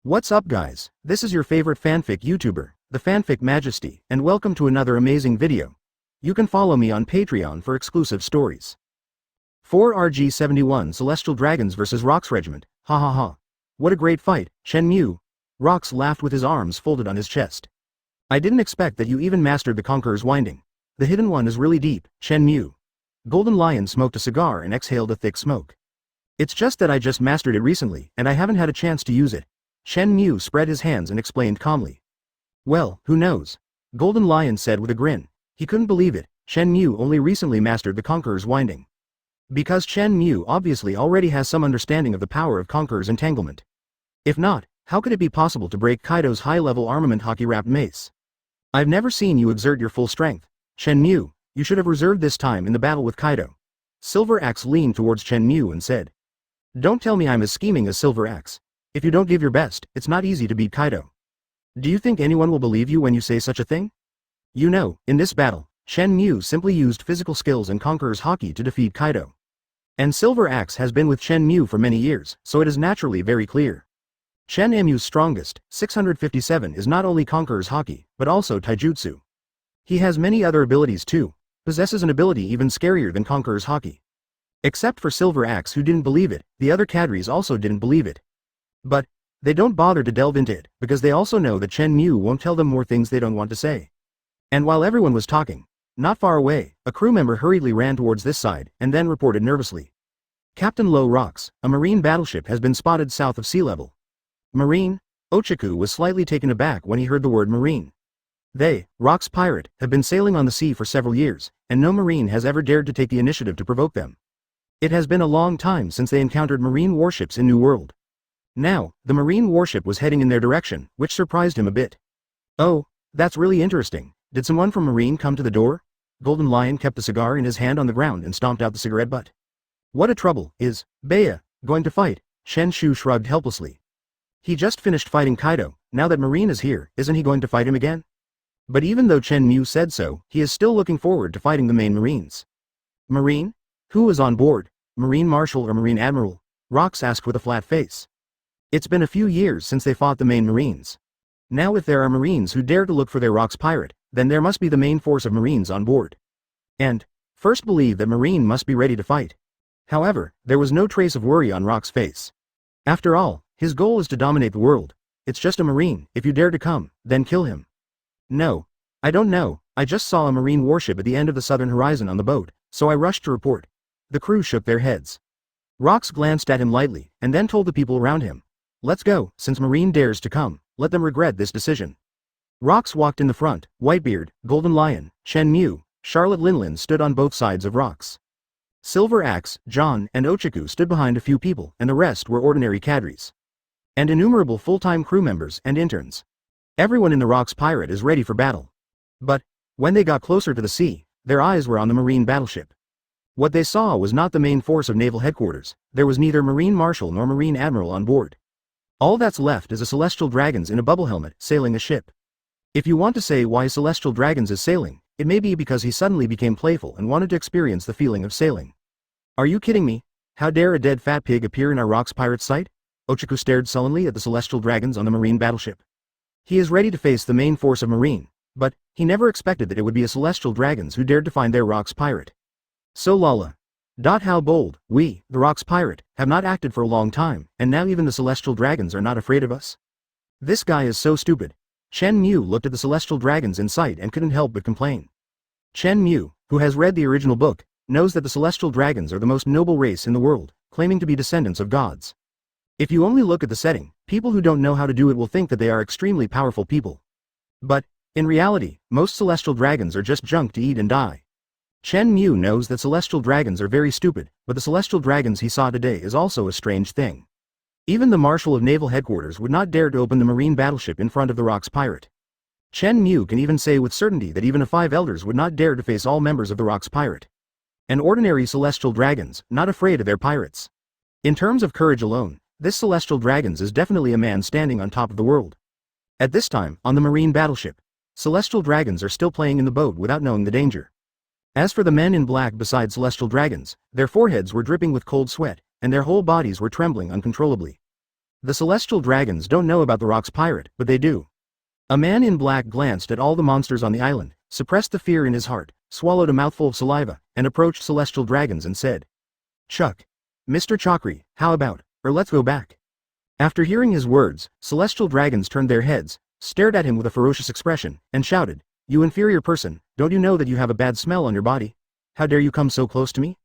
What's up guys, this is your favorite fanfic YouTuber, the Fanfic Majesty, and welcome to another amazing video. You can follow me on Patreon for exclusive stories. 4RG71 Celestial Dragons vs Rox Regiment, ha ha ha. What a great fight, Chen Mu. Rox laughed with his arms folded on his chest. I didn't expect that you even mastered the Conqueror's winding. The hidden one is really deep, Chen Mu. Golden Lion smoked a cigar and exhaled a thick smoke. It's just that I just mastered it recently and I haven't had a chance to use it. Chen Mu spread his hands and explained calmly. Well, who knows? Golden Lion said with a grin. He couldn't believe it, Chen Mu only recently mastered the Conqueror's winding. Because Chen Mu obviously already has some understanding of the power of Conqueror's entanglement. If not, how could it be possible to break Kaido's high-level armament hockey-wrapped mace? I've never seen you exert your full strength. Chen Mu, you should have reserved this time in the battle with Kaido. Silver Axe leaned towards Chen Mu and said. Don't tell me I'm as scheming as Silver Axe. If you don't give your best, it's not easy to beat Kaido. Do you think anyone will believe you when you say such a thing? You know, in this battle, Chen Mu simply used physical skills and Conqueror's Haki to defeat Kaido. And Silver Axe has been with Chen Mu for many years, so it is naturally very clear. Chen Mu's strongest, 657 is not only Conqueror's Haki, but also Taijutsu. He has many other abilities too, possesses an ability even scarier than Conqueror's Haki. Except for Silver Axe who didn't believe it, the other cadres also didn't believe it. But they don't bother to delve into it, because they also know that Chen Mu won't tell them more things they don't want to say. And while everyone was talking, not far away, a crew member hurriedly ran towards this side, and then reported nervously. Captain Low Rocks, a marine battleship has been spotted south of sea level. Marine? Ochaku was slightly taken aback when he heard the word marine. They, Rocks Pirate, have been sailing on the sea for several years, and no marine has ever dared to take the initiative to provoke them. It has been a long time since they encountered marine warships in New World. Now, the marine warship was heading in their direction, which surprised him a bit. Oh, that's really interesting. Did someone from Marine come to the door? Golden Lion kept the cigar in his hand on the ground and stomped out the cigarette butt. What a trouble, is Bea going to fight? Shen Shu shrugged helplessly. He just finished fighting Kaido, now that Marine is here, isn't he going to fight him again? But even though Chen Mu said so, he is still looking forward to fighting the main Marines. Marine? Who is on board? Marine Marshal or Marine Admiral? Rox asked with a flat face. It's been a few years since they fought the main Marines. Now if there are Marines who dare to look for their Rocks Pirate, then there must be the main force of Marines on board. And, first believe that Marine must be ready to fight. However, there was no trace of worry on Rock's face. After all, his goal is to dominate the world. It's just a Marine, if you dare to come, then kill him. No. I don't know, I just saw a Marine warship at the end of the southern horizon on the boat, so I rushed to report. The crew shook their heads. Rox glanced at him lightly, and then told the people around him. Let's go, since Marine dares to come, let them regret this decision. Rox walked in the front, Whitebeard, Golden Lion, Chen Mu, Charlotte Linlin stood on both sides of Rox. Silver Axe, John, and Ochaku stood behind a few people, and the rest were ordinary cadres. And innumerable full-time crew members and interns. Everyone in the Rocks Pirate is ready for battle. But, when they got closer to the sea, their eyes were on the Marine battleship. What they saw was not the main force of naval headquarters, there was neither Marine Marshal nor Marine Admiral on board. All that's left is a Celestial Dragons in a bubble helmet sailing a ship. If you want to say why Celestial Dragons is sailing, it may be because he suddenly became playful and wanted to experience the feeling of sailing. Are you kidding me? How dare a dead fat pig appear in our Rocks Pirate site? Ochaku stared sullenly at the Celestial Dragons on the Marine battleship. He is ready to face the main force of Marine, but he never expected that it would be a Celestial Dragons who dared to find their Rocks Pirate. So lala. How bold, we, the Rocks Pirate, have not acted for a long time, and now even the Celestial Dragons are not afraid of us? This guy is so stupid. Chen Mu looked at the Celestial Dragons in sight and couldn't help but complain. Chen Mu, who has read the original book, knows that the Celestial Dragons are the most noble race in the world, claiming to be descendants of gods. If you only look at the setting, people who don't know how to do it will think that they are extremely powerful people. But, in reality, most Celestial Dragons are just junk to eat and die. Chen Mu knows that Celestial Dragons are very stupid, but the Celestial Dragons he saw today is also a strange thing. Even the Marshal of Naval Headquarters would not dare to open the Marine battleship in front of the Rocks Pirate. Chen Mu can even say with certainty that even the 5 elders would not dare to face all members of the Rocks Pirate. And ordinary Celestial Dragons, not afraid of their pirates. In terms of courage alone, this Celestial Dragons is definitely a man standing on top of the world. At this time, on the Marine battleship, Celestial Dragons are still playing in the boat without knowing the danger. As for the men in black beside Celestial Dragons, their foreheads were dripping with cold sweat, and their whole bodies were trembling uncontrollably. The celestial dragons don't know about the Rock's pirate, but they do. A man in black glanced at all the monsters on the island, suppressed the fear in his heart, swallowed a mouthful of saliva, and approached celestial dragons and said, "Chuck. Mr. Chakri, how about, or let's go back." After hearing his words, celestial dragons turned their heads, stared at him with a ferocious expression, and shouted, "You inferior person, don't you know that you have a bad smell on your body? How dare you come so close to me?"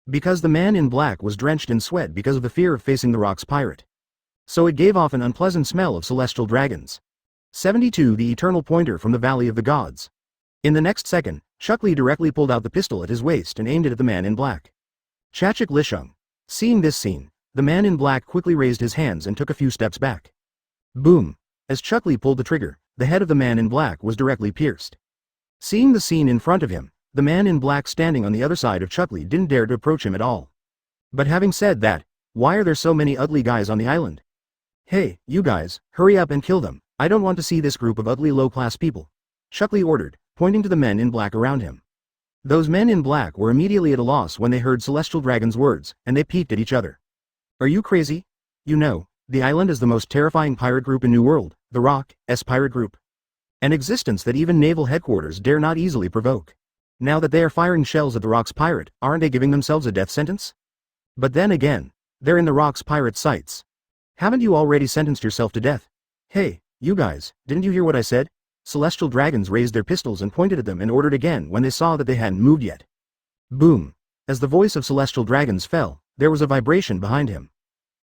Because the man in black was drenched in sweat because of the fear of facing the Rock's pirate. So it gave off an unpleasant smell of celestial dragons. 72 The Eternal Pointer from the Valley of the Gods. In the next second, Chuck Lee directly pulled out the pistol at his waist and aimed it at the man in black. Chachik Lisheng. Seeing this scene, the man in black quickly raised his hands and took a few steps back. Boom! As Chuck Lee pulled the trigger, the head of the man in black was directly pierced. Seeing the scene in front of him, the man in black standing on the other side of Chuck Lee didn't dare to approach him at all. But having said that, why are there so many ugly guys on the island? Hey, you guys, hurry up and kill them. I don't want to see this group of ugly low-class people, Chuck Lee ordered, pointing to the men in black around him. Those men in black were immediately at a loss when they heard Celestial Dragon's words, and they peeked at each other. Are you crazy? You know, the island is the most terrifying pirate group in New World, the Rock's pirate group. An existence that even naval headquarters dare not easily provoke. Now that they are firing shells at the Rock's pirate, aren't they giving themselves a death sentence? But then again, they're in the Rock's pirate sights. Haven't you already sentenced yourself to death? Hey, you guys, didn't you hear what I said? Celestial dragons raised their pistols and pointed at them and ordered again when they saw that they hadn't moved yet. Boom! As the voice of celestial dragons fell, there was a vibration behind him.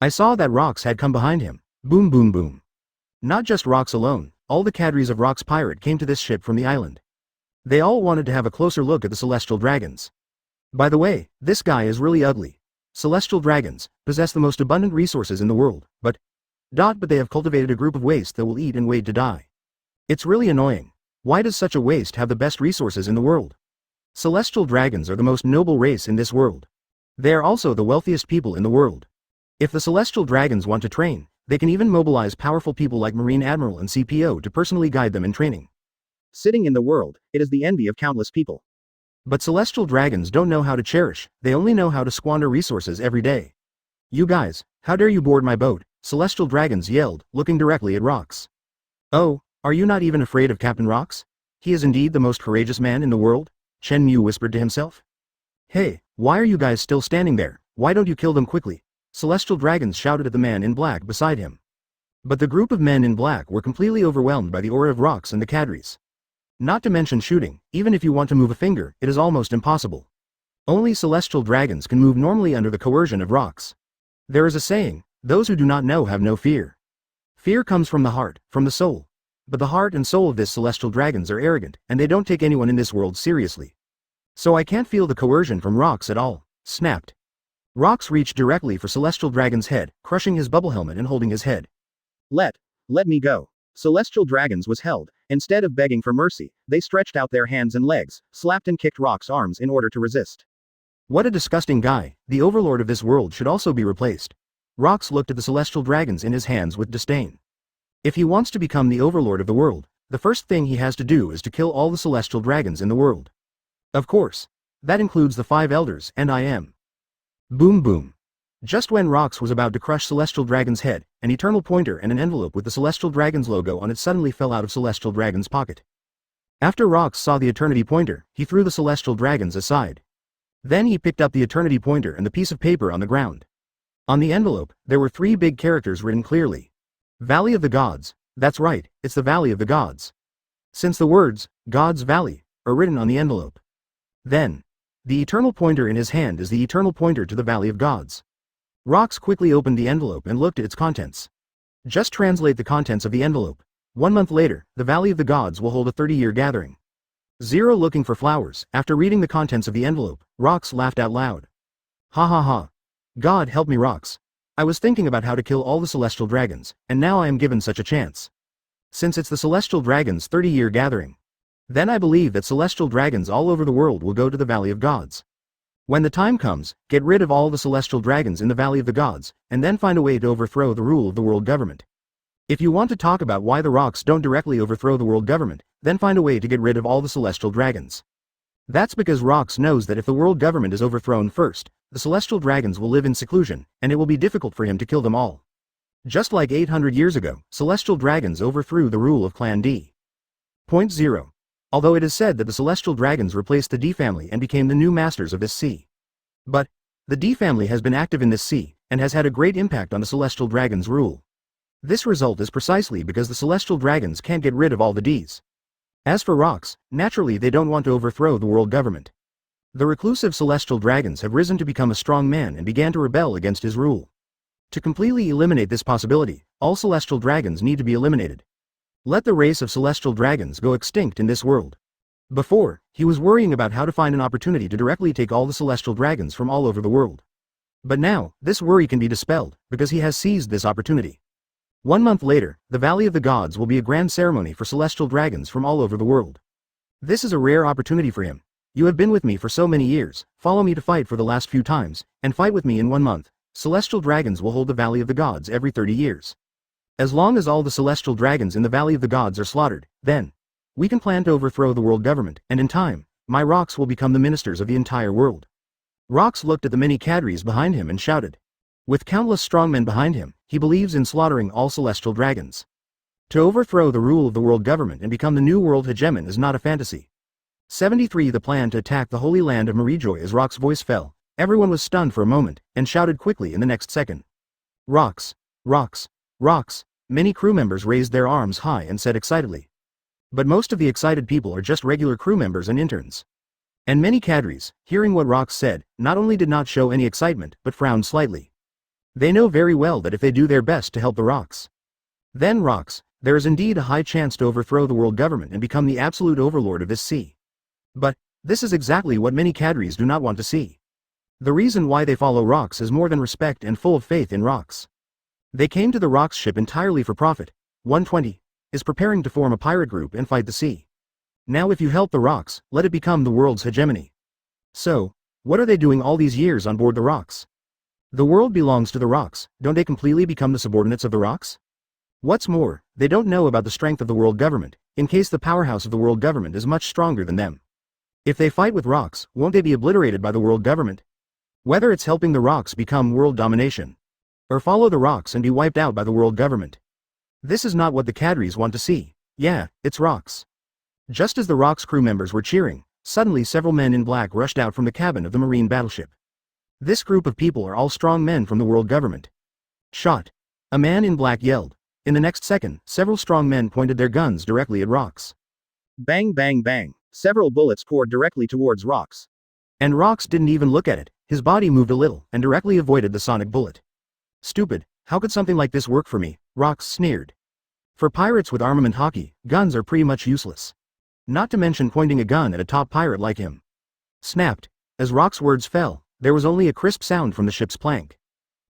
I saw that Rocks had come behind him. Boom boom boom. Not just Rocks alone, all the cadres of Rock's pirate came to this ship from the island. They all wanted to have a closer look at the celestial dragons. By the way, this guy is really ugly. Celestial dragons possess the most abundant resources in the world, but they have cultivated a group of waste that will eat and wait to die. It's really annoying. Why does such a waste have the best resources in the world? Celestial dragons are the most noble race in this world. They are also the wealthiest people in the world. If the celestial dragons want to train, they can even mobilize powerful people like Marine Admiral and CPO to personally guide them in training. Sitting in the world, it is the envy of countless people. But celestial dragons don't know how to cherish, they only know how to squander resources every day. You guys, how dare you board my boat? Celestial dragons yelled, looking directly at Rocks. Oh, are you not even afraid of Captain Rocks? He is indeed the most courageous man in the world, Chen Mu whispered to himself. Hey, why are you guys still standing there? Why don't you kill them quickly? Celestial dragons shouted at the man in black beside him. But the group of men in black were completely overwhelmed by the aura of Rocks and the cadres. Not to mention shooting, even if you want to move a finger, it is almost impossible. Only celestial dragons can move normally under the coercion of Rocks. There is a saying, those who do not know have no fear. Fear comes from the heart, from the soul. But the heart and soul of this celestial dragons are arrogant, and they don't take anyone in this world seriously. So I can't feel the coercion from Rocks at all, snapped. Rocks reached directly for Celestial Dragon's head, crushing his bubble helmet and holding his head. Let me go. Celestial Dragons was held. Instead of begging for mercy, they stretched out their hands and legs, slapped and kicked Rock's arms in order to resist. What a disgusting guy, the overlord of this world should also be replaced. Rocks looked at the Celestial Dragons in his hands with disdain. If he wants to become the overlord of the world, the first thing he has to do is to kill all the Celestial Dragons in the world. Of course. That includes the 5 elders, and I am. Boom boom. Just when Rocks was about to crush Celestial Dragon's head, an eternal pointer and an envelope with the Celestial Dragon's logo on it suddenly fell out of Celestial Dragon's pocket. After Rocks saw the eternity pointer, he threw the Celestial Dragons aside. Then he picked up the eternity pointer and the piece of paper on the ground. On the envelope, there were 3 big characters written clearly. Valley of the Gods. That's right, it's the Valley of the Gods. Since the words, God's Valley, are written on the envelope. Then, the eternal pointer in his hand is the eternal pointer to the Valley of Gods. Rocks quickly opened the envelope and looked at its contents. Just translate the contents of the envelope. 1 month later, the Valley of the Gods will hold a 30-year gathering. 0 looking for flowers. After reading the contents of the envelope, Rocks laughed out loud. Ha ha ha. God help me, Rocks. I was thinking about how to kill all the Celestial Dragons, and now I am given such a chance. Since it's the Celestial Dragons' 30-year gathering, then I believe that Celestial Dragons all over the world will go to the Valley of Gods. When the time comes, get rid of all the Celestial Dragons in the Valley of the Gods, and then find a way to overthrow the rule of the world government. If you want to talk about why the Rocks don't directly overthrow the world government, then find a way to get rid of all the Celestial Dragons. That's because Rocks knows that if the world government is overthrown first, the Celestial Dragons will live in seclusion, and it will be difficult for him to kill them all. Just like 800 years ago, celestial dragons overthrew the rule of Clan D. Point 0. Although it is said that the celestial dragons replaced the D family and became the new masters of this sea. But, the D family has been active in this sea, and has had a great impact on the celestial dragons' rule. This result is precisely because the celestial dragons can't get rid of all the Ds. As for rocks, naturally they don't want to overthrow the world government. The reclusive celestial dragons have risen to become a strong man and began to rebel against his rule. To completely eliminate this possibility, all celestial dragons need to be eliminated. Let the race of celestial dragons go extinct in this world. Before, he was worrying about how to find an opportunity to directly take all the celestial dragons from all over the world. But now, this worry can be dispelled, because he has seized this opportunity. 1 month later, the Valley of the Gods will be a grand ceremony for celestial dragons from all over the world. This is a rare opportunity for him. You have been with me for so many years, follow me to fight for the last few times, and fight with me in 1 month. Celestial dragons will hold the Valley of the Gods every 30 years. As long as all the celestial dragons in the Valley of the Gods are slaughtered, then we can plan to overthrow the world government, and in time, my rocks will become the ministers of the entire world. Rocks looked at the many cadres behind him and shouted. With countless strongmen behind him, he believes in slaughtering all celestial dragons. To overthrow the rule of the world government and become the new world hegemon is not a fantasy. 73. The plan to attack the holy land of Marijoy. As Rock's voice fell, everyone was stunned for a moment, and shouted quickly in the next second. Rocks! Rocks! Rocks! Many crew members raised their arms high and said excitedly. But most of the excited people are just regular crew members and interns. And many cadres, hearing what Rocks said, not only did not show any excitement, but frowned slightly. They know very well that if they do their best to help the Rocks, then Rocks, there is indeed a high chance to overthrow the world government and become the absolute overlord of this sea. But, this is exactly what many cadres do not want to see. The reason why they follow Rocks is more than respect and full of faith in Rocks. They came to the Rocks ship entirely for profit. 120 is preparing to form a pirate group and fight the sea. Now if you help the Rocks, let it become the world's hegemony. So, what are they doing all these years on board the Rocks? The world belongs to the Rocks, don't they completely become the subordinates of the Rocks? What's more, they don't know about the strength of the world government, in case the powerhouse of the world government is much stronger than them. If they fight with Rocks, won't they be obliterated by the world government? Whether it's helping the Rocks become world domination, or follow the Rocks and be wiped out by the world government. This is not what the cadres want to see. Yeah, it's Rocks. Just as the Rocks crew members were cheering, suddenly several men in black rushed out from the cabin of the marine battleship. This group of people are all strong men from the world government. Shot! A man in black yelled. In the next second, several strong men pointed their guns directly at Rocks. Bang bang bang, several bullets poured directly towards Rocks. And Rocks didn't even look at it, his body moved a little and directly avoided the sonic bullet. Stupid, how could something like this work for me? Rocks sneered. For pirates with armament hockey, guns are pretty much useless. Not to mention pointing a gun at a top pirate like him. Snapped. As Rock's words fell, there was only a crisp sound from the ship's plank.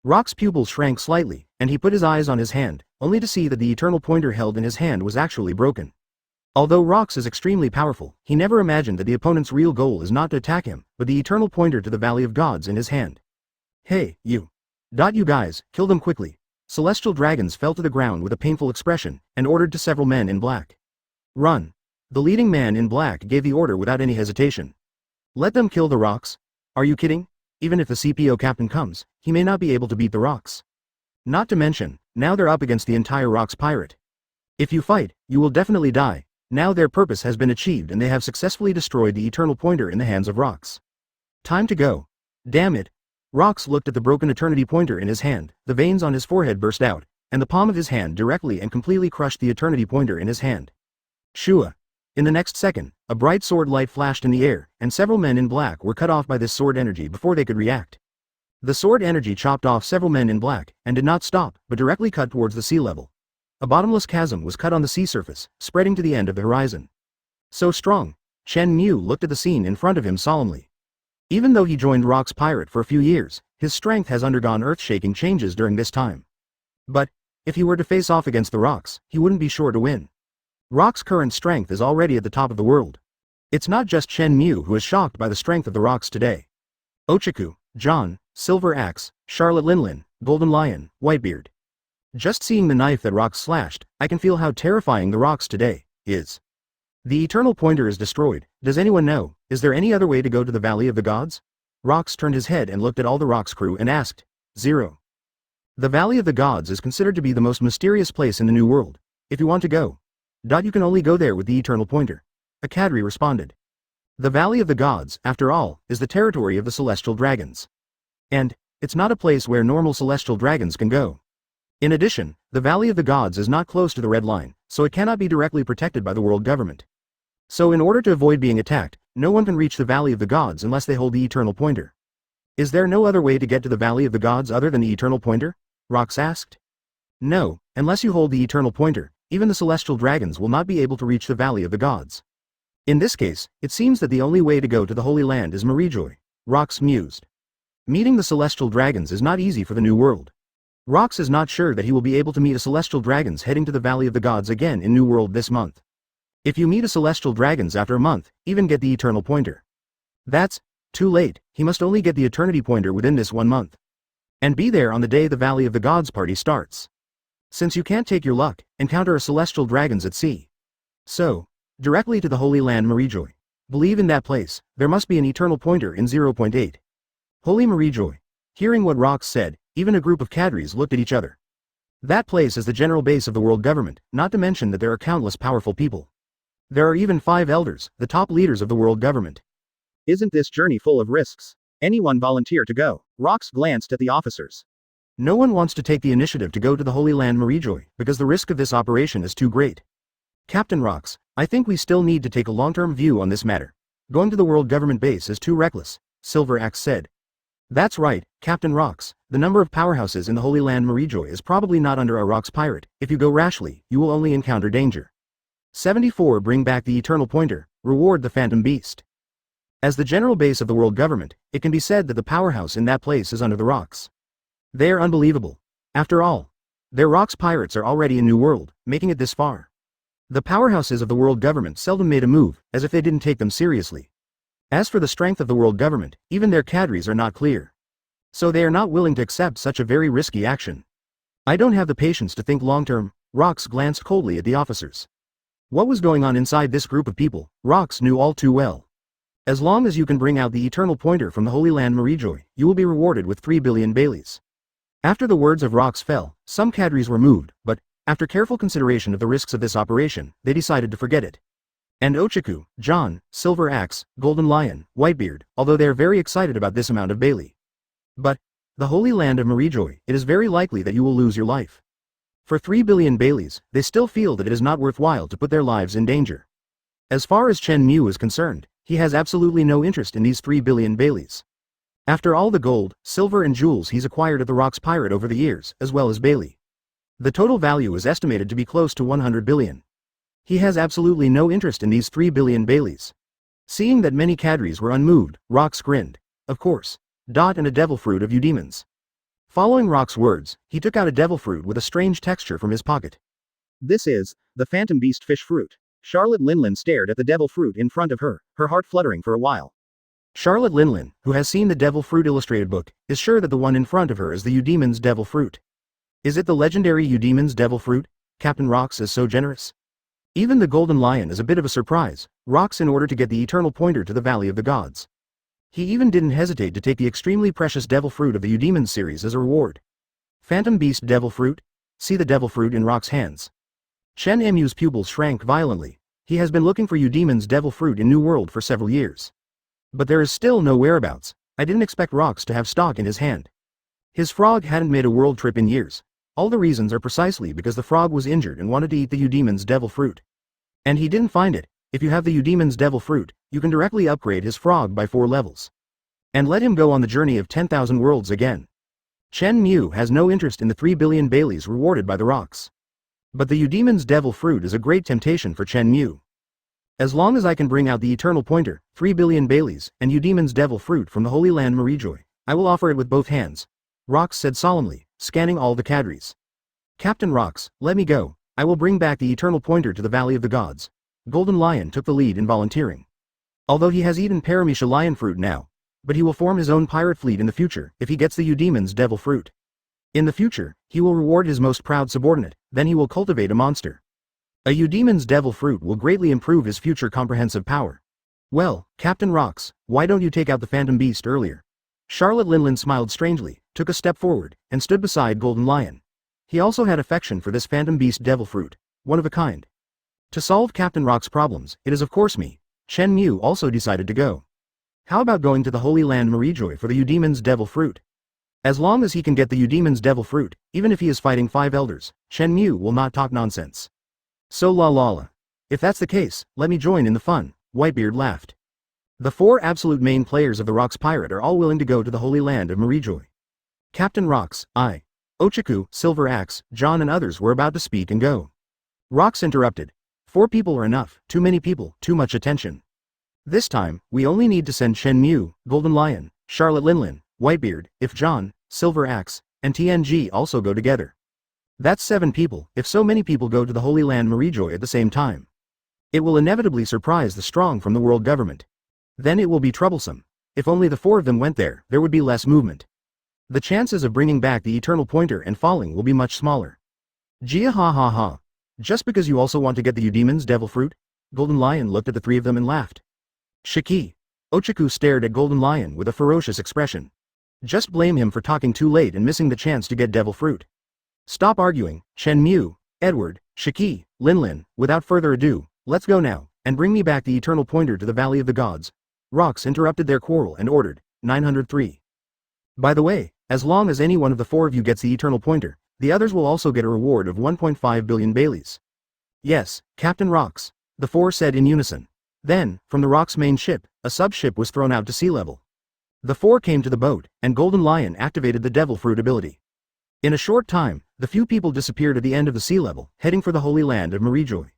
Rock's pupils shrank slightly, and he put his eyes on his hand, only to see that the eternal pointer held in his hand was actually broken. Although Rocks is extremely powerful, he never imagined that the opponent's real goal is not to attack him, but the eternal pointer to the Valley of Gods in his hand. Hey, you. You guys, kill them quickly. Celestial dragons fell to the ground with a painful expression, and ordered to several men in black. Run. The leading man in black gave the order without any hesitation. Let them kill the Rocks? Are you kidding? Even if the CPO captain comes, he may not be able to beat the Rocks. Not to mention, now they're up against the entire Rocks pirate. If you fight, you will definitely die. Now their purpose has been achieved and they have successfully destroyed the eternal pointer in the hands of Rocks. Time to go. Damn it. Rocks looked at the broken eternity pointer in his hand, the veins on his forehead burst out, and the palm of his hand directly and completely crushed the eternity pointer in his hand. Shua. In the next second, a bright sword light flashed in the air, and several men in black were cut off by this sword energy before they could react. The sword energy chopped off several men in black, and did not stop, but directly cut towards the sea level. A bottomless chasm was cut on the sea surface, spreading to the end of the horizon. So strong. Chen Mu looked at the scene in front of him solemnly. Even though he joined Rock's pirate for a few years, his strength has undergone earth-shaking changes during this time. But, if he were to face off against the Rocks, he wouldn't be sure to win. Rock's current strength is already at the top of the world. It's not just Chen Mu who is shocked by the strength of the Rocks today. Ochaku, John, Silver Axe, Charlotte Linlin, Golden Lion, Whitebeard. Just seeing the knife that Rocks slashed, I can feel how terrifying the Rocks today is. The eternal pointer is destroyed. Does anyone know, is there any other way to go to the Valley of the Gods? Rocks turned his head and looked at all the Rocks crew and asked. 0. The Valley of the Gods is considered to be the most mysterious place in the New World. If you want to go, you can only go there with the Eternal Pointer. A Cadre responded. The Valley of the Gods, after all, is the territory of the Celestial Dragons. And it's not a place where normal Celestial Dragons can go. In addition, the Valley of the Gods is not close to the Red Line, so it cannot be directly protected by the world government. So in order to avoid being attacked, no one can reach the Valley of the Gods unless they hold the Eternal Pointer. Is there no other way to get to the Valley of the Gods other than the Eternal Pointer? Rox asked. No, unless you hold the Eternal Pointer, even the Celestial Dragons will not be able to reach the Valley of the Gods. In this case, it seems that the only way to go to the Holy Land is Marijoy, Rox mused. Meeting the Celestial Dragons is not easy for the New World. Rox is not sure that he will be able to meet a Celestial Dragons heading to the Valley of the Gods again in New World this month. If you meet a Celestial Dragons after a month, even get the Eternal Pointer. That's too late. He must only get the Eternity Pointer within this 1 month. And be there on the day the Valley of the Gods party starts. Since you can't take your luck, encounter a Celestial Dragons at sea. So, directly to the Holy Land Marijoy. Believe in that place, there must be an Eternal Pointer in 0.8. Holy Marijoy. Hearing what Rox said, even a group of cadres looked at each other. That place is the general base of the world government, not to mention that there are countless powerful people. There are even 5 elders, the top leaders of the world government. Isn't this journey full of risks? Anyone volunteer to go? Rox glanced at the officers. No one wants to take the initiative to go to the Holy Land Marijoy, because the risk of this operation is too great. Captain Rox, I think we still need to take a long-term view on this matter. Going to the world government base is too reckless, Silver Axe said. That's right, Captain Rox, the number of powerhouses in the Holy Land Marijoy is probably not under a Rox pirate. If you go rashly, you will only encounter danger. 74 Bring back the Eternal Pointer, reward the Phantom Beast. As the general base of the world government, it can be said that the powerhouse in that place is under the rocks. They are unbelievable. After all, their Rox pirates are already in New World, making it this far. The powerhouses of the world government seldom made a move, as if they didn't take them seriously. As for the strength of the world government, even their cadres are not clear. So they are not willing to accept such a very risky action. I don't have the patience to think long-term. Rox glanced coldly at the officers. What was going on inside this group of people, Rox knew all too well. As long as you can bring out the Eternal Pointer from the Holy Land Marijoy, you will be rewarded with 3 billion Baileys. After the words of Rox fell, some cadres were moved, but, after careful consideration of the risks of this operation, they decided to forget it. And Ochaku, John, Silver Axe, Golden Lion, Whitebeard, although they are very excited about this amount of Bailey. But, the Holy Land of Marijoy, it is very likely that you will lose your life. For 3 billion Baileys, they still feel that it is not worthwhile to put their lives in danger. As far as Chen Mu is concerned, he has absolutely no interest in these 3 billion Baileys. After all the gold, silver and jewels he's acquired at the Rox Pirate over the years, as well as Bailey. The total value is estimated to be close to 100 billion. He has absolutely no interest in these 3 billion Baileys. Seeing that many cadres were unmoved, Rox grinned. Of course. And a devil fruit of Eudemons. Following Rox's words, he took out a devil fruit with a strange texture from his pocket. This is the Phantom Beast fish fruit. Charlotte Linlin stared at the devil fruit in front of her, her heart fluttering for a while. Charlotte Linlin, who has seen the devil fruit illustrated book, is sure that the one in front of her is the Eudemons devil fruit. Is it the legendary Eudemons devil fruit? Captain Rox is so generous. Even the Golden Lion is a bit of a surprise. Rox in order to get the Eternal Pointer to the Valley of the Gods. He even didn't hesitate to take the extremely precious devil fruit of the Eudemons series as a reward. Phantom Beast devil fruit? See the devil fruit in Rox's hands. Chen Mu's pupils shrank violently. He has been looking for Eudemons devil fruit in New World for several years. But there is still no whereabouts. I didn't expect Rox to have stock in his hand. His frog hadn't made a world trip in years. All the reasons are precisely because the frog was injured and wanted to eat the Eudemons devil fruit. And he didn't find it. If you have the Eudemons devil fruit, you can directly upgrade his frog by 4 levels. And let him go on the journey of 10,000 worlds again. Chen Mu has no interest in the 3 billion Baileys rewarded by the Rox. But the Eudemons devil fruit is a great temptation for Chen Mu. As long as I can bring out the Eternal Pointer, 3 billion Baileys, and Eudemons devil fruit from the Holy Land Marijoy, I will offer it with both hands. Rox said solemnly, scanning all the cadres. Captain Rox, let me go. I will bring back the Eternal Pointer to the Valley of the Gods. Golden Lion took the lead in volunteering. Although he has eaten Paramecia lion fruit now, but he will form his own pirate fleet in the future if he gets the Eudemons devil fruit. In the future, he will reward his most proud subordinate, then he will cultivate a monster. A Eudemons devil fruit will greatly improve his future comprehensive power. Well, Captain Rox, why don't you take out the Phantom Beast earlier? Charlotte Linlin smiled strangely, took a step forward, and stood beside Golden Lion. He also had affection for this phantom beast devil fruit, one of a kind. To solve Captain Rock's problems, it is of course me. Chen Mu also decided to go. How about going to the Holy Land Marijoy for the Eudemon's devil fruit? As long as he can get the Eudemon's devil fruit, even if he is fighting 5 elders, Chen Mu will not talk nonsense. So la la la. If that's the case, let me join in the fun, Whitebeard laughed. The 4 absolute main players of the Rocks Pirate are all willing to go to the Holy Land of Marijoy. Captain Rocks, Ochaku, Silver Axe, John and others were about to speak and go. Rocks interrupted. 4 people are enough, too many people, too much attention. This time, we only need to send Chen Mu, Golden Lion, Charlotte Linlin, Whitebeard, if John, Silver Axe, and TNG also go together. That's 7 people, if so many people go to the Holy Land Marijoy at the same time. It will inevitably surprise the strong from the world government. Then it will be troublesome. If only the 4 of them went there, there would be less movement. The chances of bringing back the Eternal Pointer and falling will be much smaller. Gia ha ha ha. Just because you also want to get the Eudemon's devil fruit? Golden Lion looked at the 3 of them and laughed. Shiki. Ochaku stared at Golden Lion with a ferocious expression. Just blame him for talking too late and missing the chance to get devil fruit. Stop arguing, Chen Mu, Edward, Shiki, Linlin, without further ado, let's go now, and bring me back the Eternal Pointer to the Valley of the Gods. Rocks interrupted their quarrel and ordered, 903. By the way, as long as any one of the 4 of you gets the Eternal Pointer, the others will also get a reward of 1.5 billion Baileys. Yes, Captain Rocks, the 4 said in unison. Then, from the Rocks' main ship, a sub-ship was thrown out to sea level. The 4 came to the boat, and Golden Lion activated the Devil Fruit ability. In a short time, the few people disappeared at the end of the sea level, heading for the Holy Land of Marijoy.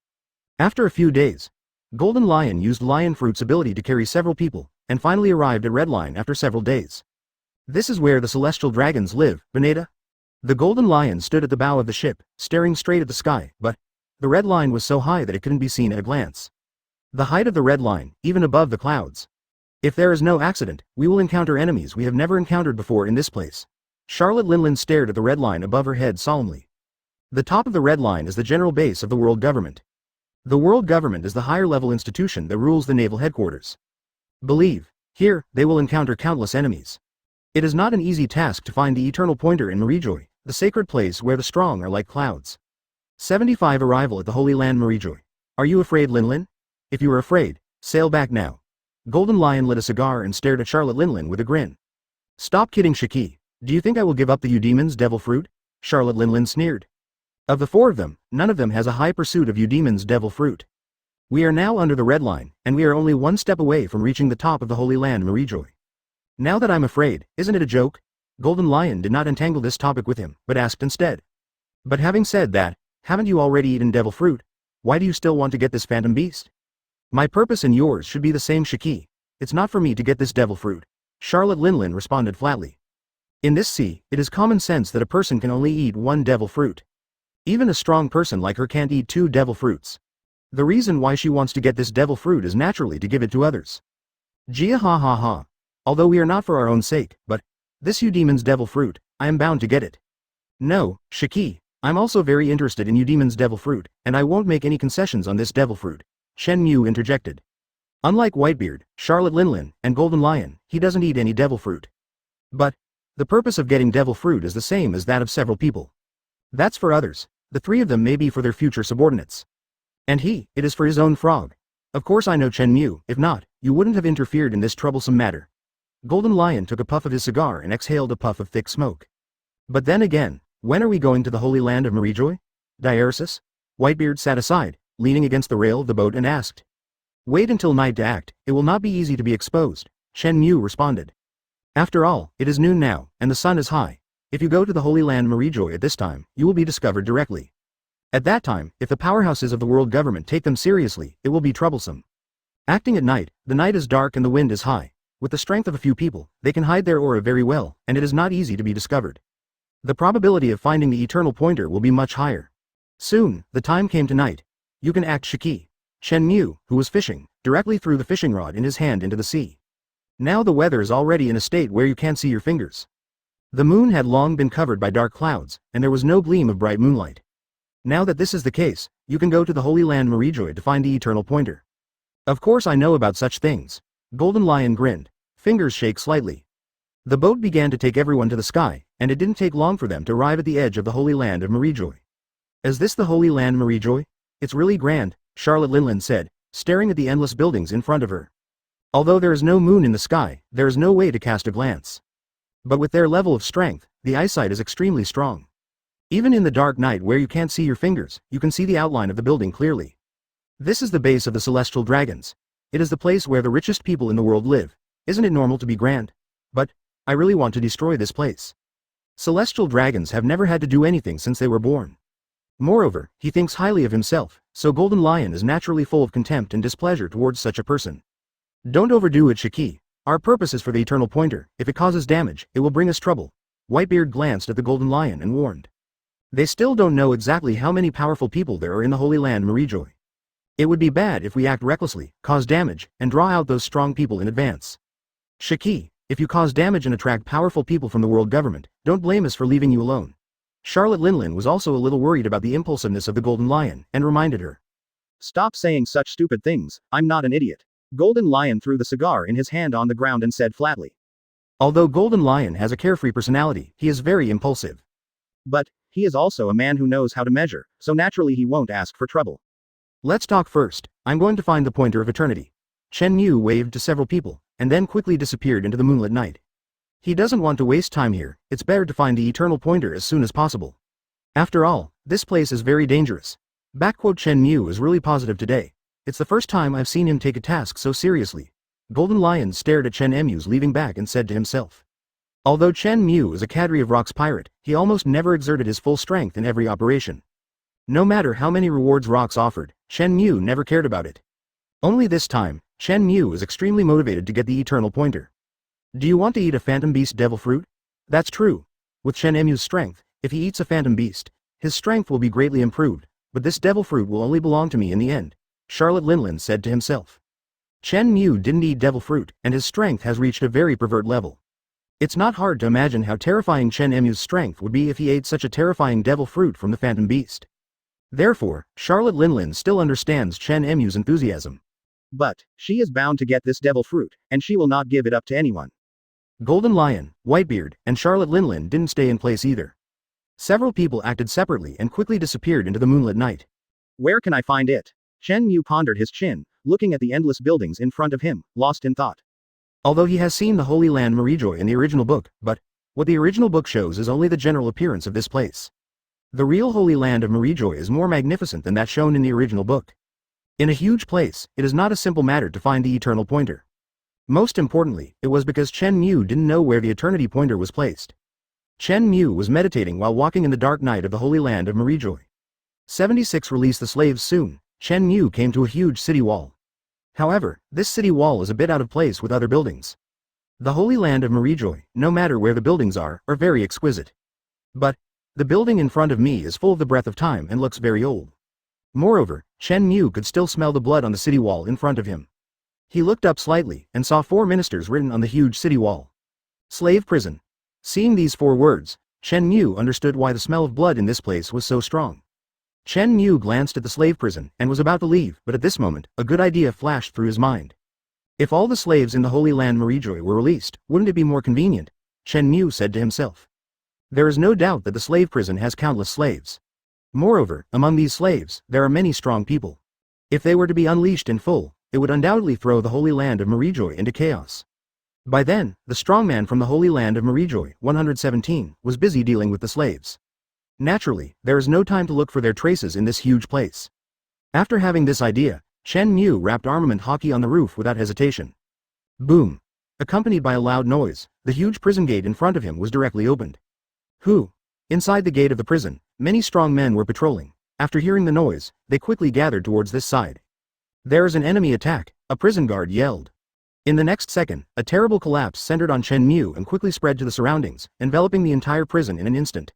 After a few days, Golden Lion used Lion Fruit's ability to carry several people, and finally arrived at Red Line after several days. This is where the celestial dragons live, Beneda? The Golden Lion stood at the bow of the ship, staring straight at the sky, but the red line was so high that it couldn't be seen at a glance. The height of the red line, even above the clouds. If there is no accident, we will encounter enemies we have never encountered before in this place. Charlotte Linlin stared at the red line above her head solemnly. The top of the red line is the general base of the world government. The world government is the higher level institution that rules the naval headquarters. Believe, here, they will encounter countless enemies. It is not an easy task to find the Eternal Pointer in Marijoy, the sacred place where the strong are like clouds. 75 Arrival at the Holy Land Marijoy. Are you afraid, Linlin? If you are afraid, sail back now. Golden Lion lit a cigar and stared at Charlotte Linlin with a grin. Stop kidding, Shiki. Do you think I will give up the Eudemon's devil fruit? Charlotte Linlin sneered. Of the 4 of them, none of them has a high pursuit of Eudemon's devil fruit. We are now under the red line, and we are only 1 step away from reaching the top of the Holy Land Marijoy. Now that I'm afraid, isn't it a joke? Golden Lion did not entangle this topic with him, but asked instead. But having said that, haven't you already eaten devil fruit? Why do you still want to get this phantom beast? My purpose and yours should be the same, Shiki. It's not for me to get this devil fruit. Charlotte Linlin responded flatly. In this sea, it is common sense that a person can only eat 1 devil fruit. Even a strong person like her can't eat 2 devil fruits. The reason why she wants to get this devil fruit is naturally to give it to others. Gia ha ha ha. Although we are not for our own sake, but this Eudemon's devil fruit, I am bound to get it. No, Shiki, I'm also very interested in Eudemon's devil fruit, and I won't make any concessions on this devil fruit. Chen Mu interjected. Unlike Whitebeard, Charlotte Linlin, and Golden Lion, he doesn't eat any devil fruit. But the purpose of getting devil fruit is the same as that of several people. That's for others. The 3 of them may be for their future subordinates. And it is for his own frog. Of course I know Chen Mu, if not, you wouldn't have interfered in this troublesome matter. Golden Lion took a puff of his cigar and exhaled a puff of thick smoke. But then again, when are we going to the Holy Land of Marijoy? Diaresis? Whitebeard sat aside, leaning against the rail of the boat and asked. Wait until night to act, it will not be easy to be exposed, Chen Mu responded. After all, it is noon now, and the sun is high. If you go to the Holy Land Marijoy at this time, you will be discovered directly. At that time, if the powerhouses of the world government take them seriously, it will be troublesome. Acting at night, the night is dark and the wind is high. With the strength of a few people, they can hide their aura very well, and it is not easy to be discovered. The probability of finding the Eternal Pointer will be much higher. Soon, the time came to night. You can act, Shiki. Chen Mu, who was fishing, directly threw the fishing rod in his hand into the sea. Now the weather is already in a state where you can't see your fingers. The moon had long been covered by dark clouds, and there was no gleam of bright moonlight. Now that this is the case, you can go to the Holy Land Marijoy to find the Eternal Pointer. Of course I know about such things. Golden Lion grinned. Fingers shake slightly. The boat began to take everyone to the sky, and it didn't take long for them to arrive at the edge of the Holy Land of Marijoy. Is this the Holy Land Marijoy? It's really grand, Charlotte Linland said, staring at the endless buildings in front of her. Although there is no moon in the sky, there is no way to cast a glance. But with their level of strength, the eyesight is extremely strong. Even in the dark night where you can't see your fingers, you can see the outline of the building clearly. This is the base of the Celestial Dragons. It is the place where the richest people in the world live. Isn't it normal to be grand? But I really want to destroy this place. Celestial dragons have never had to do anything since they were born. Moreover, he thinks highly of himself, so Golden Lion is naturally full of contempt and displeasure towards such a person. Don't overdo it, Shiki. Our purpose is for the Eternal Pointer. If it causes damage, it will bring us trouble. Whitebeard glanced at the Golden Lion and warned. They still don't know exactly how many powerful people there are in the Holy Land Marijoy. It would be bad if we act recklessly, cause damage, and draw out those strong people in advance. Shiki, if you cause damage and attract powerful people from the world government, don't blame us for leaving you alone. Charlotte Linland was also a little worried about the impulsiveness of the Golden Lion, and reminded her. Stop saying such stupid things, I'm not an idiot. Golden Lion threw the cigar in his hand on the ground and said flatly. Although Golden Lion has a carefree personality, he is very impulsive. But he is also a man who knows how to measure, so naturally he won't ask for trouble. Let's talk first. I'm going to find the Pointer of Eternity. Chen Mu waved to several people, and then quickly disappeared into the moonlit night. He doesn't want to waste time here, it's better to find the Eternal Pointer as soon as possible. After all, this place is very dangerous. Chen Mu is really positive today. It's the first time I've seen him take a task so seriously. Golden Lion stared at Chen Mu's leaving back and said to himself. Although Chen Mu is a cadre of Rock's pirate, he almost never exerted his full strength in every operation. No matter how many rewards Rock's offered, Chen Mu never cared about it. Only this time, Chen Mu is extremely motivated to get the Eternal Pointer. Do you want to eat a Phantom Beast Devil Fruit? That's true. With Chen Mu's strength, if he eats a Phantom Beast, his strength will be greatly improved, but this Devil Fruit will only belong to me in the end, Charlotte Linland said to himself. Chen Mu didn't eat Devil Fruit, and his strength has reached a very pervert level. It's not hard to imagine how terrifying Chen Mu's strength would be if he ate such a terrifying Devil Fruit from the Phantom Beast. Therefore, Charlotte Linland still understands Chen Mu's enthusiasm. But she is bound to get this Devil Fruit, and she will not give it up to anyone. Golden Lion, Whitebeard, and Charlotte Linland didn't stay in place either. Several people acted separately and quickly disappeared into the moonlit night. Where can I find it? Chen Mu pondered his chin, looking at the endless buildings in front of him, lost in thought. Although he has seen the Holy Land Marijoy in the original book, but what the original book shows is only the general appearance of this place. The real Holy Land of Marijoy is more magnificent than that shown in the original book. In a huge place, it is not a simple matter to find the Eternal Pointer. Most importantly, it was because Chen Mu didn't know where the Eternity Pointer was placed. Chen Mu was meditating while walking in the dark night of the Holy Land of Marijoy. 76 Release the slaves soon. Chen Mu came to a huge city wall. However, this city wall is a bit out of place with other buildings. The Holy Land of Marijoy, no matter where the buildings are very exquisite. But the building in front of me is full of the breath of time and looks very old. Moreover, Chen Mu could still smell the blood on the city wall in front of him. He looked up slightly and saw 4 ministers written on the huge city wall. Slave prison. Seeing these 4 words, Chen Mu understood why the smell of blood in this place was so strong. Chen Mu glanced at the slave prison and was about to leave, but at this moment, a good idea flashed through his mind. If all the slaves in the Holy Land Marijoy were released, wouldn't it be more convenient? Chen Mu said to himself. There is no doubt that the slave prison has countless slaves. Moreover, among these slaves, there are many strong people. If they were to be unleashed in full, it would undoubtedly throw the Holy Land of Marijoy into chaos. By then, the strongman from the Holy Land of Marijoy, 117, was busy dealing with the slaves. Naturally, there is no time to look for their traces in this huge place. After having this idea, Chen Mu wrapped armament hockey on the roof without hesitation. Boom! Accompanied by a loud noise, the huge prison gate in front of him was directly opened. Who? Inside the gate of the prison, many strong men were patrolling. After hearing the noise, they quickly gathered towards this side. There is an enemy attack, a prison guard yelled. In the next second, a terrible collapse centered on Chen Mu and quickly spread to the surroundings, enveloping the entire prison in an instant.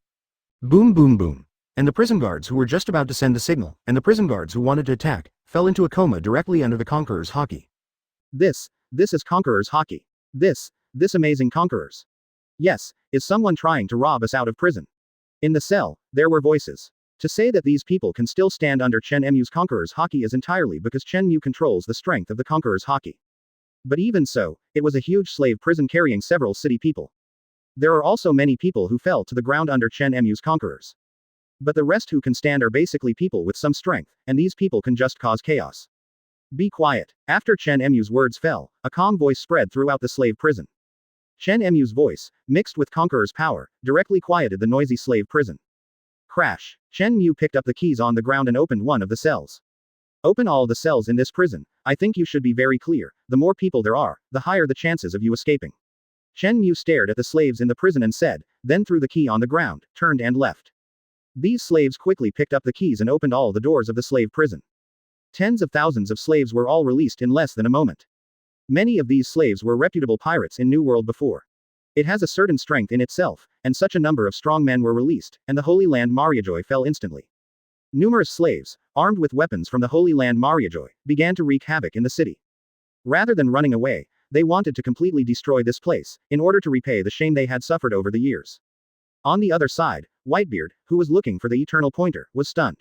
Boom boom boom. And the prison guards who were just about to send the signal, and the prison guards who wanted to attack, fell into a coma directly under the Conqueror's hockey. This is Conqueror's hockey. This amazing Conquerors. Yes, is someone trying to rob us out of prison? In the cell, there were voices. To say that these people can still stand under Chen Mu's Conqueror's hockey is entirely because Chen Mu controls the strength of the Conqueror's hockey. But even so, it was a huge slave prison carrying several city people. There are also many people who fell to the ground under Chen Mu's conquerors. But the rest who can stand are basically people with some strength, and these people can just cause chaos. Be quiet. After Chen Mu's words fell, a calm voice spread throughout the slave prison. Chen Mu's voice, mixed with Conqueror's power, directly quieted the noisy slave prison. Crash. Chen Mu picked up the keys on the ground and opened one of the cells. Open all the cells in this prison. I think you should be very clear. The more people there are, the higher the chances of you escaping. Chen Mu stared at the slaves in the prison and said, then threw the key on the ground, turned and left. These slaves quickly picked up the keys and opened all the doors of the slave prison. Tens of thousands of slaves were all released in less than a moment. Many of these slaves were reputable pirates in New World before. It has a certain strength in itself, and such a number of strong men were released, and the Holy Land Mariajoy fell instantly. Numerous slaves, armed with weapons from the Holy Land Mariajoy, began to wreak havoc in the city. Rather than running away, they wanted to completely destroy this place, in order to repay the shame they had suffered over the years. On the other side, Whitebeard, who was looking for the Eternal Pointer, was stunned.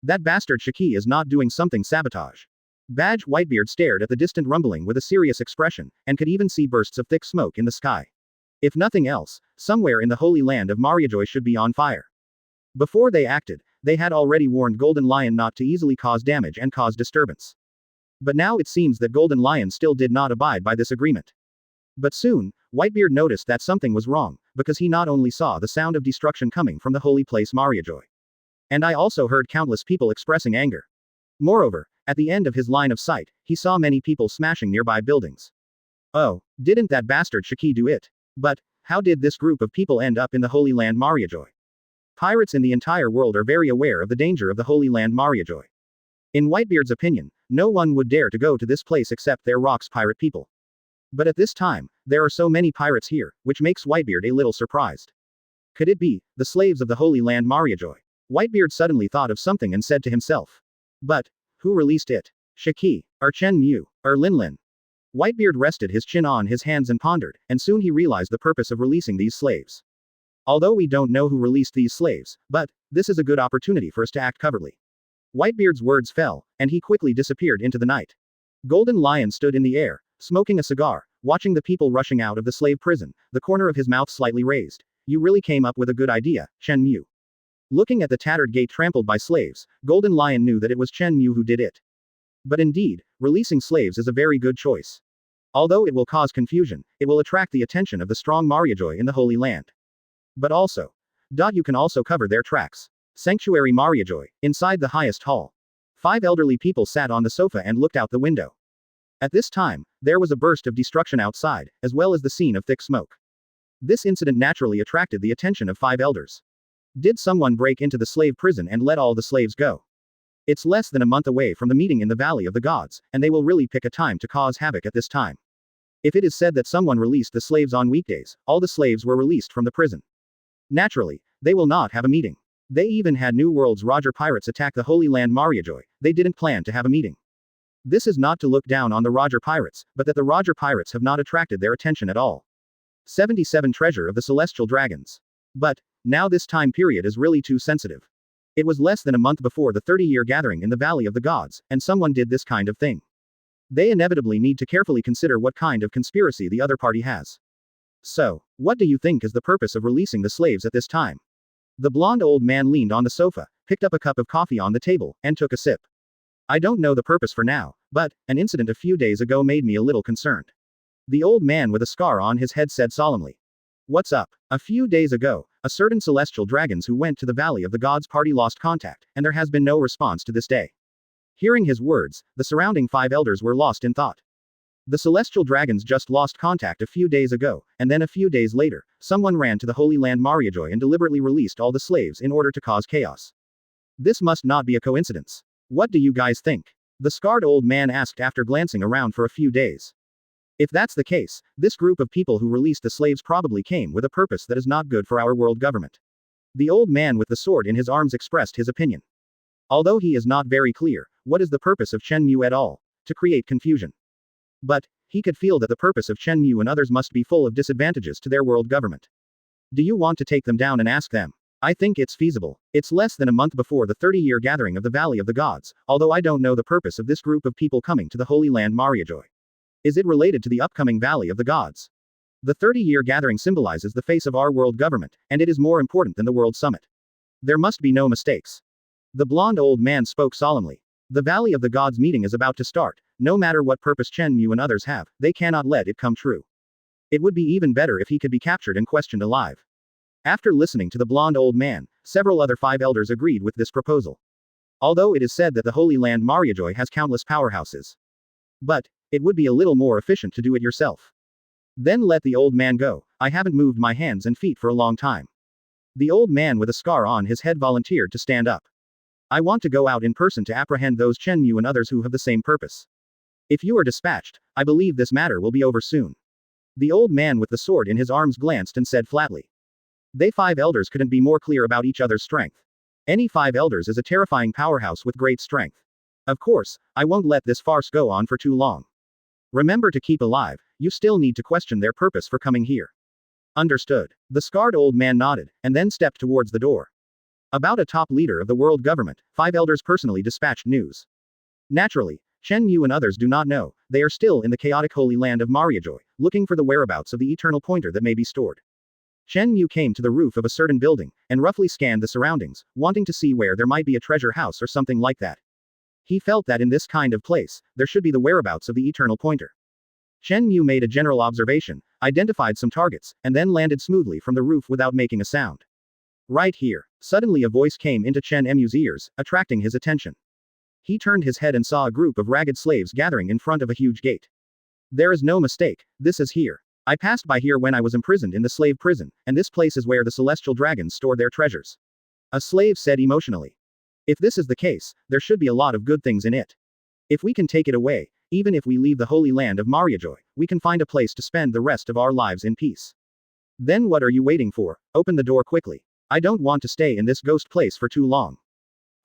That bastard Shiki is not doing something sabotage. Badge Whitebeard stared at the distant rumbling with a serious expression, and could even see bursts of thick smoke in the sky. If nothing else, somewhere in the Holy Land of Mariajoy should be on fire. Before they acted, they had already warned Golden Lion not to easily cause damage and cause disturbance. But now it seems that Golden Lion still did not abide by this agreement. But soon, Whitebeard noticed that something was wrong, because he not only saw the sound of destruction coming from the holy place Mariajoy. And I also heard countless people expressing anger. Moreover, at the end of his line of sight, he saw many people smashing nearby buildings. Oh, didn't that bastard Shiki do it? But, how did this group of people end up in the Holy Land Mariajoy? Pirates in the entire world are very aware of the danger of the Holy Land Mariajoy. In Whitebeard's opinion, no one would dare to go to this place except their rocks pirate people. But at this time, there are so many pirates here, which makes Whitebeard a little surprised. Could it be the slaves of the Holy Land Mariajoy? Whitebeard suddenly thought of something and said to himself. But, who released it? Shiki, or Chen Mu, or Linlin? Whitebeard rested his chin on his hands and pondered, and soon he realized the purpose of releasing these slaves. Although we don't know who released these slaves, but, this is a good opportunity for us to act covertly. Whitebeard's words fell, and he quickly disappeared into the night. Golden Lion stood in the air, smoking a cigar, watching the people rushing out of the slave prison, the corner of his mouth slightly raised. You really came up with a good idea, Chen Mu. Looking at the tattered gate trampled by slaves, Golden Lion knew that it was Chen Mu who did it. But indeed, releasing slaves is a very good choice. Although it will cause confusion, it will attract the attention of the strong Mariajoy in the Holy Land. But also, you can also cover their tracks. Sanctuary Mariajoy, inside the highest hall. 5 elderly people sat on the sofa and looked out the window. At this time, there was a burst of destruction outside, as well as the scene of thick smoke. This incident naturally attracted the attention of 5 elders. Did someone break into the slave prison and let all the slaves go? It's less than a month away from the meeting in the Valley of the Gods, and they will really pick a time to cause havoc at this time. If it is said that someone released the slaves on weekdays, all the slaves were released from the prison. Naturally, they will not have a meeting. They even had New World's Roger pirates attack the Holy Land Mariajoy. They didn't plan to have a meeting. This is not to look down on the Roger pirates, but that the Roger pirates have not attracted their attention at all. 77 Treasure of the Celestial Dragons. But, now this time period is really too sensitive. It was less than a month before the 30-year gathering in the Valley of the Gods, and someone did this kind of thing. They inevitably need to carefully consider what kind of conspiracy the other party has. So, what do you think is the purpose of releasing the slaves at this time? The blonde old man leaned on the sofa, picked up a cup of coffee on the table, and took a sip. I don't know the purpose for now, but, an incident a few days ago made me a little concerned. The old man with a scar on his head said solemnly. What's up? A few days ago, a certain celestial dragons who went to the Valley of the Gods party lost contact, and there has been no response to this day. Hearing his words, the surrounding 5 elders were lost in thought. The celestial dragons just lost contact a few days ago, and then a few days later, someone ran to the Holy Land Mariajoy and deliberately released all the slaves in order to cause chaos. This must not be a coincidence. What do you guys think? The scarred old man asked after glancing around for a few days. If that's the case, this group of people who released the slaves probably came with a purpose that is not good for our world government. The old man with the sword in his arms expressed his opinion. Although he is not very clear, what is the purpose of Chen Mu at all? To create confusion. But, he could feel that the purpose of Chen Mu and others must be full of disadvantages to their world government. Do you want to take them down and ask them? I think it's feasible. It's less than a month before the 30-year gathering of the Valley of the Gods, although I don't know the purpose of this group of people coming to the Holy Land Mariajoy. Is it related to the upcoming Valley of the Gods? The 30-year gathering symbolizes the face of our world government, and it is more important than the World Summit. There must be no mistakes. The blonde old man spoke solemnly. The Valley of the Gods meeting is about to start. No matter what purpose Chen Mu and others have, they cannot let it come true. It would be even better if he could be captured and questioned alive. After listening to the blonde old man, several other 5 elders agreed with this proposal. Although it is said that the Holy Land Mariajoy has countless powerhouses. But, it would be a little more efficient to do it yourself. Then let the old man go. I haven't moved my hands and feet for a long time. The old man with a scar on his head volunteered to stand up. I want to go out in person to apprehend those Chen Mu and others who have the same purpose. If you are dispatched, I believe this matter will be over soon. The old man with the sword in his arms glanced and said flatly. They 5 elders couldn't be more clear about each other's strength. Any 5 elders is a terrifying powerhouse with great strength. Of course, I won't let this farce go on for too long. Remember to keep alive, you still need to question their purpose for coming here. Understood. The scarred old man nodded, and then stepped towards the door. About a top leader of the world government, 5 elders personally dispatched news. Naturally, Chen Mu and others do not know, they are still in the chaotic holy land of Mariajoy, looking for the whereabouts of the eternal pointer that may be stored. Chen Mu came to the roof of a certain building, and roughly scanned the surroundings, wanting to see where there might be a treasure house or something like that. He felt that in this kind of place, there should be the whereabouts of the eternal pointer. Chen Mu made a general observation, identified some targets, and then landed smoothly from the roof without making a sound. Right here. Suddenly a voice came into Chen Mu's ears, attracting his attention. He turned his head and saw a group of ragged slaves gathering in front of a huge gate. There is no mistake, this is here. I passed by here when I was imprisoned in the slave prison, and this place is where the celestial dragons store their treasures. A slave said emotionally. If this is the case, there should be a lot of good things in it. If we can take it away, even if we leave the holy land of Mariajoy, we can find a place to spend the rest of our lives in peace. Then what are you waiting for? Open the door quickly. I don't want to stay in this ghost place for too long.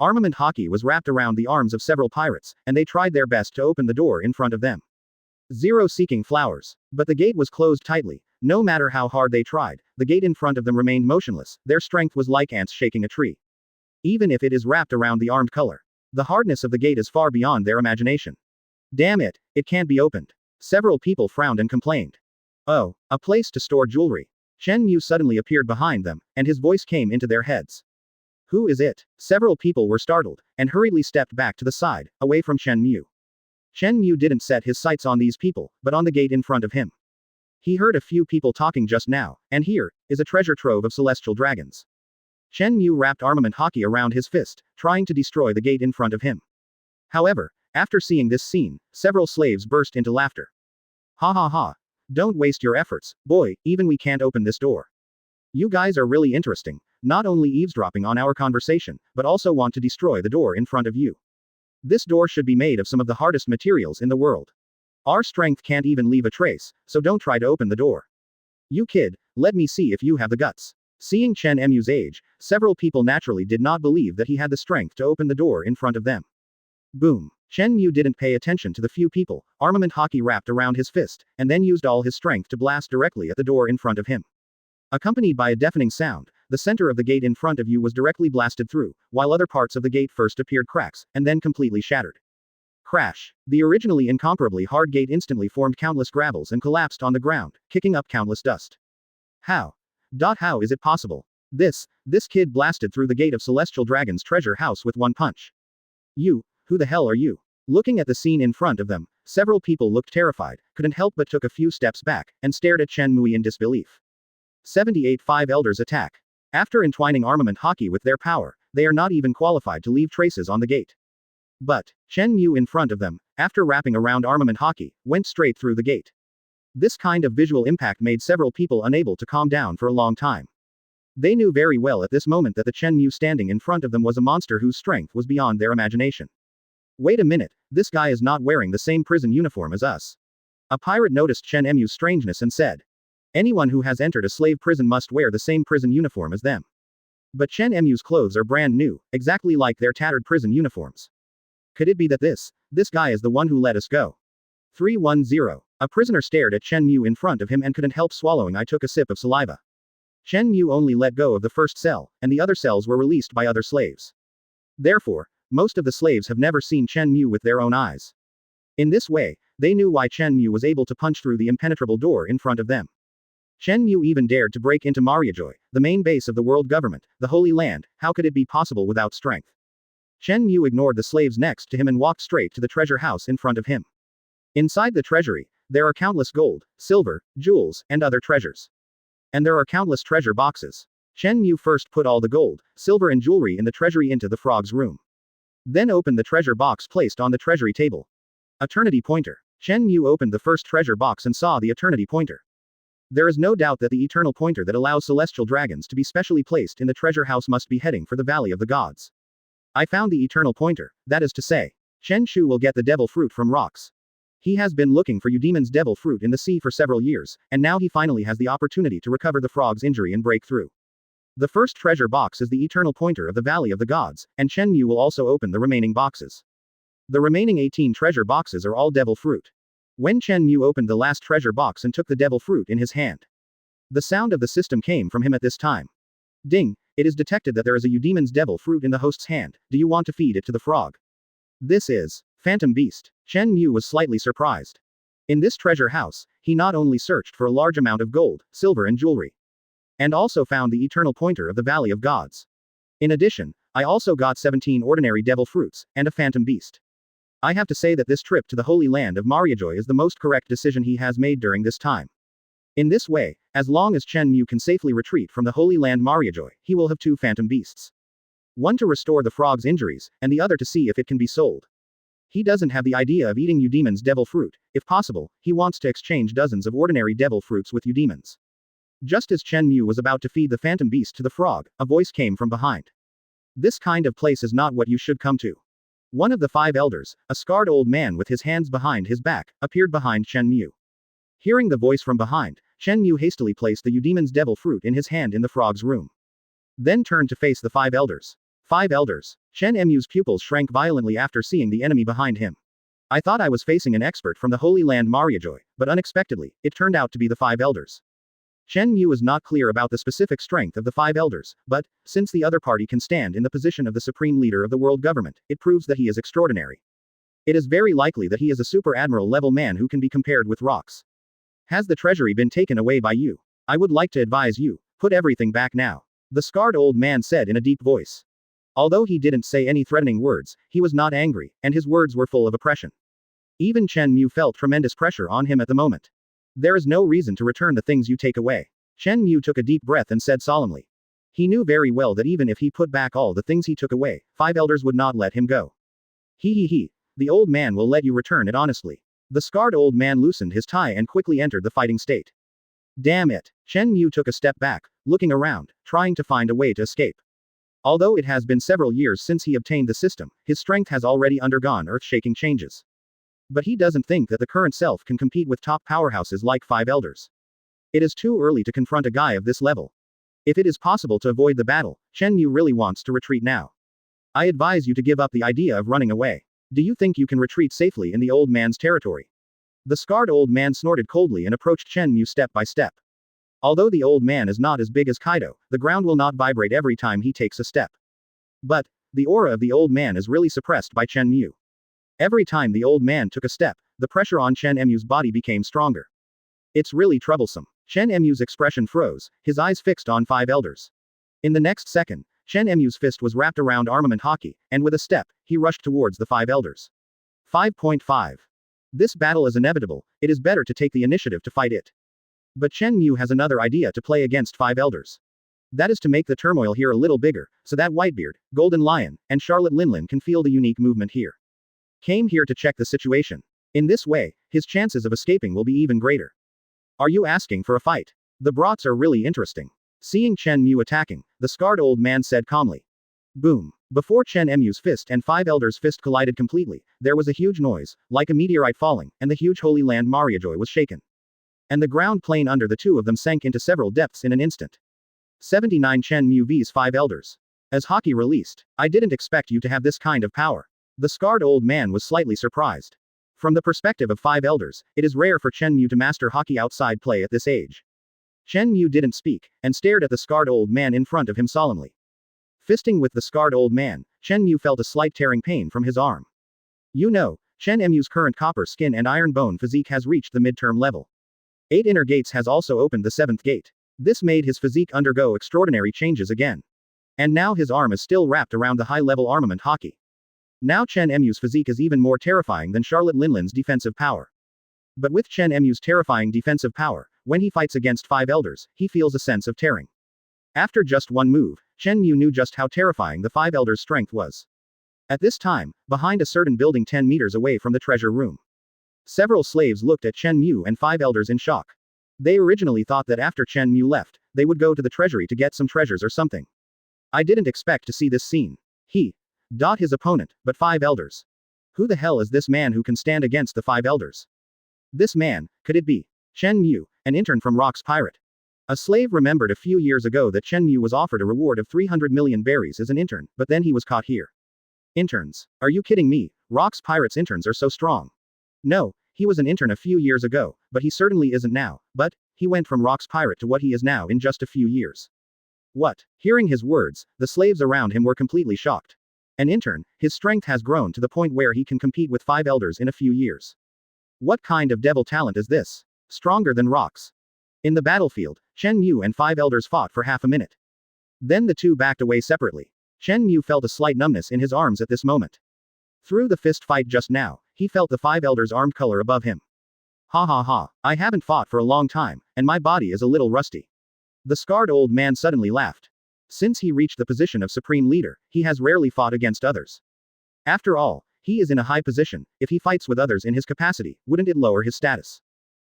Armament hockey was wrapped around the arms of several pirates, and they tried their best to open the door in front of them. Zero seeking flowers. But the gate was closed tightly. No matter how hard they tried, the gate in front of them remained motionless. Their strength was like ants shaking a tree. Even if it is wrapped around the armed color. The hardness of the gate is far beyond their imagination. Damn it, it can't be opened. Several people frowned and complained. Oh, a place to store jewelry. Chen Mu suddenly appeared behind them, and his voice came into their heads. Who is it? Several people were startled, and hurriedly stepped back to the side, away from Chen Mu. Chen Mu didn't set his sights on these people, but on the gate in front of him. He heard a few people talking just now, and here is a treasure trove of celestial dragons. Chen Mu wrapped armament hockey around his fist, trying to destroy the gate in front of him. However, after seeing this scene, several slaves burst into laughter. Ha ha ha. Don't waste your efforts, boy, even we can't open this door. You guys are really interesting, not only eavesdropping on our conversation, but also want to destroy the door in front of you. This door should be made of some of the hardest materials in the world. Our strength can't even leave a trace, so don't try to open the door. You kid, let me see if you have the guts. Seeing Chen Mu's age, several people naturally did not believe that he had the strength to open the door in front of them. Boom. Chen Mu didn't pay attention to the few people, armament hockey wrapped around his fist, and then used all his strength to blast directly at the door in front of him. Accompanied by a deafening sound, the center of the gate in front of you was directly blasted through, while other parts of the gate first appeared cracks, and then completely shattered. Crash. The originally incomparably hard gate instantly formed countless gravels and collapsed on the ground, kicking up countless dust. How? How is it possible? This kid blasted through the gate of Celestial Dragon's treasure house with one punch. You, who the hell are you? Looking at the scene in front of them, several people looked terrified, couldn't help but took a few steps back, and stared at Chen Mu in disbelief. 78 5 elders attack. After entwining armament hockey with their power, they are not even qualified to leave traces on the gate. But, Chen Mu in front of them, after wrapping around armament hockey, went straight through the gate. This kind of visual impact made several people unable to calm down for a long time. They knew very well at this moment that the Chen Mu standing in front of them was a monster whose strength was beyond their imagination. Wait a minute, this guy is not wearing the same prison uniform as us. A pirate noticed Chen Mu's strangeness and said. Anyone who has entered a slave prison must wear the same prison uniform as them. But Chen Mu's clothes are brand new, exactly like their tattered prison uniforms. Could it be that this guy is the one who let us go? 310. A prisoner stared at Chen Mu in front of him and couldn't help swallowing. I took a sip of saliva. Chen Mu only let go of the first cell, and the other cells were released by other slaves. Therefore, most of the slaves have never seen Chen Mu with their own eyes. In this way, they knew why Chen Mu was able to punch through the impenetrable door in front of them. Chen Mu even dared to break into Mariajoy, the main base of the world government, the Holy Land. How could it be possible without strength? Chen Mu ignored the slaves next to him and walked straight to the treasure house in front of him. Inside the treasury, there are countless gold, silver, jewels, and other treasures. And there are countless treasure boxes. Chen Mu first put all the gold, silver and jewelry in the treasury into the frog's room. Then opened the treasure box placed on the treasury table. Eternity pointer. Chen Mu opened the first treasure box and saw the eternity pointer. There is no doubt that the eternal pointer that allows celestial dragons to be specially placed in the treasure house must be heading for the Valley of the Gods. I found the eternal pointer, that is to say, Chen Shu will get the devil fruit from rocks. He has been looking for Eudemon's devil fruit in the sea for several years, and now he finally has the opportunity to recover the frog's injury and break through. The first treasure box is the eternal pointer of the Valley of the Gods, and Chen Mu will also open the remaining boxes. The remaining 18 treasure boxes are all devil fruit. When Chen Mu opened the last treasure box and took the devil fruit in his hand, the sound of the system came from him at this time. Ding, it is detected that there is a Eudemon's devil fruit in the host's hand. Do you want to feed it to the frog? This is Phantom Beast. Chen Mu was slightly surprised. In this treasure house, he not only searched for a large amount of gold, silver and jewelry, and also found the eternal pointer of the Valley of Gods. In addition, I also got 17 ordinary devil fruits, and a phantom beast. I have to say that this trip to the Holy Land of Mariajoy is the most correct decision he has made during this time. In this way, as long as Chen Mu can safely retreat from the Holy Land Mariajoy, he will have 2 phantom beasts. One to restore the frog's injuries, and the other to see if it can be sold. He doesn't have the idea of eating Eudemon's devil fruit. If possible, he wants to exchange dozens of ordinary devil fruits with Eudemon's. Just as Chen Mu was about to feed the phantom beast to the frog, a voice came from behind. This kind of place is not what you should come to. One of the 5 elders, a scarred old man with his hands behind his back, appeared behind Chen Mu. Hearing the voice from behind, Chen Mu hastily placed the Eudemon's devil fruit in his hand in the frog's room. Then turned to face the 5 elders. 5 elders. Chen Mu's pupils shrank violently after seeing the enemy behind him. I thought I was facing an expert from the Holy Land Mariajoy, but unexpectedly, it turned out to be the 5 elders. Chen Mu is not clear about the specific strength of the 5 elders, but, since the other party can stand in the position of the supreme leader of the world government, it proves that he is extraordinary. It is very likely that he is a super admiral level man who can be compared with rocks. Has the treasury been taken away by you? I would like to advise you, put everything back now. The scarred old man said in a deep voice. Although he didn't say any threatening words, he was not angry, and his words were full of oppression. Even Chen Mu felt tremendous pressure on him at the moment. There is no reason to return the things you take away. Chen Mu took a deep breath and said solemnly. He knew very well that even if he put back all the things he took away, 5 elders would not let him go. He. The old man will let you return it honestly. The scarred old man loosened his tie and quickly entered the fighting state. Damn it. Chen Mu took a step back, looking around, trying to find a way to escape. Although it has been several years since he obtained the system, his strength has already undergone earth-shaking changes. But he doesn't think that the current self can compete with top powerhouses like 5 elders. It is too early to confront a guy of this level. If it is possible to avoid the battle, Chen Mu really wants to retreat now. I advise you to give up the idea of running away. Do you think you can retreat safely in the old man's territory? The scarred old man snorted coldly and approached Chen Mu step by step. Although the old man is not as big as Kaido, the ground will not vibrate every time he takes a step. But, the aura of the old man is really suppressed by Chen Mu. Every time the old man took a step, the pressure on Chen Mu's body became stronger. It's really troublesome. Chen Mu's expression froze, his eyes fixed on 5 elders. In the next second, Chen Mu's fist was wrapped around armament hockey, and with a step, he rushed towards the 5 elders. 5.5. This battle is inevitable, it is better to take the initiative to fight it. But Chen Mu has another idea to play against 5 elders. That is to make the turmoil here a little bigger, so that Whitebeard, Golden Lion, and Charlotte Linlin can feel the unique movement here. Came here to check the situation. In this way, his chances of escaping will be even greater. Are you asking for a fight? The brats are really interesting. Seeing Chen Mu attacking, the scarred old man said calmly. Boom. Before Chen Mu's fist and 5 elders' fist collided completely, there was a huge noise, like a meteorite falling, and the huge Holy Land Mariajoy was shaken. And the ground plane under the 2 of them sank into several depths in an instant. 79 Chen Mu vs 5 elders. As hockey released, I didn't expect you to have this kind of power. The scarred old man was slightly surprised. From the perspective of 5 elders, it is rare for Chen Mu to master hockey outside play at this age. Chen Mu didn't speak, and stared at the scarred old man in front of him solemnly. Fisting with the scarred old man, Chen Mu felt a slight tearing pain from his arm. You know, Chen Mu's current copper skin and iron bone physique has reached the midterm level. 8 inner gates has also opened the 7th gate. This made his physique undergo extraordinary changes again. And now his arm is still wrapped around the high-level armament hockey. Now Chen Mu's physique is even more terrifying than Charlotte Linlin's defensive power. But with Chen Mu's terrifying defensive power, when he fights against 5 elders, he feels a sense of tearing. After just one move, Chen Mu knew just how terrifying the 5 elders' strength was. At this time, behind a certain building 10 meters away from the treasure room, several slaves looked at Chen Mu and 5 elders in shock. They originally thought that after Chen Mu left, they would go to the treasury to get some treasures or something. I didn't expect to see this scene. His opponent, but 5 elders. Who the hell is this man who can stand against the 5 elders? This man, could it be Chen Mu, an intern from Rock's Pirate? A slave remembered a few years ago that Chen Mu was offered a reward of 300 million berries as an intern, but then he was caught here. Interns. Are you kidding me? Rock's Pirate's interns are so strong. No, he was an intern a few years ago, but he certainly isn't now, but he went from Rock's Pirate to what he is now in just a few years. What? Hearing his words, the slaves around him were completely shocked. An intern, his strength has grown to the point where he can compete with 5 elders in a few years. What kind of devil talent is this? Stronger than Rock's. In the battlefield, Chen Mu and 5 elders fought for half a minute. Then the two backed away separately. Chen Mu felt a slight numbness in his arms at this moment. Through the fist fight just now, he felt the 5 elders' armed color above him. Ha ha ha, I haven't fought for a long time, and my body is a little rusty. The scarred old man suddenly laughed. Since he reached the position of supreme leader, he has rarely fought against others. After all, he is in a high position. If he fights with others in his capacity, wouldn't it lower his status?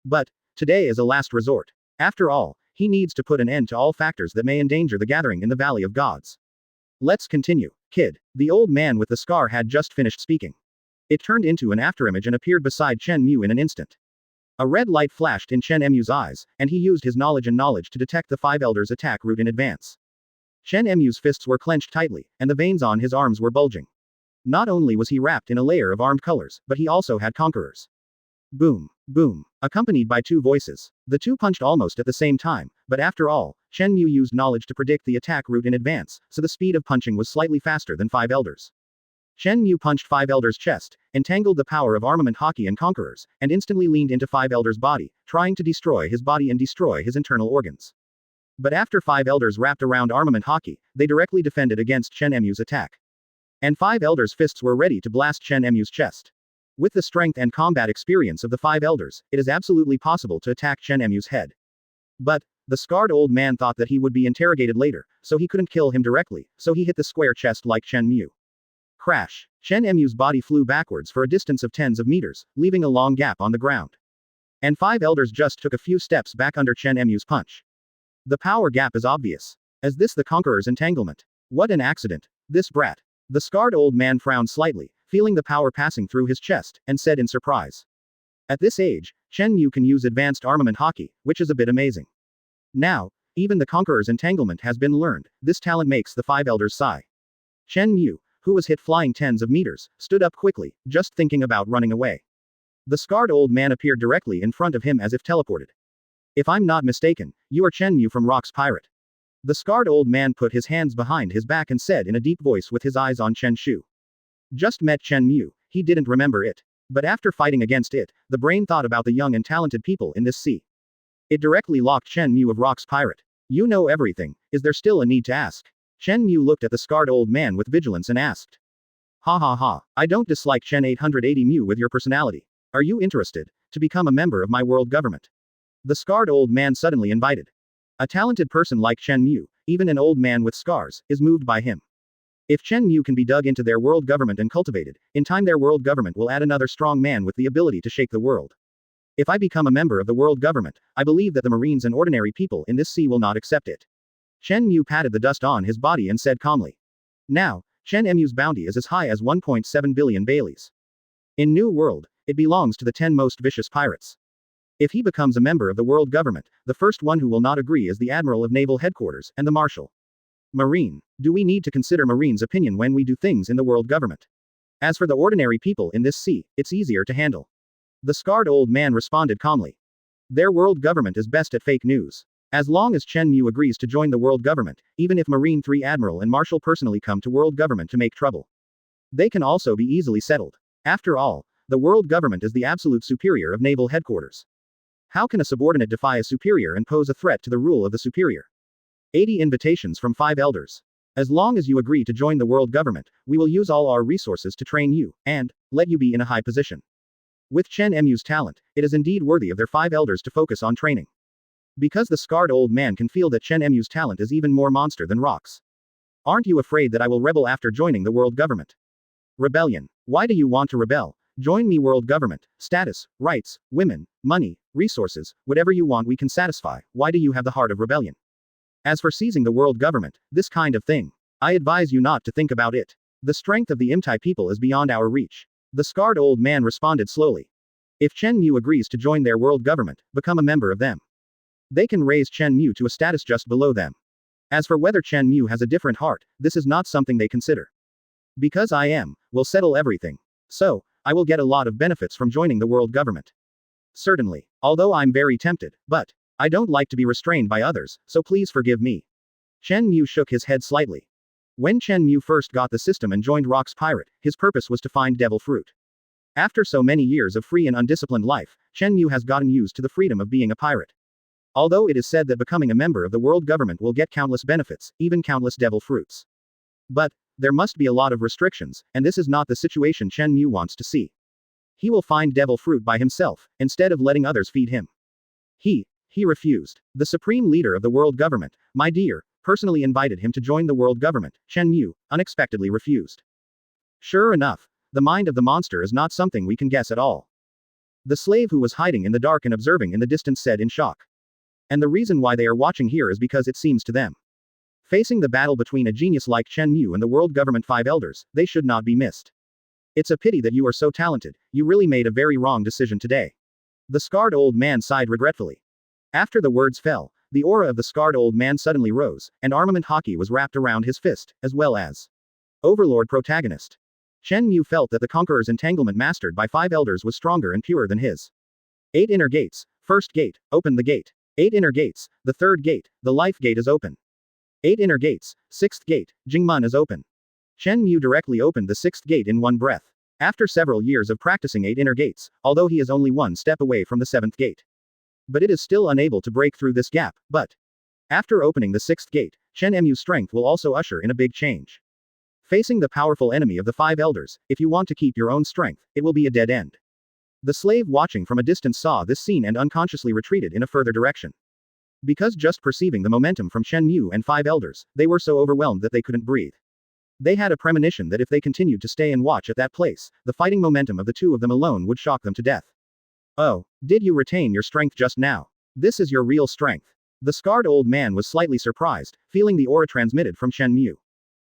But today is a last resort. After all, he needs to put an end to all factors that may endanger the gathering in the Valley of Gods. Let's continue, kid. The old man with the scar had just finished speaking. It turned into an afterimage and appeared beside Chen Mu in an instant. A red light flashed in Chen Mu's eyes, and he used his knowledge to detect the 5 elders' attack route in advance. Chen Mu's fists were clenched tightly, and the veins on his arms were bulging. Not only was he wrapped in a layer of armed colors, but he also had conquerors. Boom, boom, accompanied by 2 voices. The two punched almost at the same time, but after all, Chen Mu used knowledge to predict the attack route in advance, so the speed of punching was slightly faster than 5 elders. Chen Mu punched 5 elders' chest, entangled the power of armament hockey and conquerors, and instantly leaned into 5 elders' body, trying to destroy his body and destroy his internal organs. But after 5 elders wrapped around armament hockey, they directly defended against Chen Mu's attack. And 5 elders' fists were ready to blast Chen Mu's chest. With the strength and combat experience of the 5 elders, it is absolutely possible to attack Chen Mu's head. But the scarred old man thought that he would be interrogated later, so he couldn't kill him directly, so he hit the square chest like Chen Mu. Crash. Chen Mu's body flew backwards for a distance of tens of meters, leaving a long gap on the ground. And 5 elders just took a few steps back under Chen Mu's punch. The power gap is obvious. Is this the conqueror's entanglement? What an accident. This brat. The scarred old man frowned slightly, feeling the power passing through his chest, and said in surprise. At this age, Chen Mu can use advanced armament hockey, which is a bit amazing. Now, even the conqueror's entanglement has been learned. This talent makes the 5 elders sigh. Chen Mu, who was hit flying tens of meters, stood up quickly, just thinking about running away. The scarred old man appeared directly in front of him as if teleported. If I'm not mistaken, you are Chen Mu from Rock's Pirate. The scarred old man put his hands behind his back and said in a deep voice with his eyes on Chen Shu. Just met Chen Mu, he didn't remember it. But after fighting against it, the brain thought about the young and talented people in this sea. It directly locked Chen Mu of Rock's Pirate. You know everything, is there still a need to ask? Chen Mu looked at the scarred old man with vigilance and asked. Ha ha ha, I don't dislike Chen 880 Mu with your personality. Are you interested to become a member of my world government? The scarred old man suddenly invited. A talented person like Chen Mu, even an old man with scars, is moved by him. If Chen Mu can be dug into their world government and cultivated, in time their world government will add another strong man with the ability to shake the world. If I become a member of the world government, I believe that the Marines and ordinary people in this sea will not accept it. Chen Mu patted the dust on his body and said calmly. Now, Chen Mu's bounty is as high as 1.7 billion Baileys. In New World, it belongs to the 10 most vicious pirates. If he becomes a member of the world government, the first one who will not agree is the Admiral of Naval Headquarters, and the Marshal. Marine. Do we need to consider Marine's opinion when we do things in the world government? As for the ordinary people in this sea, it's easier to handle. The scarred old man responded calmly. Their world government is best at fake news. As long as Chen Mu agrees to join the world government, even if Marine 3 Admiral and Marshal personally come to world government to make trouble, they can also be easily settled. After all, the world government is the absolute superior of naval headquarters. How can a subordinate defy a superior and pose a threat to the rule of the superior? 80 invitations from 5 elders. As long as you agree to join the world government, we will use all our resources to train you, and let you be in a high position. With Chen Mu's talent, it is indeed worthy of their 5 elders to focus on training. Because the scarred old man can feel that Chen Mu's talent is even more monster than rocks. Aren't you afraid that I will rebel after joining the world government? Rebellion. Why do you want to rebel? Join me, world government. Status, rights, women, money, resources, whatever you want we can satisfy. Why do you have the heart of rebellion? As for seizing the world government, this kind of thing, I advise you not to think about it. The strength of the Imtai people is beyond our reach. The scarred old man responded slowly. If Chen Mu agrees to join their world government, become a member of them, they can raise Chen Mu to a status just below them. As for whether Chen Mu has a different heart, this is not something they consider. Because I will settle everything. So, I will get a lot of benefits from joining the world government. Certainly. Although I'm very tempted, but I don't like to be restrained by others, so please forgive me. Chen Mu shook his head slightly. When Chen Mu first got the system and joined Rock's Pirate, his purpose was to find devil fruit. After so many years of free and undisciplined life, Chen Mu has gotten used to the freedom of being a pirate. Although it is said that becoming a member of the world government will get countless benefits, even countless devil fruits. But there must be a lot of restrictions, and this is not the situation Chen Mu wants to see. He will find devil fruit by himself, instead of letting others feed him. He refused. The supreme leader of the world government, my dear, personally invited him to join the world government. Chen Mu unexpectedly refused. Sure enough, the mind of the monster is not something we can guess at all. The slave who was hiding in the dark and observing in the distance said in shock. And the reason why they are watching here is because it seems to them, facing the battle between a genius like Chen Mu and the world government 5 elders, they should not be missed. It's a pity that you are so talented, you really made a very wrong decision today. The scarred old man sighed regretfully. After the words fell, the aura of the scarred old man suddenly rose, and armament hockey was wrapped around his fist, as well as Overlord protagonist. Chen Mu felt that the conqueror's entanglement mastered by 5 elders was stronger and purer than his. 8 inner gates. First gate, open the gate. 8 inner gates. The third gate, the life gate is open. 8 inner gates. 6th gate, Jingmun is open. Chen Mu directly opened the 6th gate in one breath. After several years of practicing 8 inner gates, although he is only one step away from the 7th gate. But it is still unable to break through this gap, but after opening the 6th gate, Chen Mu's strength will also usher in a big change. Facing the powerful enemy of the 5 elders, if you want to keep your own strength, it will be a dead end. The slave watching from a distance saw this scene and unconsciously retreated in a further direction. Because just perceiving the momentum from Chen Mu and 5 elders, they were so overwhelmed that they couldn't breathe. They had a premonition that if they continued to stay and watch at that place, the fighting momentum of the 2 of them alone would shock them to death. Oh, did you retain your strength just now? This is your real strength. The scarred old man was slightly surprised, feeling the aura transmitted from Chen Mu.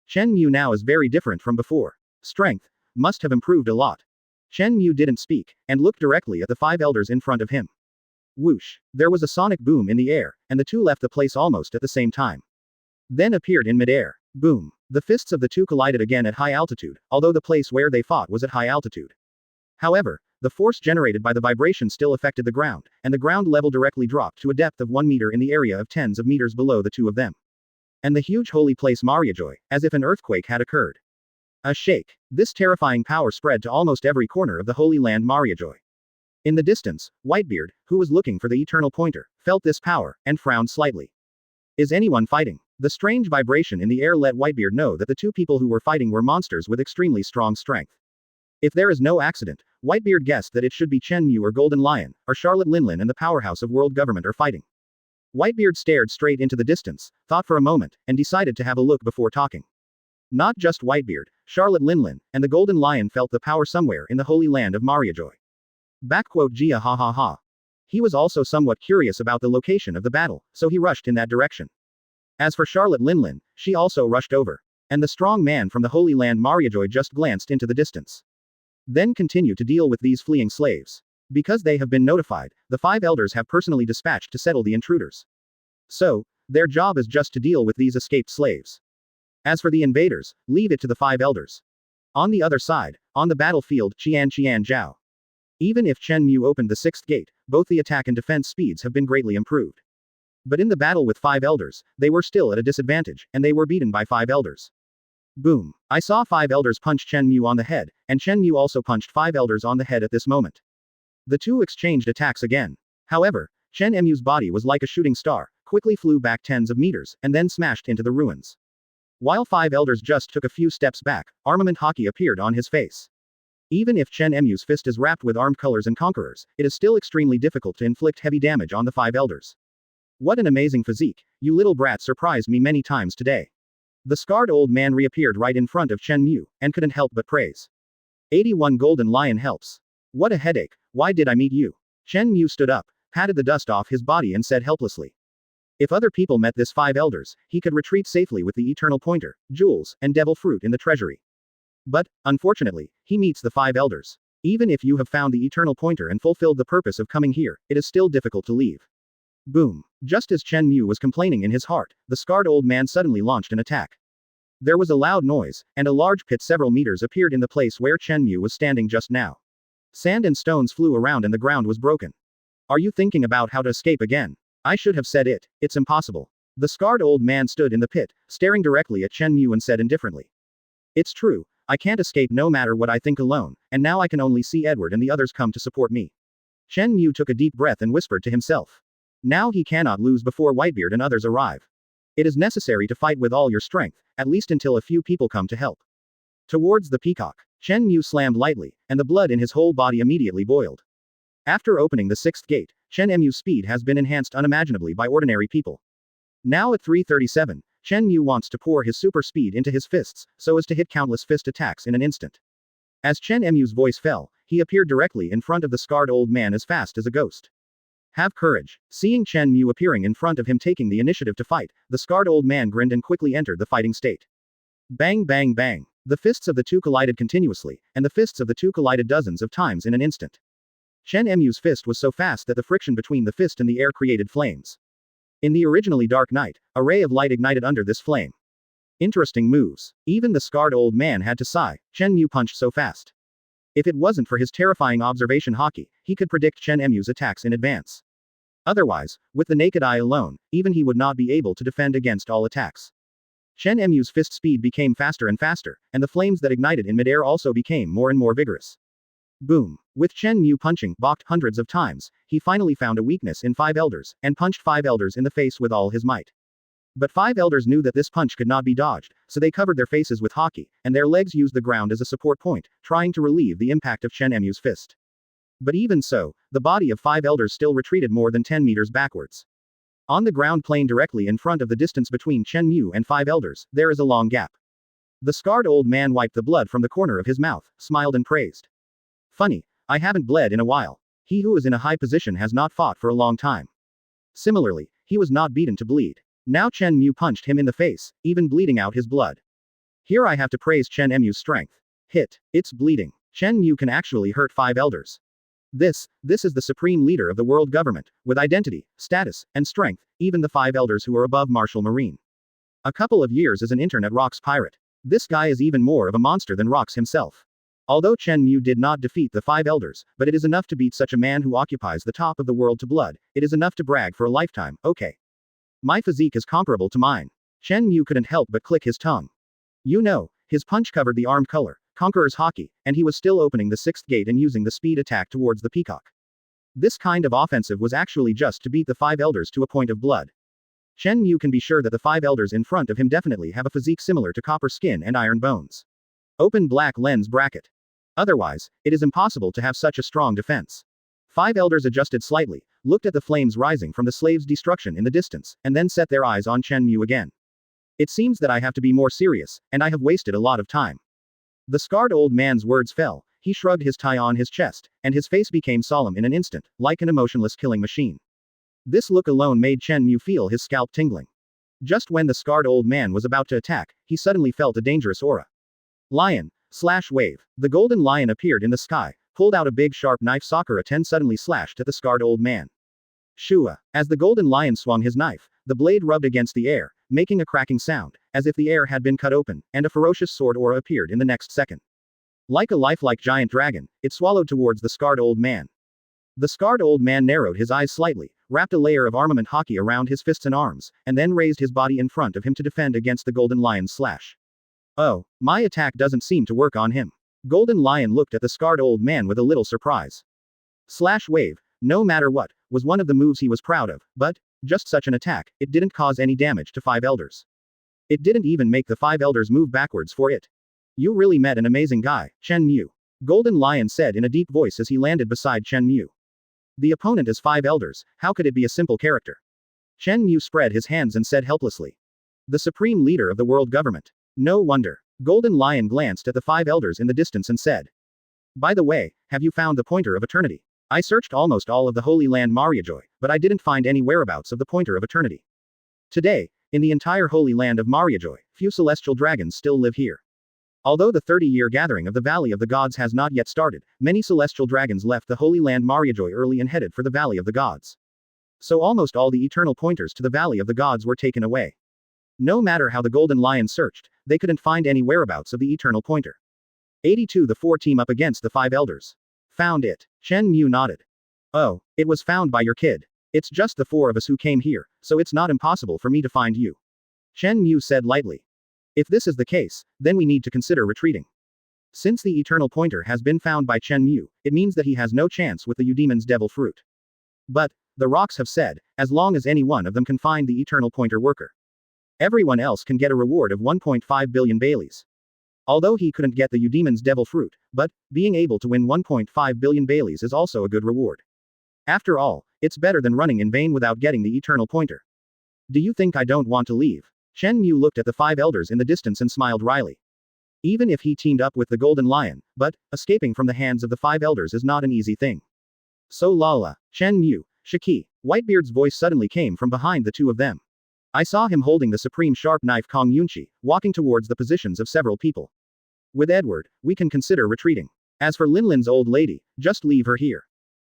Chen Mu now is very different from before. Strength must have improved a lot. Chen Mu didn't speak, and looked directly at the 5 elders in front of him. Whoosh! There was a sonic boom in the air, and the 2 left the place almost at the same time. Then appeared in midair. Boom! The fists of the 2 collided again at high altitude, although the place where they fought was at high altitude. However, the force generated by the vibration still affected the ground, and the ground level directly dropped to a depth of 1 meter in the area of tens of meters below the 2 of them. And the huge holy place Mariajoy, as if an earthquake had occurred. A shake. This terrifying power spread to almost every corner of the Holy Land Mariajoy. In the distance, Whitebeard, who was looking for the eternal pointer, felt this power, and frowned slightly. Is anyone fighting? The strange vibration in the air let Whitebeard know that the 2 people who were fighting were monsters with extremely strong strength. If there is no accident, Whitebeard guessed that it should be Chen Mu or Golden Lion, or Charlotte Linlin and the powerhouse of world government are fighting. Whitebeard stared straight into the distance, thought for a moment, and decided to have a look before talking. Not just Whitebeard, Charlotte Linlin, and the Golden Lion felt the power somewhere in the Holy Land of Mariajoy. Gia ha ha ha. He was also somewhat curious about the location of the battle, so he rushed in that direction. As for Charlotte Linlin, she also rushed over. And the strong man from the Holy Land Mariajoy just glanced into the distance. Then continue to deal with these fleeing slaves. Because they have been notified, the 5 elders have personally dispatched to settle the intruders. So, their job is just to deal with these escaped slaves. As for the invaders, leave it to the 5 elders. On the other side, on the battlefield, Qian Zhao. Even if Chen Mu opened the 6th gate, both the attack and defense speeds have been greatly improved. But in the battle with 5 elders, they were still at a disadvantage, and they were beaten by 5 elders. Boom. I saw 5 elders punch Chen Mu on the head, and Chen Mu also punched 5 elders on the head at this moment. The 2 exchanged attacks again. However, Chen Mu's body was like a shooting star, quickly flew back tens of meters, and then smashed into the ruins. While five elders just took a few steps back, armament hockey appeared on his face. Even if Chen Mu's fist is wrapped with armed colors and conquerors, it is still extremely difficult to inflict heavy damage on the five elders. What an amazing physique, you little brat surprised me many times today. The scarred old man reappeared right in front of Chen Mu, and couldn't help but praise. 81 Golden Lion helps. What a headache, why did I meet you? Chen Mu stood up, patted the dust off his body and said helplessly. If other people met this five elders, he could retreat safely with the eternal pointer, jewels, and devil fruit in the treasury. But, unfortunately, he meets the five elders. Even if you have found the eternal pointer and fulfilled the purpose of coming here, it is still difficult to leave. Boom. Just as Chen Mu was complaining in his heart, the scarred old man suddenly launched an attack. There was a loud noise, and a large pit several meters appeared in the place where Chen Mu was standing just now. Sand and stones flew around and the ground was broken. Are you thinking about how to escape again? I should have said it, it's impossible. The scarred old man stood in the pit, staring directly at Chen Mu and said indifferently. It's true, I can't escape no matter what I think alone, and now I can only see Edward and the others come to support me. Chen Mu took a deep breath and whispered to himself. Now he cannot lose before Whitebeard and others arrive. It is necessary to fight with all your strength, at least until a few people come to help. Towards the peacock, Chen Mu slammed lightly, and the blood in his whole body immediately boiled. After opening the sixth gate, Chen Mu's speed has been enhanced unimaginably by ordinary people. Now at 337, Chen Mu wants to pour his super speed into his fists, so as to hit countless fist attacks in an instant. As Chen Mu's voice fell, he appeared directly in front of the scarred old man as fast as a ghost. Have courage. Seeing Chen Mu appearing in front of him taking the initiative to fight, the scarred old man grinned and quickly entered the fighting state. Bang bang bang. The fists of the two collided continuously, and the fists of the two collided dozens of times in an instant. Chen Mu's fist was so fast that the friction between the fist and the air created flames. In the originally dark night, a ray of light ignited under this flame. Interesting moves. Even the scarred old man had to sigh, Chen Mu punched so fast. If it wasn't for his terrifying observation hockey, he could predict Chen Mu's attacks in advance. Otherwise, with the naked eye alone, even he would not be able to defend against all attacks. Chen Mu's fist speed became faster and faster, and the flames that ignited in midair also became more and more vigorous. Boom. With Chen Mu punching, balked hundreds of times, he finally found a weakness in five elders, and punched five elders in the face with all his might. But five elders knew that this punch could not be dodged, so they covered their faces with hockey, and their legs used the ground as a support point, trying to relieve the impact of Chen Mu's fist. But even so, the body of five elders still retreated more than 10 meters backwards. On the ground plane directly in front of the distance between Chen Mu and five elders, there is a long gap. The scarred old man wiped the blood from the corner of his mouth, smiled and praised. Funny, I haven't bled in a while. He who is in a high position has not fought for a long time. Similarly, he was not beaten to bleed. Now Chen Mu punched him in the face, even bleeding out his blood. Here I have to praise Chen Mu's strength. Hit. It's bleeding. Chen Mu can actually hurt five elders. This is the supreme leader of the world government, with identity, status, and strength, even the five elders who are above Martial Marine. A couple of years as an intern at Rock's Pirate. This guy is even more of a monster than Rock's himself. Although Chen Mu did not defeat the five elders, but it is enough to beat such a man who occupies the top of the world to blood, it is enough to brag for a lifetime, okay. My physique is comparable to mine. Chen Mu couldn't help but click his tongue. You know, his punch covered the armed color, Conqueror's hockey, and he was still opening the sixth gate and using the speed attack towards the peacock. This kind of offensive was actually just to beat the five elders to a point of blood. Chen Mu can be sure that the five elders in front of him definitely have a physique similar to copper skin and iron bones. Open black lens bracket. Otherwise, it is impossible to have such a strong defense. Five elders adjusted slightly, looked at the flames rising from the slave's destruction in the distance, and then set their eyes on Chen Mu again. It seems that I have to be more serious, and I have wasted a lot of time. The scarred old man's words fell, he shrugged his tie on his chest, and his face became solemn in an instant, like an emotionless killing machine. This look alone made Chen Mu feel his scalp tingling. Just when the scarred old man was about to attack, he suddenly felt a dangerous aura. Lion, / wave. The golden lion appeared in the sky, pulled out a big sharp knife. Sakura 10 suddenly slashed at the scarred old man. Shua. As the golden lion swung his knife, the blade rubbed against the air, making a cracking sound, as if the air had been cut open, and a ferocious sword aura appeared in the next second. Like a lifelike giant dragon, it swallowed towards the scarred old man. The scarred old man narrowed his eyes slightly, wrapped a layer of armament hockey around his fists and arms, and then raised his body in front of him to defend against the golden lion's slash. Oh, my attack doesn't seem to work on him. Golden Lion looked at the scarred old man with a little surprise. / wave. No matter what, was one of the moves he was proud of, but, just such an attack, it didn't cause any damage to 5 elders. It didn't even make the 5 elders move backwards for it. You really met an amazing guy, Chen Mu. Golden Lion said in a deep voice as he landed beside Chen Mu. The opponent is 5 elders, how could it be a simple character? Chen Mu spread his hands and said helplessly. The supreme leader of the world government. No wonder. Golden Lion glanced at the 5 elders in the distance and said. By the way, have you found the pointer of eternity? I searched almost all of the Holy Land Mariajoy, but I didn't find any whereabouts of the pointer of eternity. Today, in the entire Holy Land of Mariajoy, few celestial dragons still live here. Although the 30-year gathering of the Valley of the Gods has not yet started, many celestial dragons left the Holy Land Mariajoy early and headed for the Valley of the Gods. So almost all the eternal pointers to the Valley of the Gods were taken away. No matter how the Golden Lion searched, they couldn't find any whereabouts of the eternal pointer. 82 The 4 team up against the 5 elders. Found it. Chen Mu nodded. Oh, it was found by your kid. It's just the 4 of us who came here, so it's not impossible for me to find you. Chen Mu said lightly. If this is the case, then we need to consider retreating. Since the eternal pointer has been found by Chen Mu, it means that he has no chance with the Eudemon's devil fruit. But, the rocks have said, as long as any one of them can find the eternal pointer worker, everyone else can get a reward of 1.5 billion Baileys. Although he couldn't get the Eudemon's devil fruit, but, being able to win 1.5 billion Baileys is also a good reward. After all, it's better than running in vain without getting the eternal pointer. Do you think I don't want to leave? Chen Mu looked at the 5 elders in the distance and smiled wryly. Even if he teamed up with the Golden Lion, but, escaping from the hands of the 5 elders is not an easy thing. So Lala, Chen Mu, Shiki, Whitebeard's voice suddenly came from behind the two of them. I saw him holding the supreme sharp knife Kong Yunchi, walking towards the positions of several people. With Edward, we can consider retreating. As for Linlin's old lady, just leave her here.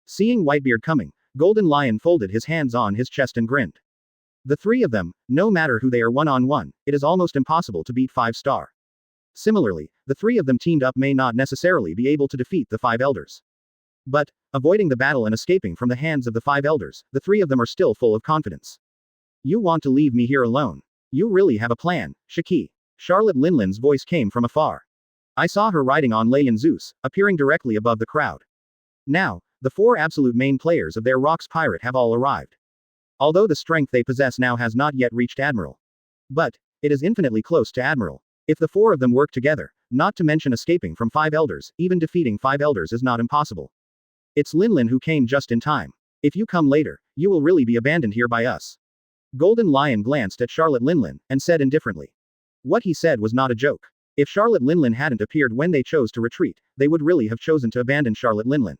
Seeing Whitebeard coming, Golden Lion folded his hands on his chest and grinned. The 3 of them, no matter who they are one-on-one, it is almost impossible to beat 5-star. Similarly, the 3 of them teamed up may not necessarily be able to defeat the 5 elders. But, avoiding the battle and escaping from the hands of the 5 elders, the 3 of them are still full of confidence. You want to leave me here alone? You really have a plan, Shiki. Charlotte Linlin's voice came from afar. I saw her riding on Lei and Zeus, appearing directly above the crowd. Now, the 4 absolute main players of their Rocks Pirate have all arrived. Although the strength they possess now has not yet reached Admiral. But, it is infinitely close to Admiral. If the 4 of them work together, not to mention escaping from 5 elders, even defeating 5 elders is not impossible. It's Linlin who came just in time. If you come later, you will really be abandoned here by us. Golden Lion glanced at Charlotte Linlin, and said indifferently. What he said was not a joke. If Charlotte Linlin hadn't appeared when they chose to retreat, they would really have chosen to abandon Charlotte Linlin.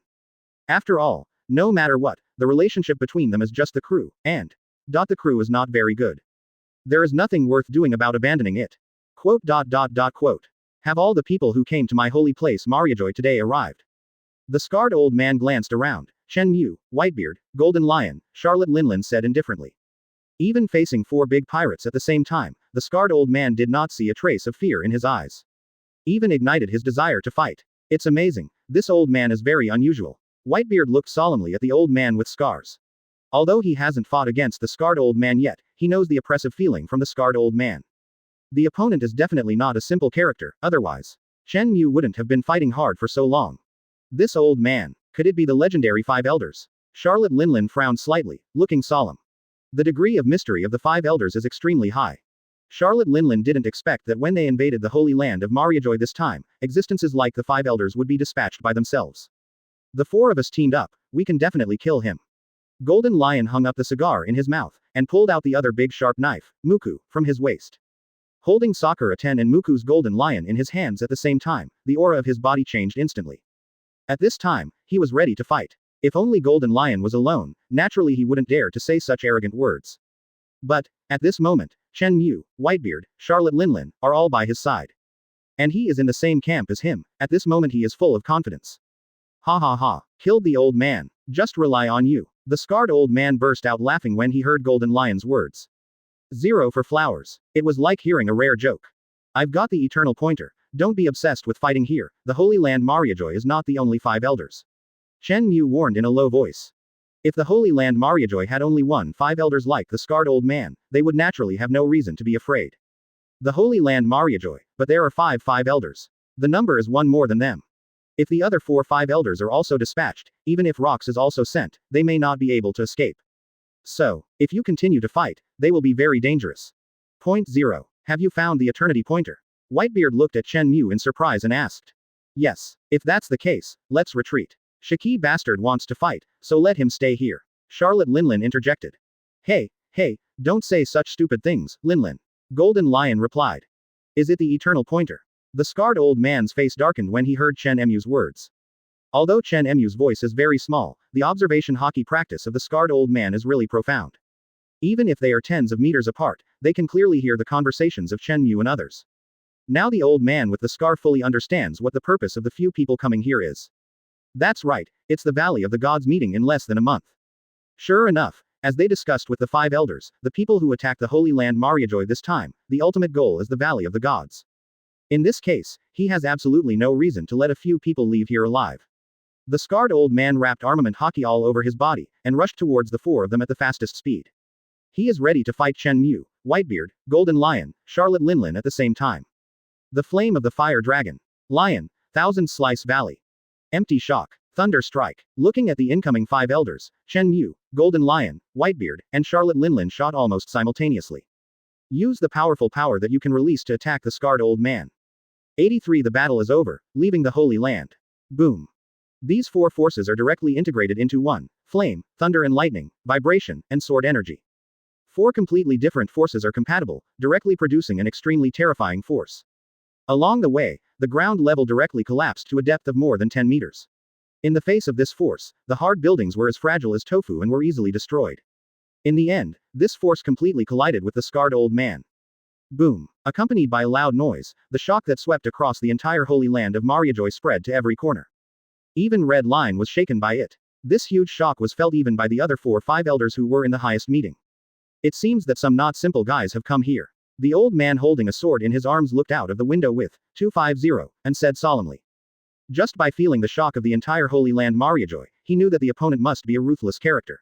After all, no matter what, the relationship between them is just the crew, and the crew is not very good. There is nothing worth doing about abandoning it. Quote. Have all the people who came to my holy place Mariajoy today arrived? The scarred old man glanced around. Chen Mu, Whitebeard, Golden Lion, Charlotte Linlin said indifferently. Even facing 4 big pirates at the same time, the scarred old man did not see a trace of fear in his eyes. Even ignited his desire to fight. It's amazing, this old man is very unusual. Whitebeard looked solemnly at the old man with scars. Although he hasn't fought against the scarred old man yet, he knows the oppressive feeling from the scarred old man. The opponent is definitely not a simple character, otherwise Chen Mu wouldn't have been fighting hard for so long. This old man, could it be the legendary 5 elders? Charlotte Linlin frowned slightly, looking solemn. The degree of mystery of the 5 elders is extremely high. Charlotte Linlin didn't expect that when they invaded the Holy Land of Mariajoy this time, existences like the 5 elders would be dispatched by themselves. The 4 of us teamed up, we can definitely kill him. Golden Lion hung up the cigar in his mouth, and pulled out the other big sharp knife, Muku, from his waist. Holding Sakura Ten and Muku's Golden Lion in his hands at the same time, the aura of his body changed instantly. At this time, he was ready to fight. If only Golden Lion was alone, naturally he wouldn't dare to say such arrogant words. But, at this moment, Chen Mu, Whitebeard, Charlotte Linlin, are all by his side. And he is in the same camp as him, at this moment he is full of confidence. Ha ha ha, killed the old man, just rely on you. The scarred old man burst out laughing when he heard Golden Lion's words. 0 for flowers. It was like hearing a rare joke. I've got the eternal pointer, don't be obsessed with fighting here, the Holy Land Mariajoy is not the only 5 elders. Chen Mu warned in a low voice. If the Holy Land Mariajoy had only 5 elders like the scarred old man, they would naturally have no reason to be afraid. The Holy Land Mariajoy, but there are 5 elders. The number is 1 more than them. If the other 4-5 elders are also dispatched, even if Rox is also sent, they may not be able to escape. So, if you continue to fight, they will be very dangerous. Point 0. Have you found the eternity pointer? Whitebeard looked at Chen Mu in surprise and asked. Yes. If that's the case, let's retreat. Shiki bastard wants to fight, so let him stay here. Charlotte Linlin interjected. Hey, don't say such stupid things, Linlin. Golden Lion replied. Is it the eternal pointer? The scarred old man's face darkened when he heard Chen Mu's words. Although Chen Mu's voice is very small, the observation hockey practice of the scarred old man is really profound. Even if they are tens of meters apart, they can clearly hear the conversations of Chen Mu and others. Now the old man with the scar fully understands what the purpose of the few people coming here is. That's right, it's the Valley of the Gods meeting in less than a month. Sure enough, as they discussed with the 5 elders, the people who attack the Holy Land Mariajoy this time, the ultimate goal is the Valley of the Gods. In this case, he has absolutely no reason to let a few people leave here alive. The scarred old man wrapped armament hockey all over his body, and rushed towards the 4 of them at the fastest speed. He is ready to fight Chen Mu, Whitebeard, Golden Lion, Charlotte Linlin at the same time. The flame of the fire dragon. Lion, Thousand Slice Valley. Empty shock. Thunder strike. Looking at the incoming 5 elders, Chen Mu, Golden Lion, Whitebeard, and Charlotte Linlin shot almost simultaneously. Use the powerful power that you can release to attack the scarred old man. 83. The battle is over, leaving the Holy Land. Boom. These 4 forces are directly integrated into one: flame, thunder and lightning, vibration, and sword energy. 4 completely different forces are compatible, directly producing an extremely terrifying force. Along the way, the ground level directly collapsed to a depth of more than 10 meters. In the face of this force, the hard buildings were as fragile as tofu and were easily destroyed. In the end, this force completely collided with the scarred old man. Boom. Accompanied by a loud noise, the shock that swept across the entire Holy Land of Mariajoy spread to every corner. Even Red Line was shaken by it. This huge shock was felt even by the other 4-5 elders who were in the highest meeting. It seems that some not simple guys have come here. The old man holding a sword in his arms looked out of the window with 250 and said solemnly. Just by feeling the shock of the entire Holy Land Mariajoy, he knew that the opponent must be a ruthless character.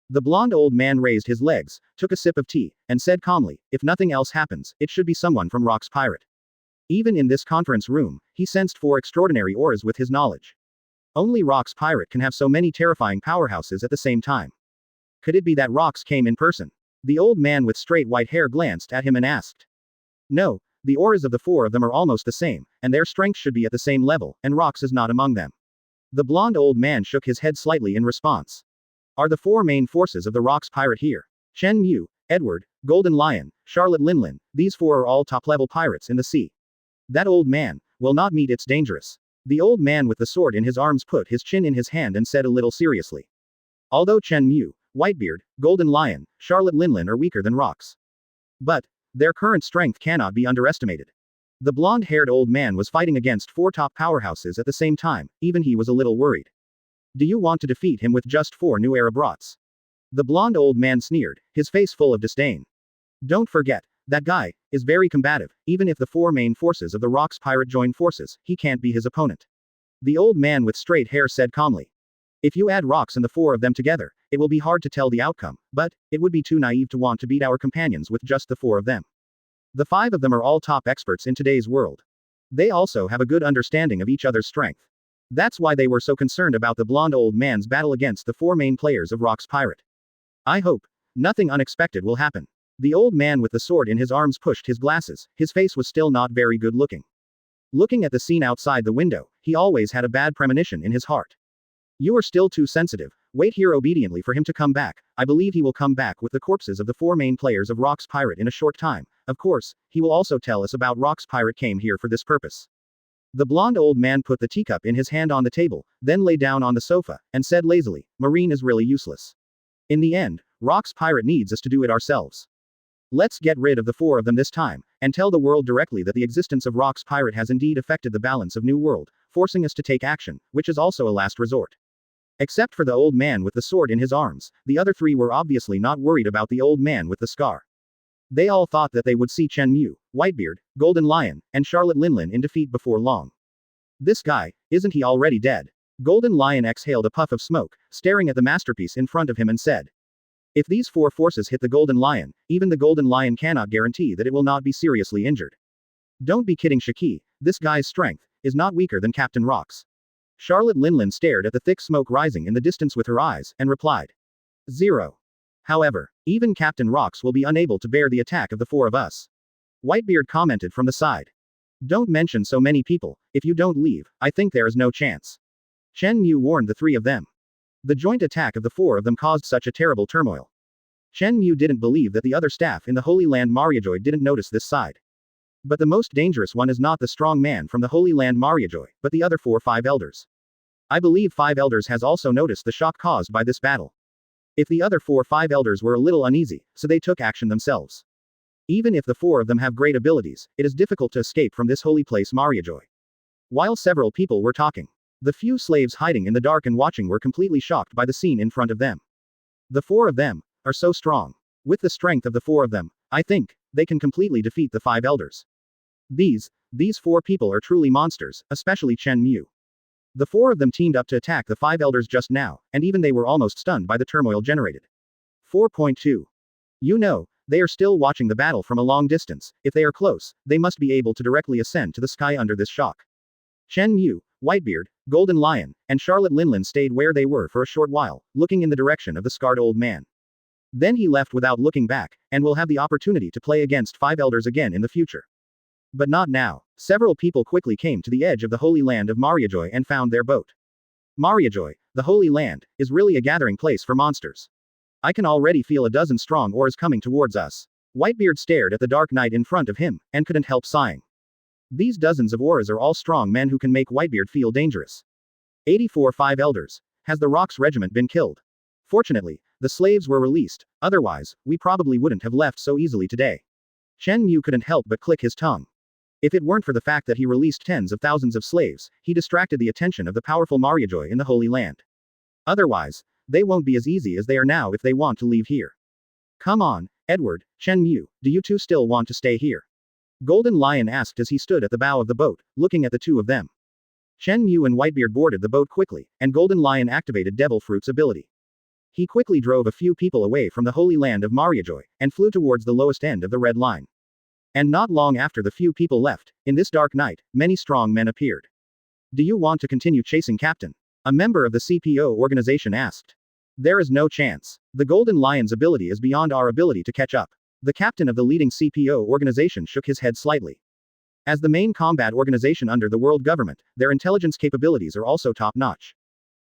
The blonde old man raised his legs, took a sip of tea, and said calmly, if nothing else happens, it should be someone from Rock's Pirate. Even in this conference room, he sensed 4 extraordinary auras with his knowledge. Only Rock's Pirate can have so many terrifying powerhouses at the same time. Could it be that Rox came in person? The old man with straight white hair glanced at him and asked. No, the auras of the 4 of them are almost the same, and their strength should be at the same level, and Rox is not among them. The blonde old man shook his head slightly in response. Are the 4 main forces of the Rock's Pirate here? Chen Mu, Edward, Golden Lion, Charlotte Linlin, these 4 are all top-level pirates in the sea. That old man will not meet it's dangerous. The old man with the sword in his arms put his chin in his hand and said a little seriously. Although Chen Mu, Whitebeard, Golden Lion, Charlotte Linlin are weaker than Rox. But their current strength cannot be underestimated. The blonde-haired old man was fighting against 4 top powerhouses at the same time, even he was a little worried. Do you want to defeat him with just 4 new era brats? The blonde old man sneered, his face full of disdain. Don't forget, that guy is very combative. Even if the 4 main forces of the Rock's Pirate join forces, he can't be his opponent. The old man with straight hair said calmly. If you add Rox and the 4 of them together, it will be hard to tell the outcome, but it would be too naive to want to beat our companions with just the 4 of them. The 5 of them are all top experts in today's world. They also have a good understanding of each other's strength. That's why they were so concerned about the blonde old man's battle against the 4 main players of Rock's Pirate. I hope nothing unexpected will happen. The old man with the sword in his arms pushed his glasses, his face was still not very good looking. Looking at the scene outside the window, he always had a bad premonition in his heart. You are still too sensitive, wait here obediently for him to come back. I believe he will come back with the corpses of the 4 main players of Rock's Pirate in a short time. Of course, he will also tell us about Rock's Pirate came here for this purpose. The blonde old man put the teacup in his hand on the table, then lay down on the sofa, and said lazily, Marine is really useless. In the end, Rock's Pirate needs us to do it ourselves. Let's get rid of the 4 of them this time, and tell the world directly that the existence of Rock's Pirate has indeed affected the balance of New World, forcing us to take action, which is also a last resort. Except for the old man with the sword in his arms, the other 3 were obviously not worried about the old man with the scar. They all thought that they would see Chen Mu, Whitebeard, Golden Lion, and Charlotte Linlin in defeat before long. This guy, isn't he already dead? Golden Lion exhaled a puff of smoke, staring at the masterpiece in front of him and said. If these 4 forces hit the Golden Lion, even the Golden Lion cannot guarantee that it will not be seriously injured. Don't be kidding Shiki, this guy's strength is not weaker than Captain Rock's. Charlotte Linlin stared at the thick smoke rising in the distance with her eyes, and replied. 0. However, even Captain Rox will be unable to bear the attack of the 4 of us. Whitebeard commented from the side. Don't mention so many people, if you don't leave, I think there is no chance. Chen Mu warned the 3 of them. The joint attack of the 4 of them caused such a terrible turmoil. Chen Mu didn't believe that the other staff in the Holy Land Mariajoy didn't notice this side. But the most dangerous one is not the strong man from the Holy Land Mariajoy, but the other 5 elders. I believe 5 elders has also noticed the shock caused by this battle. If the other 5 elders were a little uneasy, so they took action themselves. Even if the 4 of them have great abilities, it is difficult to escape from this holy place Mariajoy. While several people were talking, the few slaves hiding in the dark and watching were completely shocked by the scene in front of them. The 4 of them are so strong. With the strength of the 4 of them, I think they can completely defeat the 5 elders. These 4 people are truly monsters, especially Chen Mu. The 4 of them teamed up to attack the 5 elders just now, and even they were almost stunned by the turmoil generated. 4.2. You know, they are still watching the battle from a long distance. If they are close, they must be able to directly ascend to the sky under this shock. Chen Mu, Whitebeard, Golden Lion, and Charlotte Linlin stayed where they were for a short while, looking in the direction of the scarred old man. Then he left without looking back, and will have the opportunity to play against 5 elders again in the future. But not now. Several people quickly came to the edge of the Holy Land of Mariajoy and found their boat. Mariajoy, the Holy Land, is really a gathering place for monsters. I can already feel a dozen strong auras coming towards us. Whitebeard stared at the dark night in front of him, and couldn't help sighing. These dozens of auras are all strong men who can make Whitebeard feel dangerous. 84 5 elders. Has the Rox regiment been killed? Fortunately, the slaves were released, otherwise, we probably wouldn't have left so easily today. Chen Mu couldn't help but click his tongue. If it weren't for the fact that he released tens of thousands of slaves, he distracted the attention of the powerful Mariajoy in the Holy Land. Otherwise, they won't be as easy as they are now if they want to leave here. Come on, Edward, Chen Mu, do you two still want to stay here? Golden Lion asked as he stood at the bow of the boat, looking at the 2 of them. Chen Mu and Whitebeard boarded the boat quickly, and Golden Lion activated Devil Fruit's ability. He quickly drove a few people away from the Holy Land of Mariajoy, and flew towards the lowest end of the red line. And not long after the few people left, in this dark night, many strong men appeared. Do you want to continue chasing Captain? A member of the CPO organization asked. There is no chance. The Golden Lion's ability is beyond our ability to catch up. The captain of the leading CPO organization shook his head slightly. As the main combat organization under the world government, their intelligence capabilities are also top-notch.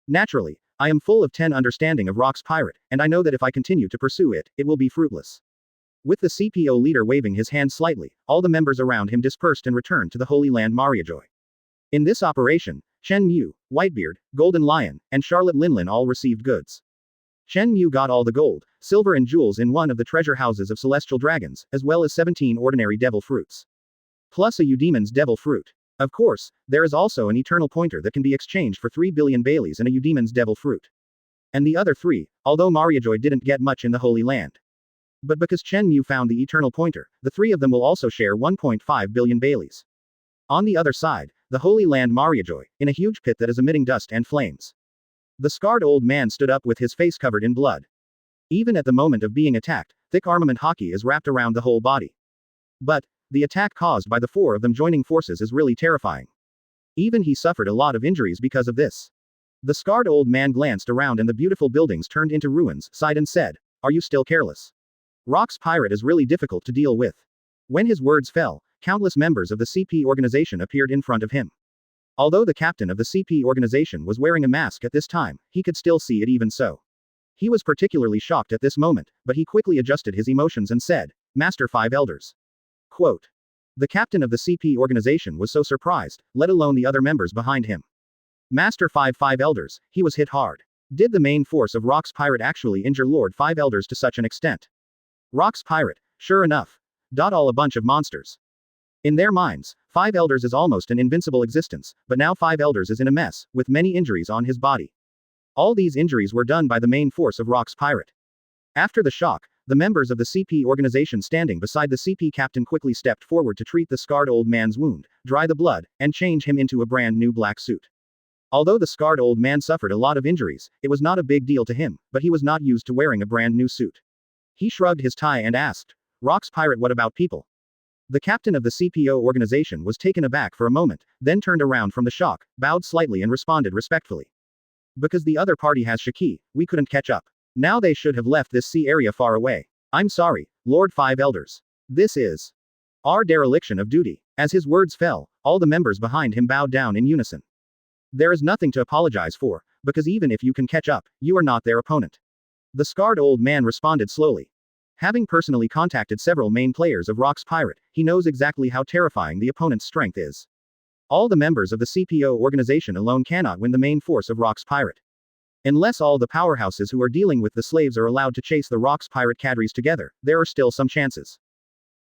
Naturally, I am full of 10 understanding of Rox Pirate, and I know that if I continue to pursue it, it will be fruitless. With the CPO leader waving his hand slightly, all the members around him dispersed and returned to the Holy Land Mariajoy. In this operation, Chen Mu, Whitebeard, Golden Lion, and Charlotte Linlin all received goods. Chen Mu got all the gold, silver and jewels in one of the treasure houses of celestial dragons, as well as 17 ordinary devil fruits. Plus a Eudemon's devil fruit. Of course, there is also an eternal pointer that can be exchanged for 3 billion Baileys and a Eudemon's devil fruit. And the other 3, although Mariajoy didn't get much in the Holy Land. But because Chen Mu found the eternal pointer, the 3 of them will also share 1.5 billion Baileys. On the other side, the Holy Land Mariajoy, in a huge pit that is emitting dust and flames. The scarred old man stood up with his face covered in blood. Even at the moment of being attacked, thick armament hockey is wrapped around the whole body. But the attack caused by the 4 of them joining forces is really terrifying. Even he suffered a lot of injuries because of this. The scarred old man glanced around and the beautiful buildings turned into ruins, sighed and said, "Are you still careless? Rox Pirate is really difficult to deal with." When his words fell, countless members of the CP organization appeared in front of him. Although the captain of the CP organization was wearing a mask at this time, he could still see it even so. He was particularly shocked at this moment, but he quickly adjusted his emotions and said, "Master 5 Elders." Quote. The captain of the CP organization was so surprised, let alone the other members behind him. Master 5 Elders, he was hit hard. Did the main force of Rox Pirate actually injure Lord 5 Elders to such an extent? Rox Pirate, sure enough. All a bunch of monsters. In their minds, 5 Elders is almost an invincible existence, but now 5 Elders is in a mess, with many injuries on his body. All these injuries were done by the main force of Rox Pirate. After the shock, the members of the CP organization standing beside the CP captain quickly stepped forward to treat the scarred old man's wound, dry the blood, and change him into a brand new black suit. Although the scarred old man suffered a lot of injuries, it was not a big deal to him, but he was not used to wearing a brand new suit. He shrugged his tie and asked, "Rox Pirate, what about people?" The captain of the CPO organization was taken aback for a moment, then turned around from the shock, bowed slightly and responded respectfully. Because the other party has Shiki, we couldn't catch up. Now they should have left this sea area far away. I'm sorry, Lord Five Elders. This is our dereliction of duty. As his words fell, all the members behind him bowed down in unison. There is nothing to apologize for, because even if you can catch up, you are not their opponent. The scarred old man responded slowly. Having personally contacted several main players of Rock's Pirate, he knows exactly how terrifying the opponent's strength is. All the members of the CPO organization alone cannot win the main force of Rock's Pirate. Unless all the powerhouses who are dealing with the slaves are allowed to chase the Rock's Pirate cadres together, there are still some chances.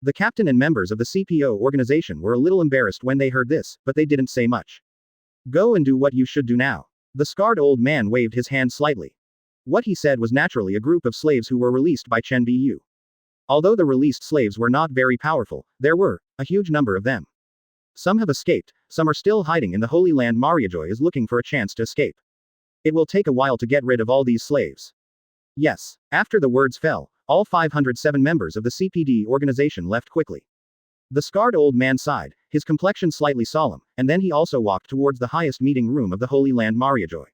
The captain and members of the CPO organization were a little embarrassed when they heard this, but they didn't say much. Go and do what you should do now. The scarred old man waved his hand slightly. What he said was naturally a group of slaves who were released by Chen Bu. Although the released slaves were not very powerful, there were a huge number of them. Some have escaped, some are still hiding in the Holy Land. Mariajoy is looking for a chance to escape. It will take a while to get rid of all these slaves. Yes. After the words fell, all 507 members of the CPD organization left quickly. The scarred old man sighed, his complexion slightly solemn, and then he also walked towards the highest meeting room of the Holy Land. Mariajoy.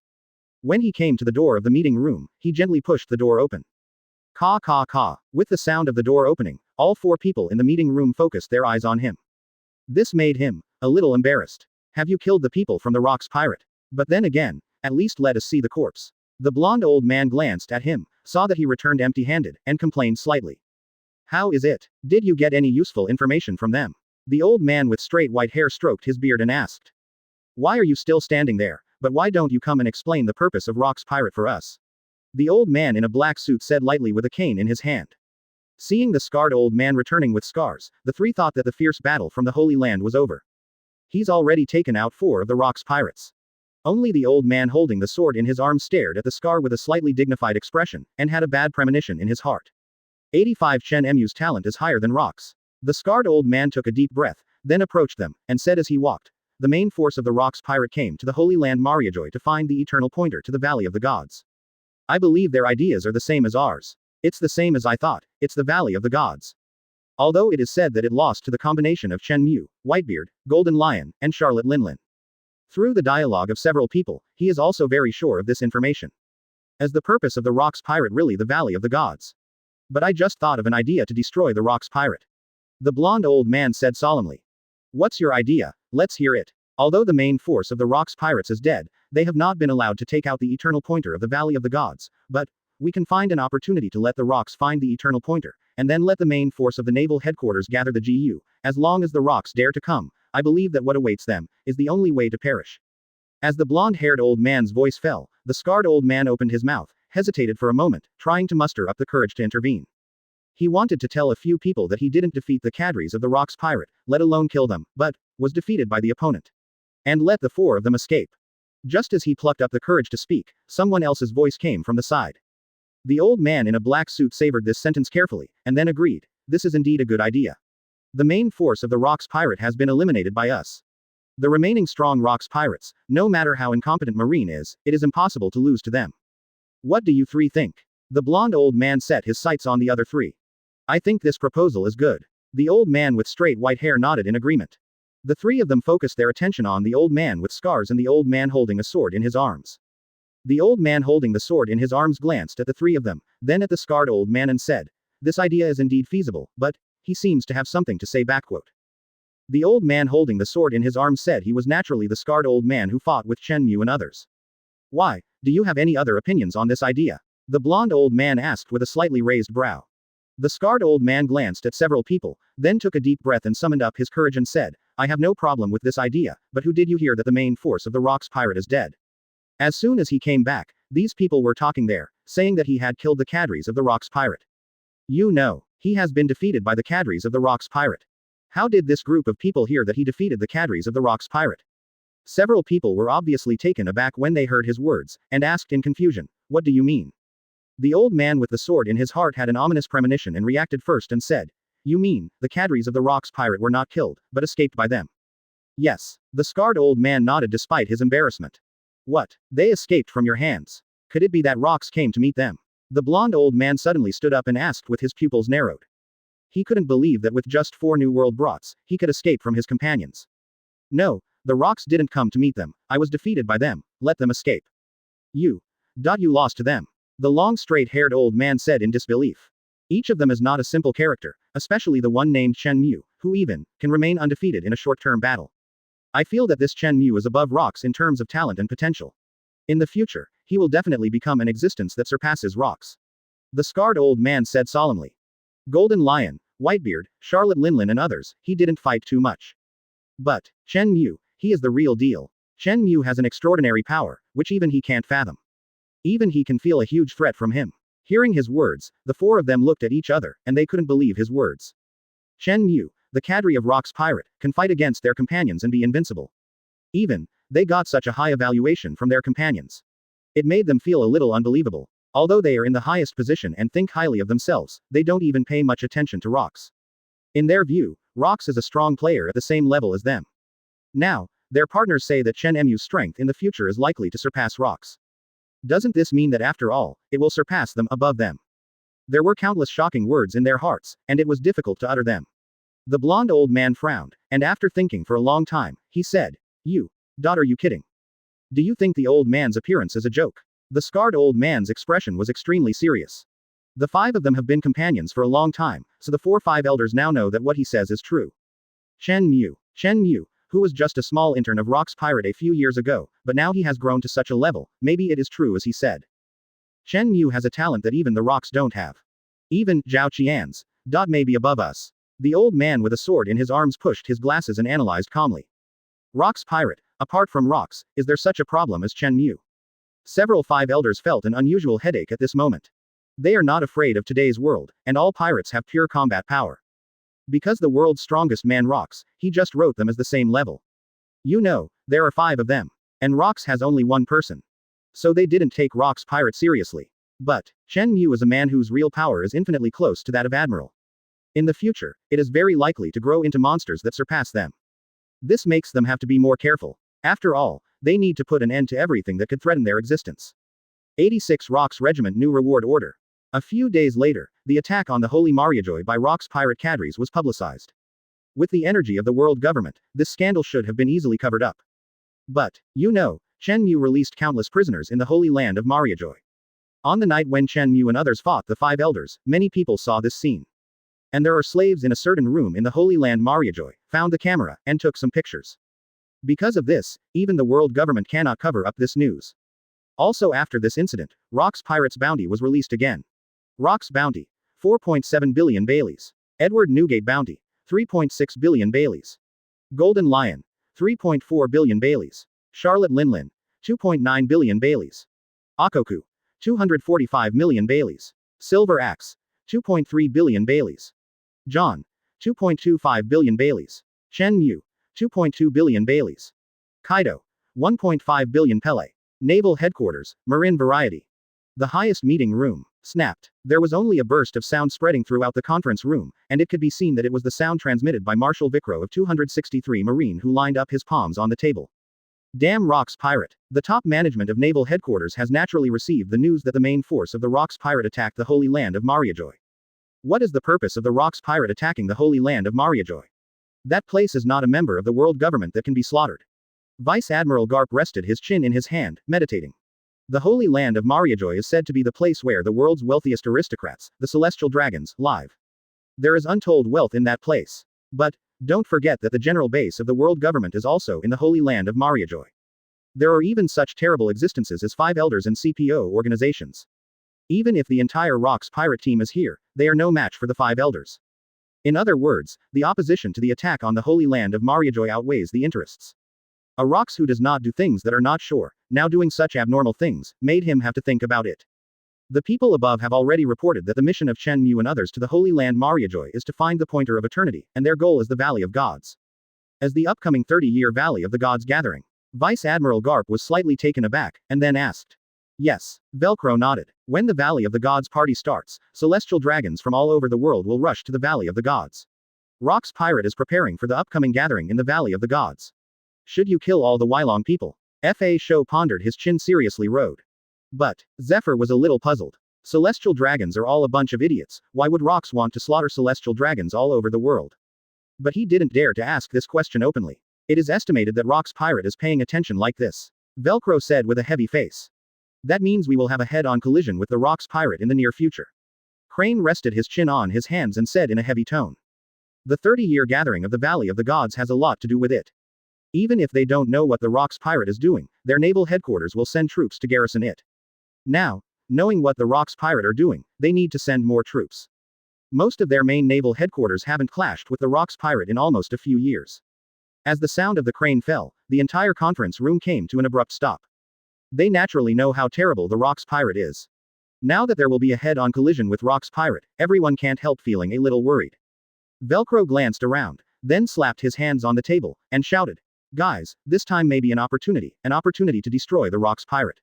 When he came to the door of the meeting room, he gently pushed the door open. Caw caw caw. With the sound of the door opening, all 4 people in the meeting room focused their eyes on him. This made him a little embarrassed. Have you killed the people from the Rock's Pirate? But then again, at least let us see the corpse. The blonde old man glanced at him, saw that he returned empty-handed, and complained slightly. How is it? Did you get any useful information from them? The old man with straight white hair stroked his beard and asked. Why are you still standing there? But why don't you come and explain the purpose of Rock's Pirate for us? The old man in a black suit said lightly with a cane in his hand. Seeing the scarred old man returning with scars, the 3 thought that the fierce battle from the Holy Land was over. He's already taken out 4 of the Rock's pirates. Only the old man holding the sword in his arms stared at the scar with a slightly dignified expression, and had a bad premonition in his heart. 85 Chen Mu's talent is higher than Rock's. The scarred old man took a deep breath, then approached them, and said as he walked, the main force of the Rock's Pirate came to the Holy Land Mariajoy to find the eternal pointer to the Valley of the Gods. I believe their ideas are the same as ours. It's the same as I thought, it's the Valley of the Gods. Although it is said that it lost to the combination of Chen Mu, Whitebeard, Golden Lion, and Charlotte Linlin. Through the dialogue of several people, he is also very sure of this information. As the purpose of the Rock's Pirate really the Valley of the Gods. But I just thought of an idea to destroy the Rock's Pirate. The blonde old man said solemnly. What's your idea? Let's hear it. Although the main force of the Rock's Pirates is dead, they have not been allowed to take out the eternal pointer of the Valley of the Gods, but we can find an opportunity to let the Rocks find the eternal pointer, and then let the main force of the naval headquarters gather the GU. As long as the Rocks dare to come, I believe that what awaits them is the only way to perish. As the blonde-haired old man's voice fell, the scarred old man opened his mouth, hesitated for a moment, trying to muster up the courage to intervene. He wanted to tell a few people that he didn't defeat the cadres of the Rock's Pirate, let alone kill them, but was defeated by the opponent. And let the 4 of them escape. Just as he plucked up the courage to speak, someone else's voice came from the side. The old man in a black suit savored this sentence carefully, and then agreed, this is indeed a good idea. The main force of the Rock's Pirate has been eliminated by us. The remaining strong Rock's Pirates, no matter how incompetent Marine is, it is impossible to lose to them. What do you 3 think? The blonde old man set his sights on the other 3. I think this proposal is good. The old man with straight white hair nodded in agreement. The 3 of them focused their attention on the old man with scars and the old man holding a sword in his arms. The old man holding the sword in his arms glanced at the 3 of them, then at the scarred old man and said, this idea is indeed feasible, but he seems to have something to say. The old man holding the sword in his arms said he was naturally the scarred old man who fought with Chen Mu and others. Why, do you have any other opinions on this idea? The blonde old man asked with a slightly raised brow. The scarred old man glanced at several people, then took a deep breath and summoned up his courage and said, I have no problem with this idea, but who did you hear that the main force of the Rock's Pirate is dead? As soon as he came back, these people were talking there, saying that he had killed the cadres of the Rock's Pirate. You know, he has been defeated by the cadres of the Rock's Pirate. How did this group of people hear that he defeated the cadres of the Rock's Pirate? Several people were obviously taken aback when they heard his words, and asked in confusion, what do you mean? The old man with the sword in his heart had an ominous premonition and reacted first and said, you mean, the cadres of the Rock's Pirate were not killed, but escaped by them? Yes. The scarred old man nodded despite his embarrassment. What? They escaped from your hands? Could it be that Rocks came to meet them? The blonde old man suddenly stood up and asked with his pupils narrowed. He couldn't believe that with just 4 new world brats, he could escape from his companions. No, the rocks didn't come to meet them, I was defeated by them, let them escape. You lost to them. The long straight-haired old man said in disbelief. Each of them is not a simple character, especially the one named Chen Mu, who even can remain undefeated in a short-term battle. I feel that this Chen Mu is above rocks in terms of talent and potential. In the future, he will definitely become an existence that surpasses rocks. The scarred old man said solemnly. Golden Lion, Whitebeard, Charlotte Linlin and others, he didn't fight too much. But Chen Mu, he is the real deal. Chen Mu has an extraordinary power, which even he can't fathom. Even he can feel a huge threat from him. Hearing his words, the 4 of them looked at each other, and they couldn't believe his words. Chen Mu, the cadre of Rock's pirate, can fight against their companions and be invincible. Even, they got such a high evaluation from their companions. It made them feel a little unbelievable. Although they are in the highest position and think highly of themselves, they don't even pay much attention to Rocks. In their view, Rocks is a strong player at the same level as them. Now, their partners say that Chen Mu's strength in the future is likely to surpass Rocks. Doesn't this mean that after all, it will surpass them above them? There were countless shocking words in their hearts, and it was difficult to utter them. The blond old man frowned, and after thinking for a long time, he said, are you kidding? Do you think the old man's appearance is a joke? The scarred old man's expression was extremely serious. The 5 of them have been companions for a long time, so the 5 elders now know that what he says is true. Chen Mu, who was just a small intern of Rock's pirate a few years ago, but now he has grown to such a level, maybe it is true as he said. Chen Mu has a talent that even the Rocks don't have. Even Zhao Qian's may be above us. The old man with a sword in his arms pushed his glasses and analyzed calmly. Rock's pirate, apart from Rocks, is there such a problem as Chen Mu? Several 5 elders felt an unusual headache at this moment. They are not afraid of today's world, and all pirates have pure combat power. Because the world's strongest man Rocks, he just wrote them as the same level. There are 5 of them. And Rocks has only 1 person. So they didn't take Rock's pirate seriously. But Chen Mu is a man whose real power is infinitely close to that of Admiral. In the future, it is very likely to grow into monsters that surpass them. This makes them have to be more careful. After all, they need to put an end to everything that could threaten their existence. 86 Rocks Regiment New Reward Order. A few days later, the attack on the Holy Mariajoy by Rock's pirate cadres was publicized. With the energy of the world government, this scandal should have been easily covered up. But, Chen Mu released countless prisoners in the Holy Land of Mariajoy. On the night when Chen Mu and others fought the 5 elders, many people saw this scene. And there are slaves in a certain room in the Holy Land Mariajoy, found the camera, and took some pictures. Because of this, even the world government cannot cover up this news. Also after this incident, Rock's Pirate's Bounty was released again. Rock's Bounty, 4.7 billion Baileys. Edward Newgate Bounty, 3.6 billion Baileys. Golden Lion, 3.4 billion Baileys. Charlotte Linlin, 2.9 billion Baileys. Akoku, 245 million Baileys. Silver Axe, 2.3 billion Baileys. John, 2.25 billion Baileys. Chen Mu, 2.2 billion Baileys. Kaido, 1.5 billion Pele. Naval Headquarters, Marin Variety. The highest meeting room snapped. There was only a burst of sound spreading throughout the conference room, and it could be seen that it was the sound transmitted by Marshal Vicro of 263 Marine who lined up his palms on the table. Damn Rock's pirate. The top management of Naval Headquarters has naturally received the news that the main force of the Rock's pirate attacked the Holy Land of Mariajoy. What is the purpose of the Rock's pirate attacking the Holy Land of Mariajoy? That place is not a member of the world government that can be slaughtered. Vice Admiral Garp rested his chin in his hand, meditating. The Holy Land of Mariajoy is said to be the place where the world's wealthiest aristocrats, the celestial dragons, live. There is untold wealth in that place. But, don't forget that the general base of the world government is also in the Holy Land of Mariajoy. There are even such terrible existences as 5 elders and CPO organizations. Even if the entire Rock's pirate team is here, they are no match for the 5 elders. In other words, the opposition to the attack on the Holy Land of Mariajoy outweighs the interests. A Rocks who does not do things that are not sure, now doing such abnormal things, made him have to think about it. The people above have already reported that the mission of Chen Mu and others to the Holy Land Mariajoy is to find the pointer of eternity, and their goal is the Valley of Gods. As the upcoming 30-year Valley of the Gods gathering. Vice Admiral Garp was slightly taken aback, and then asked. Yes. Velcro nodded. When the Valley of the Gods party starts, celestial dragons from all over the world will rush to the Valley of the Gods. Rock's pirate is preparing for the upcoming gathering in the Valley of the Gods. Should you kill all the Wylong people? Fa Shou pondered, his chin seriously rode. But Zephyr was a little puzzled. Celestial dragons are all a bunch of idiots, why would Rox want to slaughter celestial dragons all over the world? But he didn't dare to ask this question openly. It is estimated that Rox pirate is paying attention like this. Velcro said with a heavy face. That means we will have a head-on collision with the Rox pirate in the near future. Crane rested his chin on his hands and said in a heavy tone. The 30-year gathering of the Valley of the Gods has a lot to do with it. Even if they don't know what the Rox pirate is doing, their naval headquarters will send troops to garrison it. Now, knowing what the Rox pirate are doing, they need to send more troops. Most of their main naval headquarters haven't clashed with the Rox pirate in almost a few years. As the sound of the crane fell, the entire conference room came to an abrupt stop. They naturally know how terrible the Rox pirate is. Now that there will be a head-on collision with Rox pirate, everyone can't help feeling a little worried. Velcro glanced around, then slapped his hands on the table, and shouted. Guys, this time may be an opportunity to destroy the Rox pirate.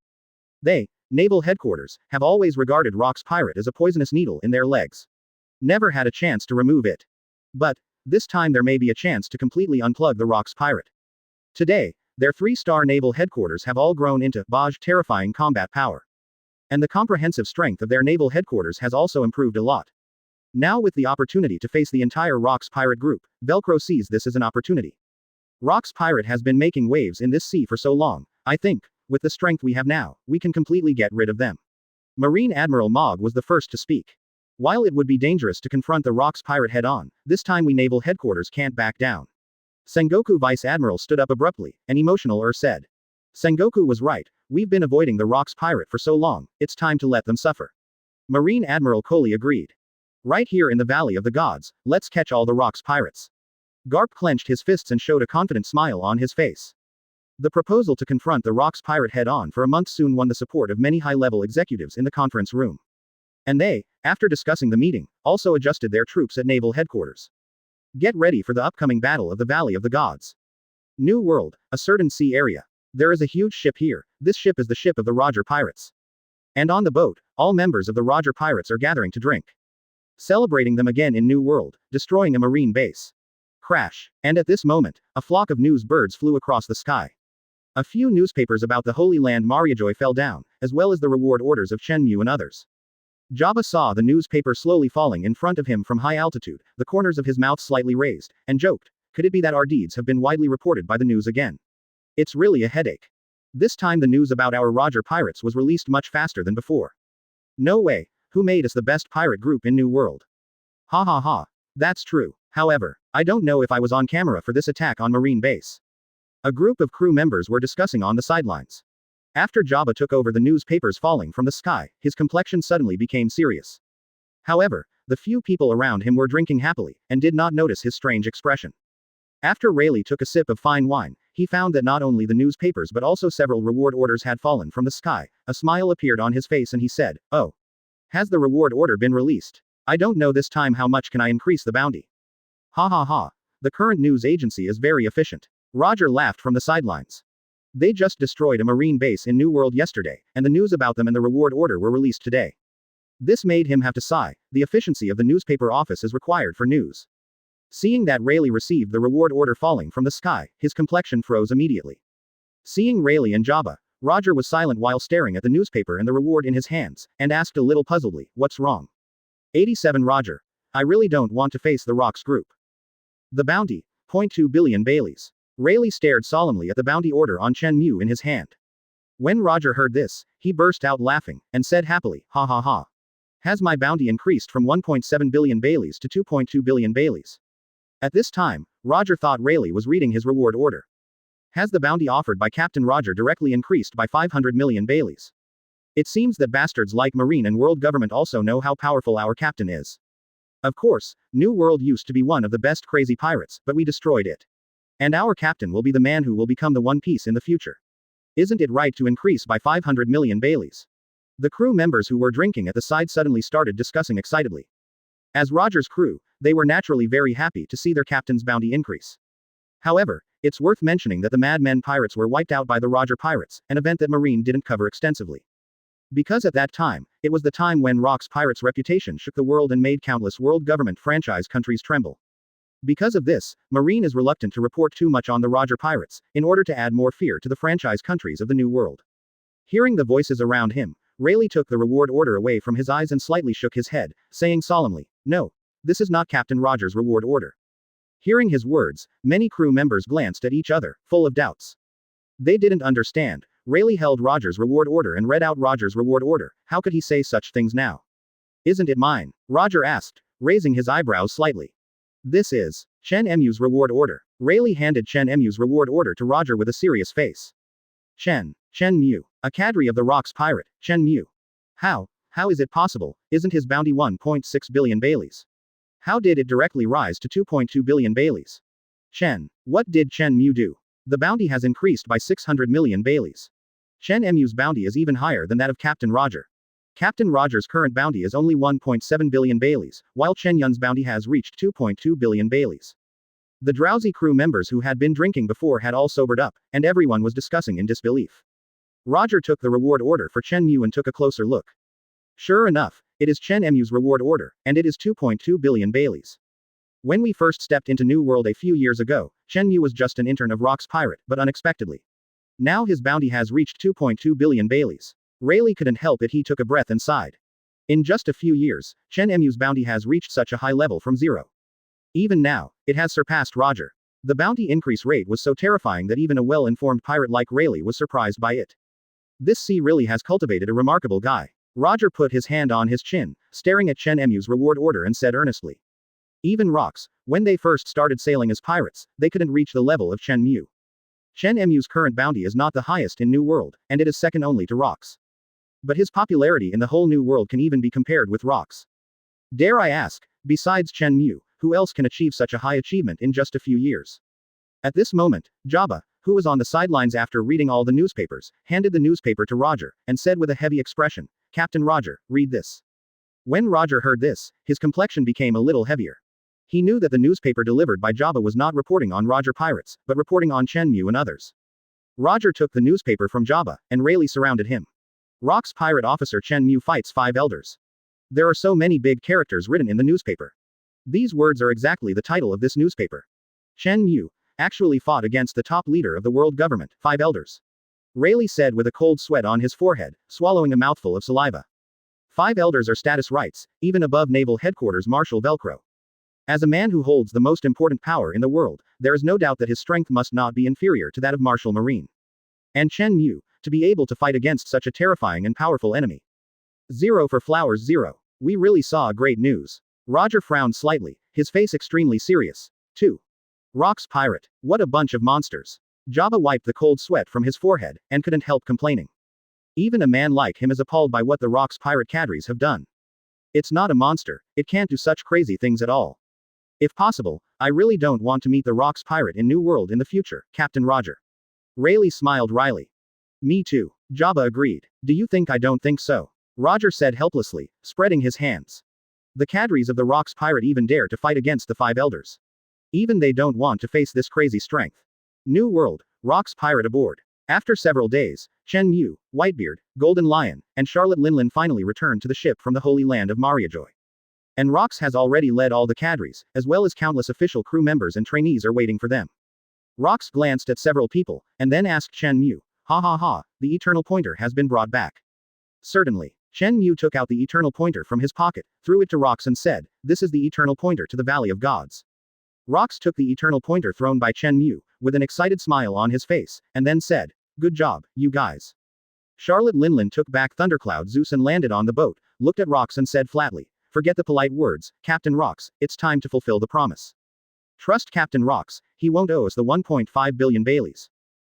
They, naval headquarters, have always regarded Rox pirate as a poisonous needle in their legs. Never had a chance to remove it. But, this time there may be a chance to completely unplug the Rox pirate. Today, their 3-star naval headquarters have all grown into terrifying combat power. And the comprehensive strength of their naval headquarters has also improved a lot. Now with the opportunity to face the entire Rox pirate group, Velcro sees this as an opportunity. Rox pirate has been making waves in this sea for so long, I think, with the strength we have now, we can completely get rid of them. Marine Admiral Mogg was the first to speak. While it would be dangerous to confront the Rox pirate head-on, this time we naval headquarters can't back down. Sengoku Vice Admiral stood up abruptly, and emotional said. Sengoku was right, we've been avoiding the Rox pirate for so long, it's time to let them suffer. Marine Admiral Coley agreed. Right here in the Valley of the Gods, let's catch all the Rox pirates. Garp clenched his fists and showed a confident smile on his face. The proposal to confront the Rox pirate head-on for a month soon won the support of many high-level executives in the conference room. And they, after discussing the meeting, also adjusted their troops at naval headquarters. Get ready for the upcoming battle of the Valley of the Gods. New World, a certain sea area. There is a huge ship here, this ship is the ship of the Roger Pirates. And on the boat, all members of the Roger Pirates are gathering to drink. Celebrating them again in New World, destroying a marine base. Crash. And at this moment, a flock of news birds flew across the sky. A few newspapers about the Holy Land Mariajoy fell down, as well as the reward orders of Chen Mu and others. Jabba saw the newspaper slowly falling in front of him from high altitude, the corners of his mouth slightly raised, and joked, could it be that our deeds have been widely reported by the news again? It's really a headache. This time the news about our Roger Pirates was released much faster than before. No way, who made us the best pirate group in New World? Ha ha ha. That's true. However, I don't know if I was on camera for this attack on Marine Base. A group of crew members were discussing on the sidelines. After Jabba took over the newspapers falling from the sky, his complexion suddenly became serious. However, the few people around him were drinking happily, and did not notice his strange expression. After Rayleigh took a sip of fine wine, he found that not only the newspapers but also several reward orders had fallen from the sky. A smile appeared on his face and he said, oh. Has the reward order been released? I don't know this time how much can I increase the bounty. Ha ha ha. The current news agency is very efficient. Roger laughed from the sidelines. They just destroyed a marine base in New World yesterday, and the news about them and the reward order were released today. This made him have to sigh. The efficiency of the newspaper office is required for news. Seeing that Rayleigh received the reward order falling from the sky, his complexion froze immediately. Seeing Rayleigh and Jabba, Roger was silent while staring at the newspaper and the reward in his hands, and asked a little puzzledly, what's wrong? 87 Roger. I really don't want to face the Rox group. The bounty, 0.2 billion Baileys. Rayleigh stared solemnly at the bounty order on Chen Mu in his hand. When Roger heard this, he burst out laughing, and said happily, ha ha ha. Has my bounty increased from 1.7 billion Baileys to 2.2 billion Baileys? At this time, Roger thought Rayleigh was reading his reward order. Has the bounty offered by Captain Roger directly increased by 500 million Baileys? It seems that bastards like Marine and World Government also know how powerful our captain is. Of course, New World used to be one of the best crazy pirates, but we destroyed it. And our captain will be the man who will become the One Piece in the future. Isn't it right to increase by 500 million Baileys? The crew members who were drinking at the side suddenly started discussing excitedly. As Roger's crew, they were naturally very happy to see their captain's bounty increase. However, it's worth mentioning that the Mad Men pirates were wiped out by the Roger pirates, an event that Marine didn't cover extensively. Because at that time, it was the time when Rox pirates' reputation shook the world and made countless World Government franchise countries tremble. Because of this, Marine is reluctant to report too much on the Roger pirates, in order to add more fear to the franchise countries of the New World. Hearing the voices around him, Rayleigh took the reward order away from his eyes and slightly shook his head, saying solemnly, "No. This is not Captain Roger's reward order." Hearing his words, many crew members glanced at each other, full of doubts. They didn't understand. Rayleigh held Roger's reward order and read out Roger's reward order. How could he say such things now? "Isn't it mine?" Roger asked, raising his eyebrows slightly. "This is Chen Mu's reward order." Rayleigh handed Chen Mu's reward order to Roger with a serious face. Chen Mu. A cadre of the Rocks pirate, Chen Mu. How is it possible? Isn't his bounty 1.6 billion Baileys? How did it directly rise to 2.2 billion Baileys? What did Chen Mu do? The bounty has increased by 600 million Baileys. Chen Mu's bounty is even higher than that of Captain Roger. Captain Roger's current bounty is only 1.7 billion Baileys, while Chen Yun's bounty has reached 2.2 billion Baileys. The drowsy crew members who had been drinking before had all sobered up, and everyone was discussing in disbelief. Roger took the reward order for Chen Mu and took a closer look. Sure enough, it is Chen Mu's reward order, and it is 2.2 billion Baileys. When we first stepped into New World a few years ago, Chen Mu was just an intern of Rocks pirate, but unexpectedly. Now his bounty has reached 2.2 billion Baileys. Rayleigh couldn't help it, he took a breath and sighed. In just a few years, Chen Mu's bounty has reached such a high level from zero. Even now, it has surpassed Roger. The bounty increase rate was so terrifying that even a well-informed pirate like Rayleigh was surprised by it. This sea really has cultivated a remarkable guy. Roger put his hand on his chin, staring at Chen Mu's reward order and said earnestly. Even Rocks, when they first started sailing as pirates, they couldn't reach the level of Chen Mu. Chen Mu's current bounty is not the highest in New World, and it is second only to Rocks. But his popularity in the whole New World can even be compared with Rocks. Dare I ask, besides Chen Mu, who else can achieve such a high achievement in just a few years? At this moment, Jabba, who was on the sidelines after reading all the newspapers, handed the newspaper to Roger, and said with a heavy expression, "Captain Roger, read this." When Roger heard this, his complexion became a little heavier. He knew that the newspaper delivered by Jabba was not reporting on Roger pirates, but reporting on Chen Mu and others. Roger took the newspaper from Jabba, and Rayleigh surrounded him. Rocks pirate officer Chen Mu fights 5 elders. There are so many big characters written in the newspaper. These words are exactly the title of this newspaper. Chen Mu actually fought against the top leader of the world government, 5 elders. Rayleigh said with a cold sweat on his forehead, swallowing a mouthful of saliva. 5 elders are status rights, even above Naval Headquarters Marshal Velcro. As a man who holds the most important power in the world, there is no doubt that his strength must not be inferior to that of Marshal Marine. And Chen Mu, to be able to fight against such a terrifying and powerful enemy. 0 for flowers 0. We really saw great news. Roger frowned slightly, his face extremely serious. 2. Rocks pirate. What a bunch of monsters. Jabba wiped the cold sweat from his forehead, and couldn't help complaining. Even a man like him is appalled by what the Rocks pirate cadres have done. It's not a monster, it can't do such crazy things at all. If possible, I really don't want to meet the Rocks pirate in New World in the future, Captain Roger. Rayleigh smiled wryly. Me too. Jabba agreed. Do you think I don't think so? Roger said helplessly, spreading his hands. The cadres of the Rocks pirate even dare to fight against the 5 elders. Even they don't want to face this crazy strength. New World, Rocks pirate aboard. After several days, Chen Mu, Whitebeard, Golden Lion, and Charlotte Linlin finally returned to the ship from the Holy Land of Mariajoy. And Rocks has already led all the cadres, as well as countless official crew members and trainees are waiting for them. Rocks glanced at several people, and then asked Chen Mu, "Ha ha ha, the eternal pointer has been brought back." Certainly. Chen Mu took out the eternal pointer from his pocket, threw it to Rocks and said, "This is the eternal pointer to the Valley of Gods." Rocks took the eternal pointer thrown by Chen Mu, with an excited smile on his face, and then said, "Good job, you guys." Charlotte Linlin took back Thundercloud Zeus and landed on the boat, looked at Rocks and said flatly, "Forget the polite words, Captain Rocks, it's time to fulfill the promise. Trust Captain Rocks, he won't owe us the 1.5 billion Baileys."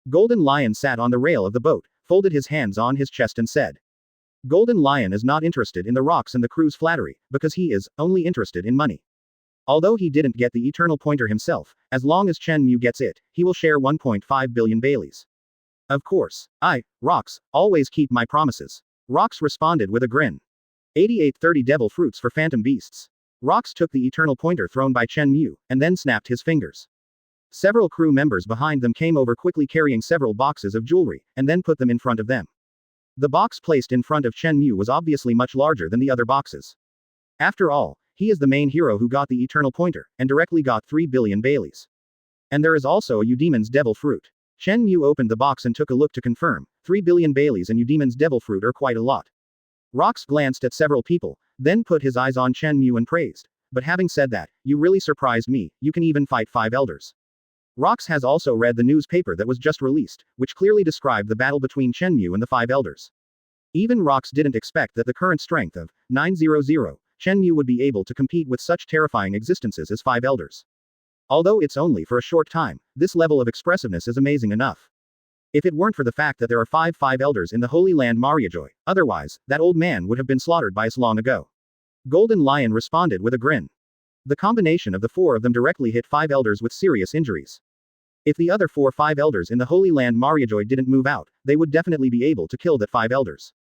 Golden Lion sat on the rail of the boat, folded his hands on his chest and said, Golden Lion is not interested in the Rocks and the crew's flattery, because he is only interested in money. Although he didn't get the eternal pointer himself, as long as Chen Mu gets it, he will share 1.5 billion Baileys. Of course, I, Rocks, always keep my promises. Rocks responded with a grin. 8830 devil fruits for phantom beasts. Rocks took the eternal pointer thrown by Chen Mu, and then snapped his fingers. Several crew members behind them came over quickly carrying several boxes of jewelry, and then put them in front of them. The box placed in front of Chen Mu was obviously much larger than the other boxes. After all, he is the main hero who got the eternal pointer, and directly got 3 billion Baileys. And there is also a Eudemon's devil fruit. Chen Mu opened the box and took a look to confirm, 3 billion Baileys and Eudemon's devil fruit are quite a lot. Rox glanced at several people, then put his eyes on Chen Mu and praised. But having said that, you really surprised me, you can even fight 5 elders. Rox has also read the newspaper that was just released, which clearly described the battle between Chen Mu and the 5 elders. Even Rox didn't expect that the current strength of 900 Chen Mu would be able to compete with such terrifying existences as 5 elders. Although it's only for a short time, this level of expressiveness is amazing enough. If it weren't for the fact that there are 5 elders in the Holy Land Mariajoy, otherwise, that old man would have been slaughtered by us long ago. Golden Lion responded with a grin. The combination of the 4 of them directly hit 5 elders with serious injuries. If the other 5 elders in the Holy Land Mariajoy didn't move out, they would definitely be able to kill that 5 elders.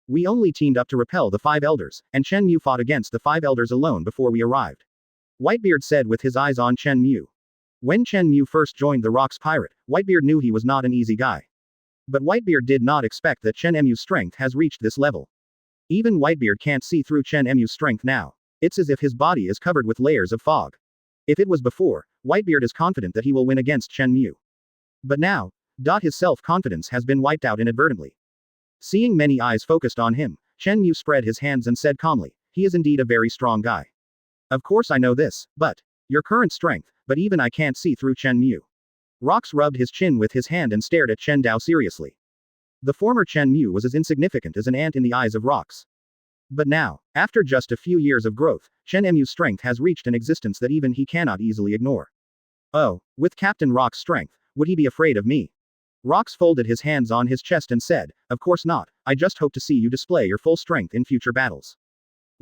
We only teamed up to repel the 5 elders, and Chen Mu fought against the 5 elders alone before we arrived. Whitebeard said with his eyes on Chen Mu. When Chen Mu first joined the Rox Pirate, Whitebeard knew he was not an easy guy. But Whitebeard did not expect that Chen Mu's strength has reached this level. Even Whitebeard can't see through Chen Mu's strength now. It's as if his body is covered with layers of fog. If it was before, Whitebeard is confident that he will win against Chen Mu. But now, his self-confidence has been wiped out inadvertently. Seeing many eyes focused on him, Chen Mu spread his hands and said calmly, he is indeed a very strong guy. Of course I know this, but your current strength, but even I can't see through Chen Mu. Rox rubbed his chin with his hand and stared at Chen Dao seriously. The former Chen Mu was as insignificant as an ant in the eyes of Rox. But now, after just a few years of growth, Chen Mu's strength has reached an existence that even he cannot easily ignore. Oh, with Captain Rox's strength, would he be afraid of me? Rox folded his hands on his chest and said, of course not, I just hope to see you display your full strength in future battles.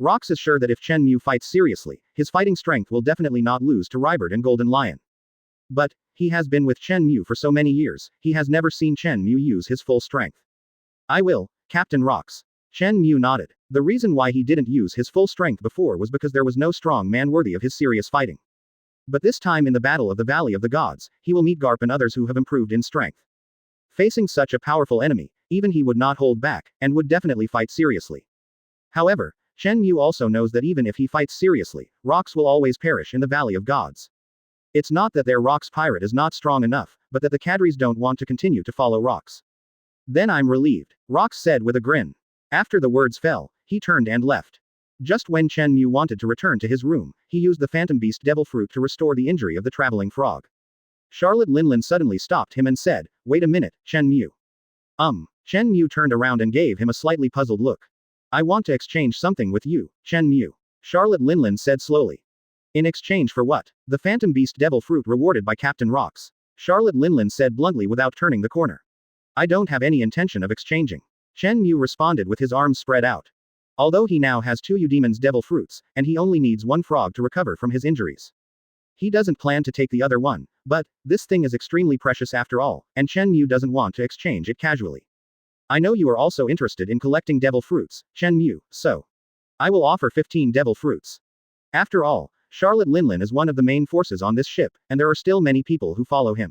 Rox is sure that if Chen Mu fights seriously, his fighting strength will definitely not lose to Rybert and Golden Lion. But, he has been with Chen Mu for so many years, he has never seen Chen Mu use his full strength. I will, Captain Rox. Chen Mu nodded. The reason why he didn't use his full strength before was because there was no strong man worthy of his serious fighting. But this time in the Battle of the Valley of the Gods, he will meet Garp and others who have improved in strength. Facing such a powerful enemy, even he would not hold back, and would definitely fight seriously. However, Chen Mu also knows that even if he fights seriously, Rox will always perish in the Valley of Gods. It's not that their Rox pirate is not strong enough, but that the cadres don't want to continue to follow Rox. Then I'm relieved, Rox said with a grin. After the words fell, he turned and left. Just when Chen Mu wanted to return to his room, he used the Phantom Beast Devil Fruit to restore the injury of the traveling frog. Charlotte Linlin suddenly stopped him and said, wait a minute, Chen Mu. Chen Mu turned around and gave him a slightly puzzled look. I want to exchange something with you, Chen Mu. Charlotte Linlin said slowly. In exchange for what? The Phantom Beast Devil Fruit rewarded by Captain Rox. Charlotte Linlin said bluntly without turning the corner. I don't have any intention of exchanging. Chen Mu responded with his arms spread out. Although he now has 2 Eudemon's Devil Fruits, and he only needs 1 frog to recover from his injuries. He doesn't plan to take the other one, but, this thing is extremely precious after all, and Chen Mu doesn't want to exchange it casually. I know you are also interested in collecting Devil Fruits, Chen Mu, so. I will offer 15 Devil Fruits. After all, Charlotte Linlin is one of the main forces on this ship, and there are still many people who follow him.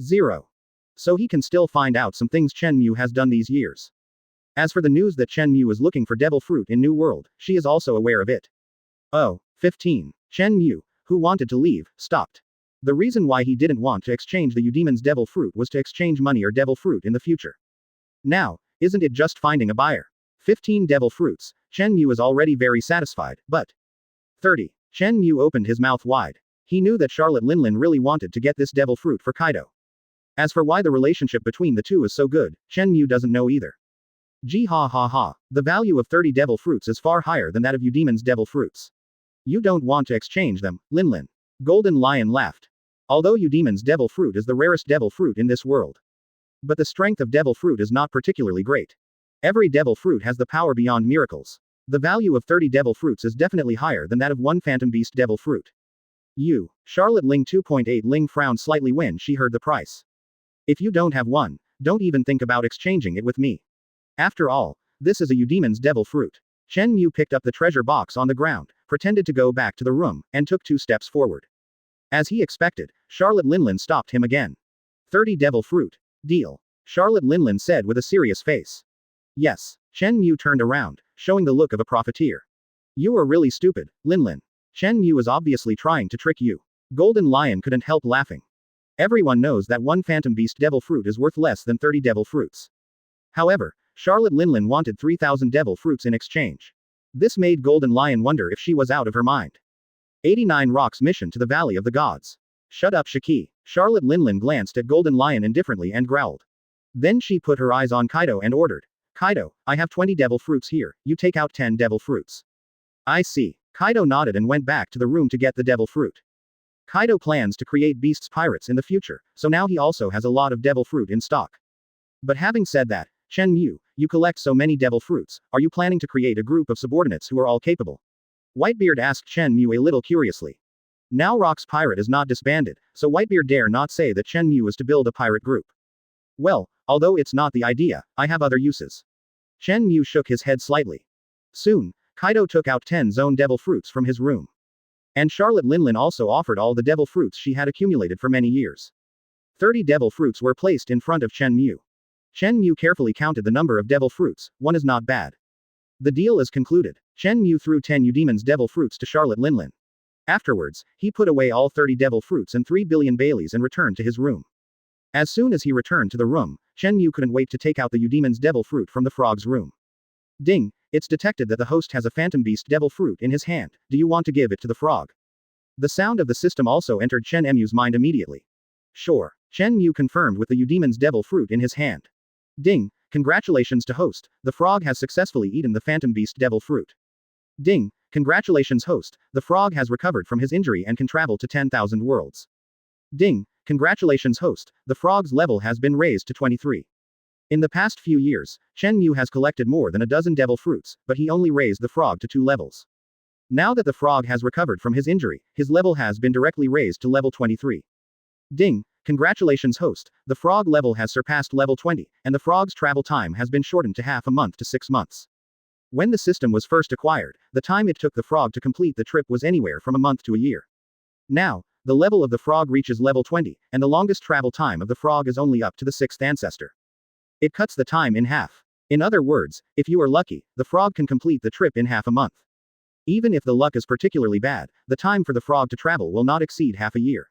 0. So he can still find out some things Chen Mu has done these years. As for the news that Chen Mu is looking for Devil Fruit in New World, she is also aware of it. Oh, 15. Chen Mu, who wanted to leave, stopped. The reason why he didn't want to exchange the Eudemon's Devil Fruit was to exchange money or Devil Fruit in the future. Now, isn't it just finding a buyer? 15 Devil Fruits, Chen Mu is already very satisfied, but 30. Chen Mu opened his mouth wide. He knew that Charlotte Linlin really wanted to get this Devil Fruit for Kaido. As for why the relationship between the two is so good, Chen Mu doesn't know either. Gee ha ha ha, the value of 30 Devil Fruits is far higher than that of Eudemon's Devil Fruits. You don't want to exchange them, Linlin. Golden Lion laughed. Although Eudemon's Devil Fruit is the rarest Devil Fruit in this world. But the strength of Devil Fruit is not particularly great. Every Devil Fruit has the power beyond miracles. The value of 30 Devil Fruits is definitely higher than that of 1 Phantom Beast Devil Fruit. Charlotte Ling 2.8 Ling frowned slightly when she heard the price. If you don't have one, don't even think about exchanging it with me. After all, this is a Eudemon's Devil Fruit. Chen Mu picked up the treasure box on the ground, pretended to go back to the room, and took 2 steps forward. As he expected, Charlotte Linlin stopped him again. 30 Devil Fruit. Deal. Charlotte Linlin said with a serious face. Yes. Chen Mu turned around, showing the look of a profiteer. You are really stupid, Linlin. Chen Mu is obviously trying to trick you. Golden Lion couldn't help laughing. Everyone knows that 1 Phantom Beast Devil Fruit is worth less than 30 Devil Fruits. However, Charlotte Linlin wanted 3,000 devil fruits in exchange. This made Golden Lion wonder if she was out of her mind. 89 Rock's mission to the Valley of the Gods. Shut up, Shiki. Charlotte Linlin glanced at Golden Lion indifferently and growled. Then she put her eyes on Kaido and ordered. Kaido, I have 20 devil fruits here, you take out 10 devil fruits. I see. Kaido nodded and went back to the room to get the devil fruit. Kaido plans to create beasts pirates in the future, so now he also has a lot of devil fruit in stock. But having said that, Chen Mu, you collect so many devil fruits, are you planning to create a group of subordinates who are all capable? Whitebeard asked Chen Mu a little curiously. Now Rock's pirate is not disbanded, so Whitebeard dare not say that Chen Mu is to build a pirate group. Well, although it's not the idea, I have other uses. Chen Mu shook his head slightly. Soon, Kaido took out 10 zone devil fruits from his room. And Charlotte Linlin also offered all the devil fruits she had accumulated for many years. 30 devil fruits were placed in front of Chen Mu. Chen Mu carefully counted the number of devil fruits, one is not bad. The deal is concluded. Chen Mu threw 10 Eudemon's devil fruits to Charlotte Linlin. Afterwards, he put away all 30 devil fruits and 3 billion Baileys and returned to his room. As soon as he returned to the room, Chen Mu couldn't wait to take out the Eudemon's devil fruit from the frog's room. Ding, it's detected that the host has a phantom beast devil fruit in his hand, do you want to give it to the frog? The sound of the system also entered Chen Mu's mind immediately. Sure, Chen Mu confirmed with the Eudemon's devil fruit in his hand. Ding, congratulations to host, the frog has successfully eaten the phantom beast devil fruit. Ding, congratulations host, the frog has recovered from his injury and can travel to 10,000 worlds. Ding, congratulations host, the frog's level has been raised to 23. In the past few years, Chen Mu has collected more than a dozen devil fruits, but he only raised the frog to 2 levels. Now that the frog has recovered from his injury, his level has been directly raised to level 23. Ding, congratulations host, the frog level has surpassed level 20, and the frog's travel time has been shortened to half a month to 6 months. When the system was first acquired, the time it took the frog to complete the trip was anywhere from a month to a year. Now, the level of the frog reaches level 20, and the longest travel time of the frog is only up to the 6th ancestor. It cuts the time in half. In other words, if you are lucky, the frog can complete the trip in half a month. Even if the luck is particularly bad, the time for the frog to travel will not exceed half a year.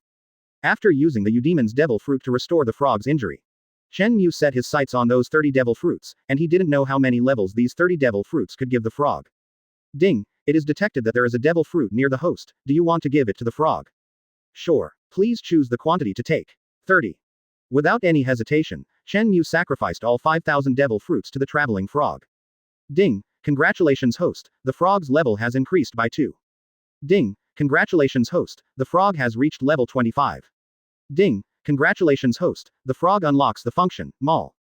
After using the Eudemon's devil fruit to restore the frog's injury, Chen Mu set his sights on those 30 devil fruits, and he didn't know how many levels these 30 devil fruits could give the frog. Ding, it is detected that there is a devil fruit near the host, do you want to give it to the frog? Sure, please choose the quantity to take. 30. Without any hesitation, Chen Mu sacrificed all 5,000 devil fruits to the traveling frog. Ding, congratulations host, the frog's level has increased by 2. Ding, congratulations host, the frog has reached level 25. Ding, congratulations host, the frog unlocks the function, Maul.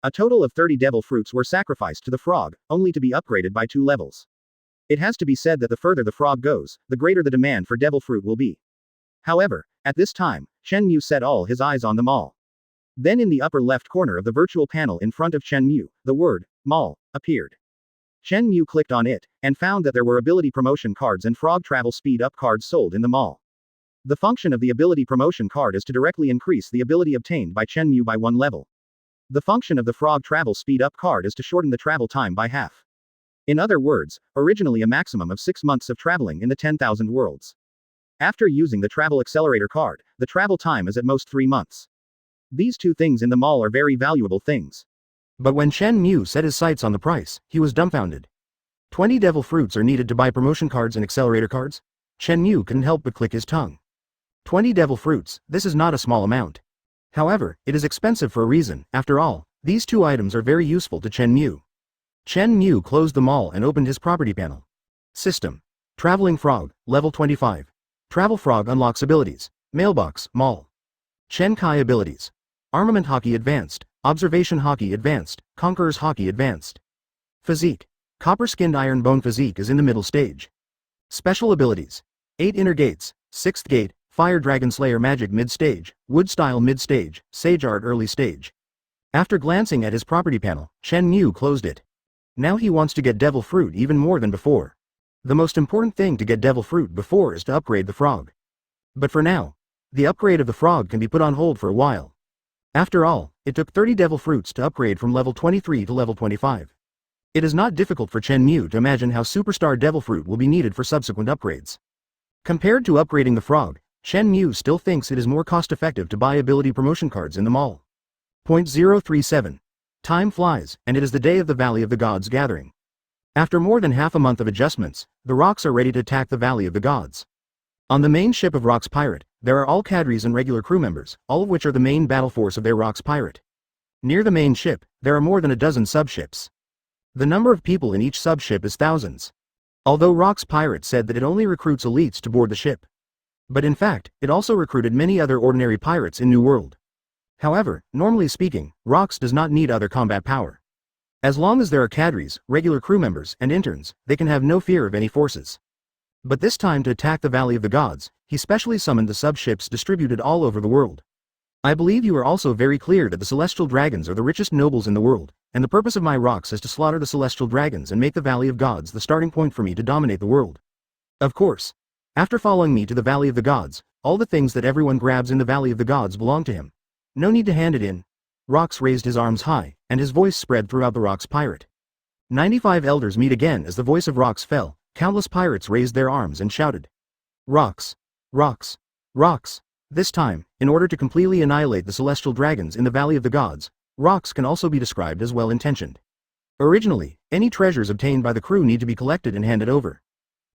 A total of 30 devil fruits were sacrificed to the frog, only to be upgraded by 2 levels. It has to be said that the further the frog goes, the greater the demand for devil fruit will be. However, at this time, Chen Mu set all his eyes on the Maul. Then in the upper left corner of the virtual panel in front of Chen Mu, the word, Maul, appeared. Chen Mu clicked on it, and found that there were ability promotion cards and frog travel speed up cards sold in the mall. The function of the ability promotion card is to directly increase the ability obtained by Chen Mu by 1 level. The function of the frog travel speed up card is to shorten the travel time by half. In other words, originally a maximum of 6 months of traveling in the 10,000 worlds. After using the travel accelerator card, the travel time is at most 3 months. These 2 things in the mall are very valuable things. But when Chen Mu set his sights on the price, he was dumbfounded. 20 devil fruits are needed to buy promotion cards and accelerator cards? Chen Mu couldn't help but click his tongue. 20 devil fruits, this is not a small amount. However, it is expensive for a reason, after all, these 2 items are very useful to Chen Mu. Chen Mu closed the mall and opened his property panel. System. Traveling Frog, level 25. Travel Frog unlocks abilities. Mailbox, Mall. Chen Kai abilities. Armament Hockey Advanced. Observation Hockey Advanced. Conqueror's Hockey Advanced. Physique. Copper-skinned iron bone physique is in the middle stage. Special abilities. 8 inner gates. 6th gate, Fire Dragon Slayer Magic mid-stage, Wood Style mid-stage, Sage Art early stage. After glancing at his property panel, Chen Mu closed it. Now he wants to get Devil Fruit even more than before. The most important thing to get Devil Fruit before is to upgrade the frog. But for now, the upgrade of the frog can be put on hold for a while. After all, it took 30 Devil Fruits to upgrade from level 23 to level 25. It is not difficult for Chen Mu to imagine how Superstar Devil Fruit will be needed for subsequent upgrades. Compared to upgrading the frog, Chen Mu still thinks it is more cost-effective to buy ability promotion cards in the mall. .037. Time flies, and it is the day of the Valley of the Gods gathering. After more than half a month of adjustments, the Rocks are ready to attack the Valley of the Gods. On the main ship of Rocks Pirate, there are all cadres and regular crew members, all of which are the main battle force of their Rocks Pirate. Near the main ship, there are more than a dozen subships. The number of people in each subship is thousands. Although Rocks Pirate said that it only recruits elites to board the ship. But in fact, it also recruited many other ordinary pirates in New World. However, normally speaking, Rocks does not need other combat power. As long as there are cadres, regular crew members, and interns, they can have no fear of any forces. But this time to attack the Valley of the Gods, he specially summoned the subships distributed all over the world. I believe you are also very clear that the celestial dragons are the richest nobles in the world, and the purpose of my Rocks is to slaughter the celestial dragons and make the Valley of Gods the starting point for me to dominate the world. Of course. After following me to the Valley of the Gods, all the things that everyone grabs in the Valley of the Gods belong to him. No need to hand it in. Rocks raised his arms high, and his voice spread throughout the Rocks Pirate. 95 elders meet again. As the voice of Rocks fell, countless pirates raised their arms and shouted. Rocks! Rocks! Rocks! This time, in order to completely annihilate the celestial dragons in the Valley of the Gods, Rocks can also be described as well-intentioned. Originally, any treasures obtained by the crew need to be collected and handed over.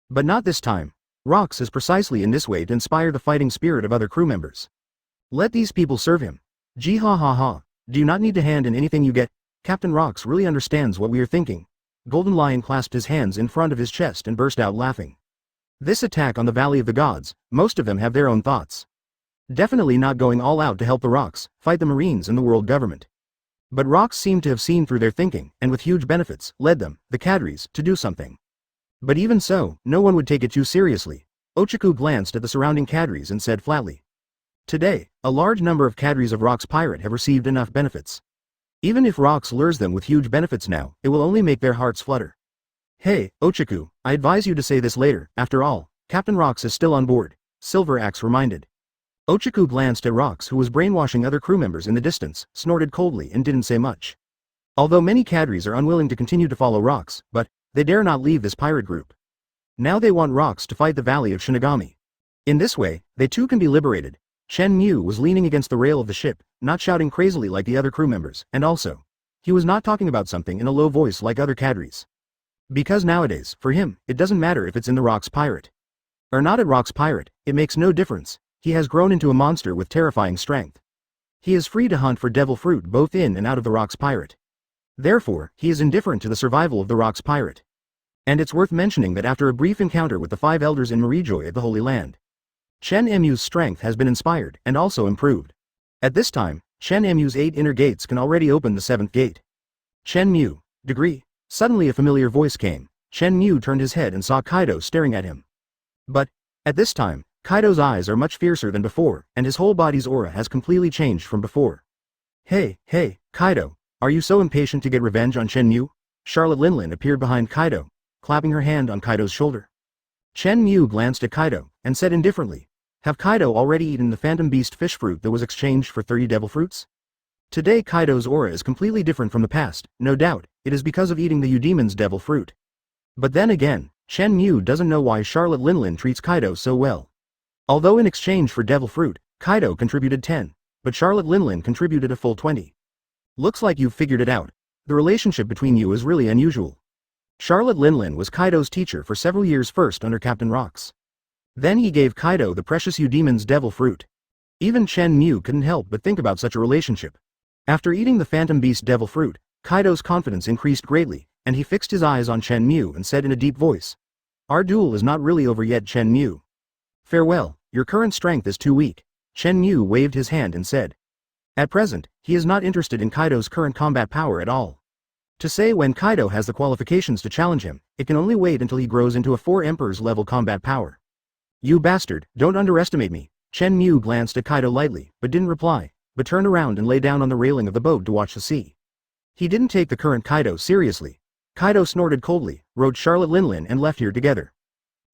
But not this time. Rocks is precisely in this way to inspire the fighting spirit of other crew members. Let these people serve him. Gee ha ha ha, do you not need to hand in anything you get? Captain Rocks really understands what we are thinking. Golden Lion clasped his hands in front of his chest and burst out laughing. This attack on the Valley of the Gods, most of them have their own thoughts. Definitely not going all out to help the Rocks fight the Marines and the world government. But Rocks seemed to have seen through their thinking, and with huge benefits, led them, the cadres, to do something. But even so, no one would take it too seriously. Ochaku glanced at the surrounding cadres and said flatly. Today, a large number of cadres of Rocks Pirate have received enough benefits. Even if Rocks lures them with huge benefits now, it will only make their hearts flutter. Hey, Ochaku, I advise you to say this later. After all, Captain Rocks is still on board, Silver Axe reminded. Ochaku glanced at Rocks, who was brainwashing other crew members in the distance, snorted coldly and didn't say much. Although many cadres are unwilling to continue to follow Rocks, but they dare not leave this pirate group. Now they want Rocks to fight the Valley of Shinigami. In this way, they too can be liberated. Chen Mu was leaning against the rail of the ship, not shouting crazily like the other crew members, and also, he was not talking about something in a low voice like other cadres. Because nowadays, for him, it doesn't matter if it's in the Rocks Pirate. Or not at Rocks Pirate, it makes no difference. He has grown into a monster with terrifying strength. He is free to hunt for devil fruit both in and out of the Rocks Pirate. Therefore, he is indifferent to the survival of the Rocks Pirate. And it's worth mentioning that after a brief encounter with the 5 elders in Marijoy at the Holy Land, Chen Mu's strength has been inspired and also improved. At this time, Chen Mu's 8 inner gates can already open the 7th gate. Chen Mu, degree. Suddenly a familiar voice came. Chen Mu turned his head and saw Kaido staring at him. But, at this time, Kaido's eyes are much fiercer than before, and his whole body's aura has completely changed from before. Hey, Kaido, are you so impatient to get revenge on Chen Mu? Charlotte Linlin appeared behind Kaido, clapping her hand on Kaido's shoulder. Chen Mu glanced at Kaido, and said indifferently, have Kaido already eaten the Phantom Beast fish fruit that was exchanged for 30 devil fruits? Today Kaido's aura is completely different from the past, no doubt, it is because of eating the Udemon's devil fruit. But then again, Chen Mu doesn't know why Charlotte Linlin treats Kaido so well. Although in exchange for devil fruit, Kaido contributed 10, but Charlotte Linlin contributed a full 20. Looks like you've figured it out. The relationship between you is really unusual. Charlotte Linlin was Kaido's teacher for several years, first under Captain Rocks. Then he gave Kaido the precious Udemon's devil fruit. Even Chen Mu couldn't help but think about such a relationship. After eating the Phantom Beast devil fruit, Kaido's confidence increased greatly, and he fixed his eyes on Chen Mu and said in a deep voice, our duel is not really over yet, Chen Mu. Farewell, your current strength is too weak. Chen Mu waved his hand and said. At present, he is not interested in Kaido's current combat power at all. To say when Kaido has the qualifications to challenge him, it can only wait until he grows into a 4 Emperors level combat power. You bastard, don't underestimate me. Chen Mu glanced at Kaido lightly, but didn't reply, but turned around and lay down on the railing of the boat to watch the sea. He didn't take the current Kaido seriously. Kaido snorted coldly, rode Charlotte Linlin and left here together.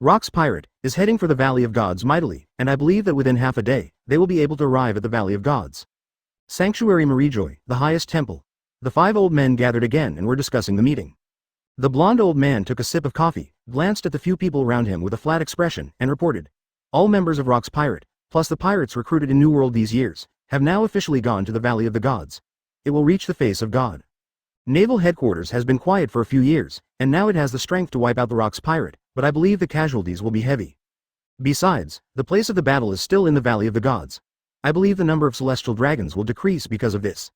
Rocks Pirate is heading for the Valley of Gods mightily, and I believe that within half a day, they will be able to arrive at the Valley of Gods. Sanctuary Marijoy, the highest temple. The 5 old men gathered again and were discussing the meeting. The blonde old man took a sip of coffee, glanced at the few people around him with a flat expression, and reported. All members of Rocks Pirate, plus the pirates recruited in New World these years, have now officially gone to the Valley of the Gods. It will reach the face of God. Naval headquarters has been quiet for a few years, and now it has the strength to wipe out the Rock's pirate, but I believe the casualties will be heavy. Besides, the place of the battle is still in the Valley of the Gods. I believe the number of celestial dragons will decrease because of this.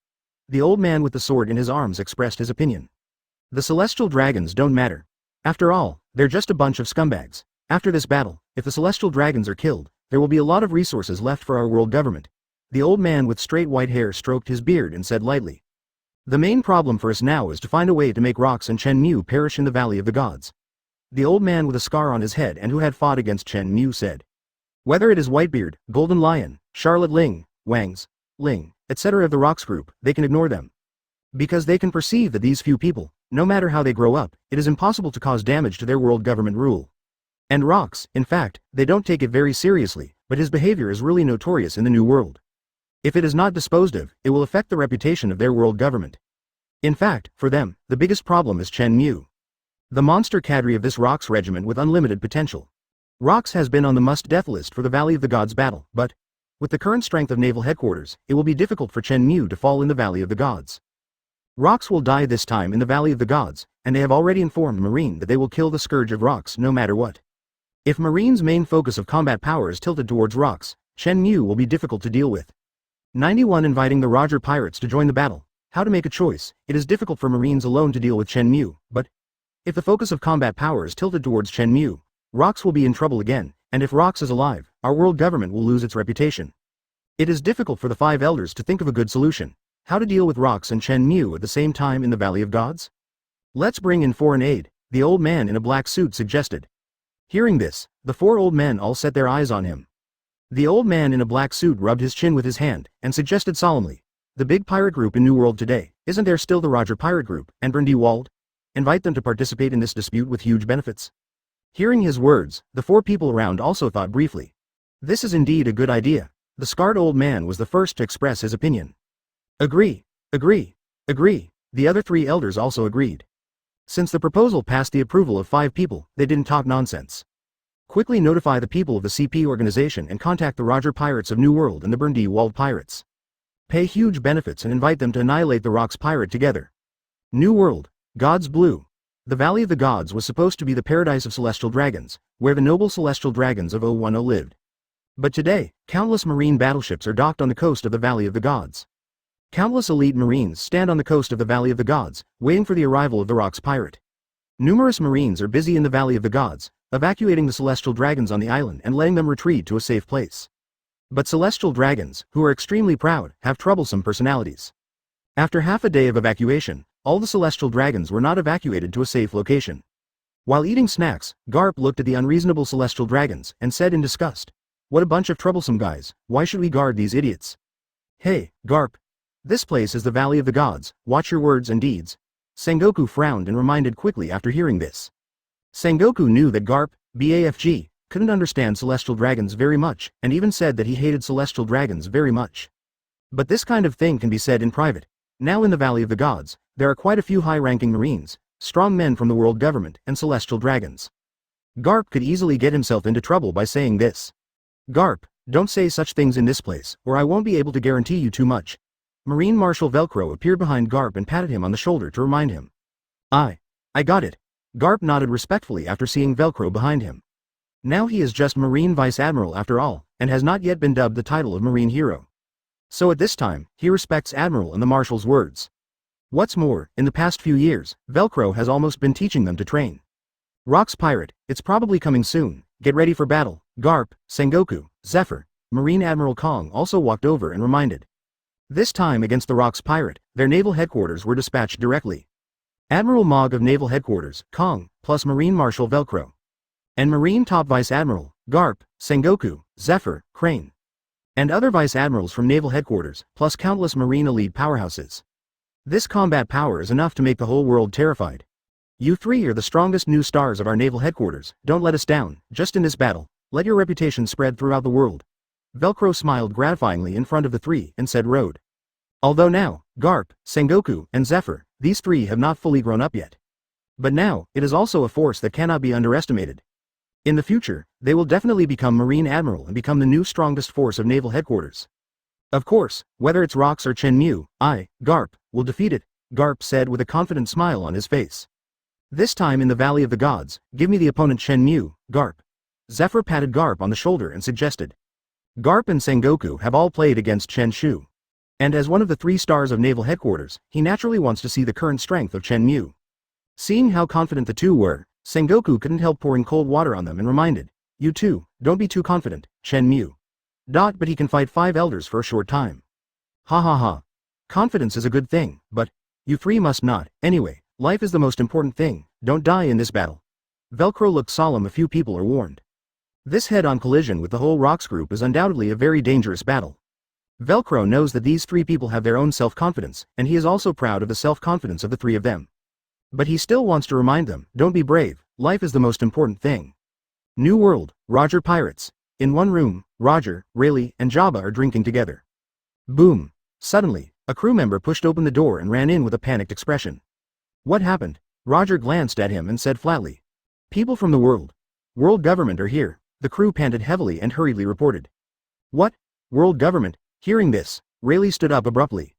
The old man with the sword in his arms expressed his opinion. The celestial dragons don't matter. After all, they're just a bunch of scumbags. After this battle, if the celestial dragons are killed, there will be a lot of resources left for our world government. The old man with straight white hair stroked his beard and said lightly. The main problem for us now is to find a way to make Rox and Chen Mu perish in the Valley of the Gods. The old man with a scar on his head and who had fought against Chen Mu said. Whether it is Whitebeard, Golden Lion, Charlotte Ling, Wangs, Ling, etc. of the Rox group, they can ignore them. Because they can perceive that these few people, no matter how they grow up, it is impossible to cause damage to their world government rule. And Rox, in fact, they don't take it very seriously, but his behavior is really notorious in the New World. If it is not disposed of, it will affect the reputation of their world government. In fact, for them, the biggest problem is Chen Mu. The monster cadre of this Rox regiment with unlimited potential. Rox has been on the must-death list for the Valley of the Gods battle, but, with the current strength of naval headquarters, it will be difficult for Chen Mu to fall in the Valley of the Gods. Rox will die this time in the Valley of the Gods, and they have already informed Marine that they will kill the Scourge of Rox no matter what. If Marine's main focus of combat power is tilted towards Rox, Chen Mu will be difficult to deal with. 91 Inviting the Roger pirates to join the battle. How to make a choice. It is difficult for Marines alone to deal with Chen Mu, but if the focus of combat power is tilted towards Chen Mu, Rox will be in trouble again, and if Rox is alive, our world government will lose its reputation. It is difficult for the 5 elders to think of a good solution. How to deal with Rox and Chen Mu at the same time in the Valley of Gods? Let's bring in foreign aid, the old man in a black suit suggested. Hearing this, the 4 old men all set their eyes on him. The old man in a black suit rubbed his chin with his hand, and suggested solemnly, the big pirate group in New World today, isn't there still the Roger pirate group, and Brindey Wald? Invite them to participate in this dispute with huge benefits. Hearing his words, the 4 people around also thought briefly. This is indeed a good idea. The scarred old man was the first to express his opinion. Agree, agree, agree, the other 3 elders also agreed. Since the proposal passed the approval of 5 people, they didn't talk nonsense. Quickly notify the people of the CP organization and contact the Roger Pirates of New World and the Brindey Wald Pirates. Pay huge benefits and invite them to annihilate the Rox pirate together. New World, Gods Blue. The Valley of the Gods was supposed to be the paradise of celestial dragons, where the noble celestial dragons of 010 lived. But today, countless marine battleships are docked on the coast of the Valley of the Gods. Countless elite marines stand on the coast of the Valley of the Gods, waiting for the arrival of the Rox pirate. Numerous marines are busy in the Valley of the Gods, evacuating the celestial dragons on the island and letting them retreat to a safe place. But celestial dragons, who are extremely proud, have troublesome personalities. After half a day of evacuation, all the celestial dragons were not evacuated to a safe location. While eating snacks, Garp looked at the unreasonable celestial dragons and said in disgust, "What a bunch of troublesome guys, why should we guard these idiots?" "Hey, Garp. This place is the Valley of the Gods, watch your words and deeds." Sengoku frowned and reminded quickly after hearing this. Sengoku knew that Garp, BAFG, couldn't understand celestial dragons very much, and even said that he hated celestial dragons very much. But this kind of thing can be said in private. Now in the Valley of the Gods, there are quite a few high-ranking marines, strong men from the world government, and celestial dragons. Garp could easily get himself into trouble by saying this. "Garp, don't say such things in this place, or I won't be able to guarantee you too much." Marine Marshal Velcro appeared behind Garp and patted him on the shoulder to remind him. I got it." Garp nodded respectfully after seeing Velcro behind him. Now he is just Marine Vice Admiral after all, and has not yet been dubbed the title of Marine Hero. So at this time, he respects Admiral and the Marshal's words. What's more, in the past few years, Velcro has almost been teaching them to train. Rox pirate, it's probably coming soon, get ready for battle. Garp, Sengoku, Zephyr, Marine Admiral Kong also walked over and reminded. This time against the Rox pirate, their naval headquarters were dispatched directly. Admiral Mog of Naval Headquarters, Kong, plus Marine Marshal Velcro. And Marine Top Vice Admiral, Garp, Sengoku, Zephyr, Crane. And other Vice Admirals from Naval Headquarters, plus countless Marine elite powerhouses. This combat power is enough to make the whole world terrified. You 3 are the strongest new stars of our Naval Headquarters, don't let us down, just in this battle, let your reputation spread throughout the world. Velcro smiled gratifyingly in front of the 3 and said Road. Although now, Garp, Sengoku, and Zephyr, these 3 have not fully grown up yet. But now, it is also a force that cannot be underestimated. In the future, they will definitely become Marine Admiral and become the new strongest force of Naval Headquarters. Of course, whether it's Rox or Chen Mu, I, Garp, will defeat it. Garp said with a confident smile on his face. This time in the Valley of the Gods, give me the opponent Chen Mu, Garp. Zephyr patted Garp on the shoulder and suggested. Garp and Sengoku have all played against Chen Mu. And as one of the 3 stars of Naval Headquarters, he naturally wants to see the current strength of Chen Mu. Seeing how confident the two were, Sengoku couldn't help pouring cold water on them and reminded, you two, don't be too confident, Chen Mu. But he can fight 5 elders for a short time. Ha ha ha. Confidence is a good thing, but you 3 must not. Anyway, life is the most important thing, don't die in this battle. Velcro looked solemn. A few people are warned. This head-on collision with the whole Rocks group is undoubtedly a very dangerous battle. Velcro knows that these 3 people have their own self-confidence, and he is also proud of the self-confidence of the 3 of them. But he still wants to remind them, don't be brave, life is the most important thing. New World, Roger Pirates. In one room, Roger, Rayleigh, and Jabba are drinking together. Boom. Suddenly, a crew member pushed open the door and ran in with a panicked expression. What happened? Roger glanced at him and said flatly. People from the world government are here. The crew panted heavily and hurriedly reported. What? World government? Hearing this, Rayleigh stood up abruptly.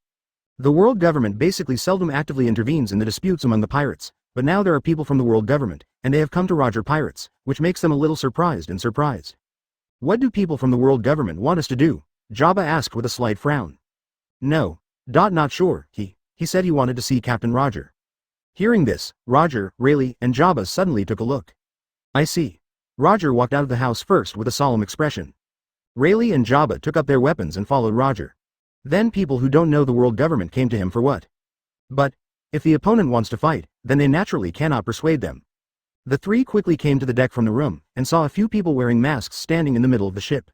The world government basically seldom actively intervenes in the disputes among the pirates, but now there are people from the world government, and they have come to Roger Pirates, which makes them a little surprised. What do people from the world government want us to do? Jabba asked with a slight frown. No. Not sure, he said he wanted to see Captain Roger. Hearing this, Roger, Rayleigh, and Jabba suddenly took a look. I see. Roger walked out of the house first with a solemn expression. Rayleigh and Jabba took up their weapons and followed Roger. Then people who don't know the world government came to him for what? But if the opponent wants to fight, then they naturally cannot persuade them. The 3 quickly came to the deck from the room, and saw a few people wearing masks standing in the middle of the ship.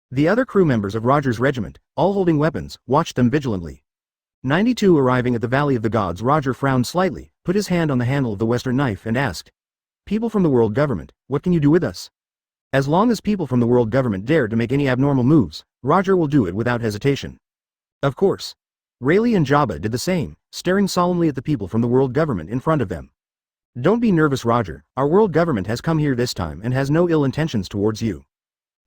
The other crew members of Roger's regiment, all holding weapons, watched them vigilantly. 92 arriving at the Valley of the Gods. Roger frowned slightly, put his hand on the handle of the Western knife and asked. People from the world government, what can you do with us? As long as people from the world government dare to make any abnormal moves, Roger will do it without hesitation. Of course. Rayleigh and Jabba did the same, staring solemnly at the people from the world government in front of them. Don't be nervous, Roger, our world government has come here this time and has no ill intentions towards you.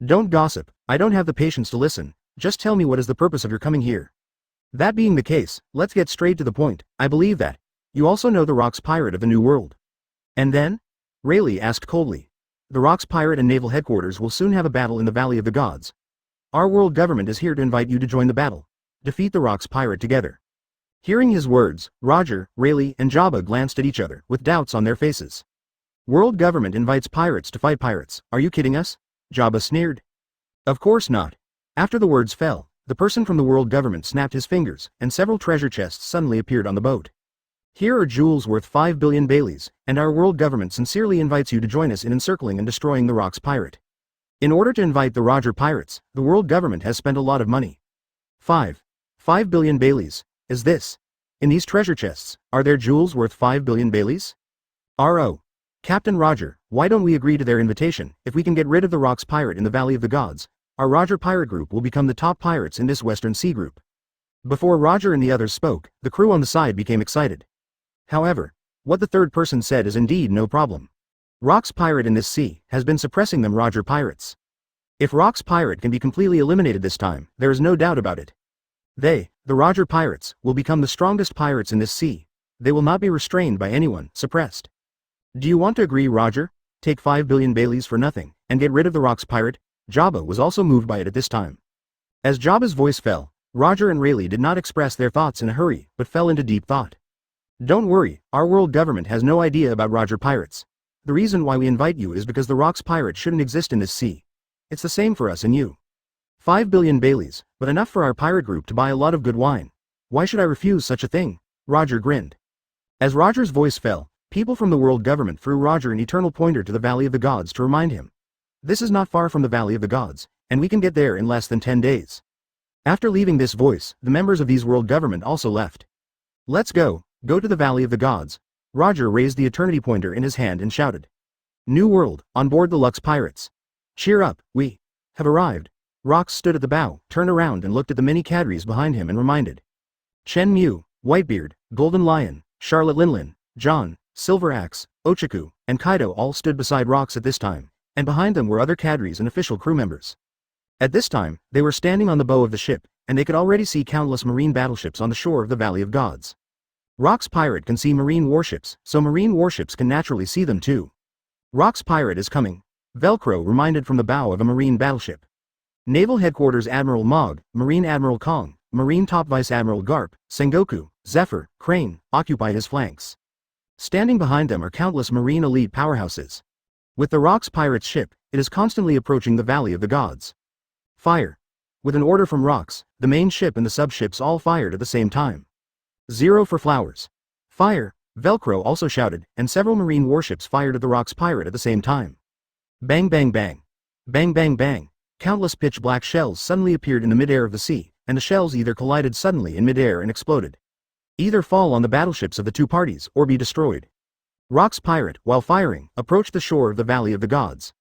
Don't gossip, I don't have the patience to listen, just tell me what is the purpose of your coming here. That being the case, let's get straight to the point. I believe that you also know the Rocks Pirate of the New World. And then? Rayleigh asked coldly. The Rocks Pirate and Naval Headquarters will soon have a battle in the Valley of the Gods. Our world government is here to invite you to join the battle. Defeat the Rocks Pirate together. Hearing his words, Roger, Rayleigh, and Jabba glanced at each other, with doubts on their faces. World government invites pirates to fight pirates, are you kidding us? Jabba sneered. Of course not. After the words fell, the person from the world government snapped his fingers, and several treasure chests suddenly appeared on the boat. Here are jewels worth 5 billion Baileys, and our world government sincerely invites you to join us in encircling and destroying the Rocks Pirate. In order to invite the Roger Pirates, the world government has spent a lot of money. 5 billion Baileys. Is this? In these treasure chests, are there jewels worth 5 billion Baileys? R.O. Captain Roger, why don't we agree to their invitation? If we can get rid of the Rocks Pirate in the Valley of the Gods, our Roger Pirate group will become the top pirates in this Western Sea group. Before Roger and the others spoke, the crew on the side became excited. However, what the third person said is indeed no problem. Rocks Pirate in this sea has been suppressing them Roger Pirates. If Rocks Pirate can be completely eliminated this time, there is no doubt about it. They, the Roger Pirates, will become the strongest pirates in this sea. They will not be restrained by anyone, suppressed. Do you want to agree, Roger? Take 5 billion Baileys for nothing, and get rid of the Rocks Pirate? Jabba was also moved by it at this time. As Jabba's voice fell, Roger and Rayleigh did not express their thoughts in a hurry, but fell into deep thought. Don't worry, our world government has no idea about Roger Pirates. The reason why we invite you is because the Rocks Pirate shouldn't exist in this sea. It's the same for us and you. 5 billion Baileys, but enough for our pirate group to buy a lot of good wine. Why should I refuse such a thing? Roger grinned. As Roger's voice fell, people from the world government threw Roger an eternal pointer to the Valley of the Gods to remind him. This is not far from the Valley of the Gods, and we can get there in less than 10 days. After leaving this voice, the members of these world government also left. Let's go to the Valley of the Gods. Roger raised the eternity pointer in his hand and shouted. New World, on board the Lux Pirates. Cheer up, we have arrived. Rocks stood at the bow, turned around and looked at the many cadres behind him and reminded. Chen Mu, Whitebeard, Golden Lion, Charlotte Linlin, John, Silver Axe, Ochaku, and Kaido all stood beside Rocks at this time, and behind them were other cadres and official crew members. At this time, they were standing on the bow of the ship, and they could already see countless marine battleships on the shore of the Valley of Gods. Rock's pirate can see marine warships, so marine warships can naturally see them too. Rock's pirate is coming. Velcro reminded from the bow of a marine battleship. Naval Headquarters Admiral Mog, Marine Admiral Kong, Marine Top Vice Admiral Garp, Sengoku, Zephyr, Crane, occupy his flanks. Standing behind them are countless marine elite powerhouses. With the Rock's pirate's ship, it is constantly approaching the Valley of the Gods. Fire. With an order from Rock's, the main ship and the subships all fired at the same time. 0 for flowers. Fire. Velcro also shouted, and several marine warships fired at the Rock's pirate at the same time. Bang bang bang. Bang bang bang. Countless pitch black shells suddenly appeared in the midair of the sea, and the shells either collided suddenly in midair and exploded. Either fall on the battleships of the two parties or be destroyed. Rock's pirate, while firing, approached the shore of the Valley of the Gods.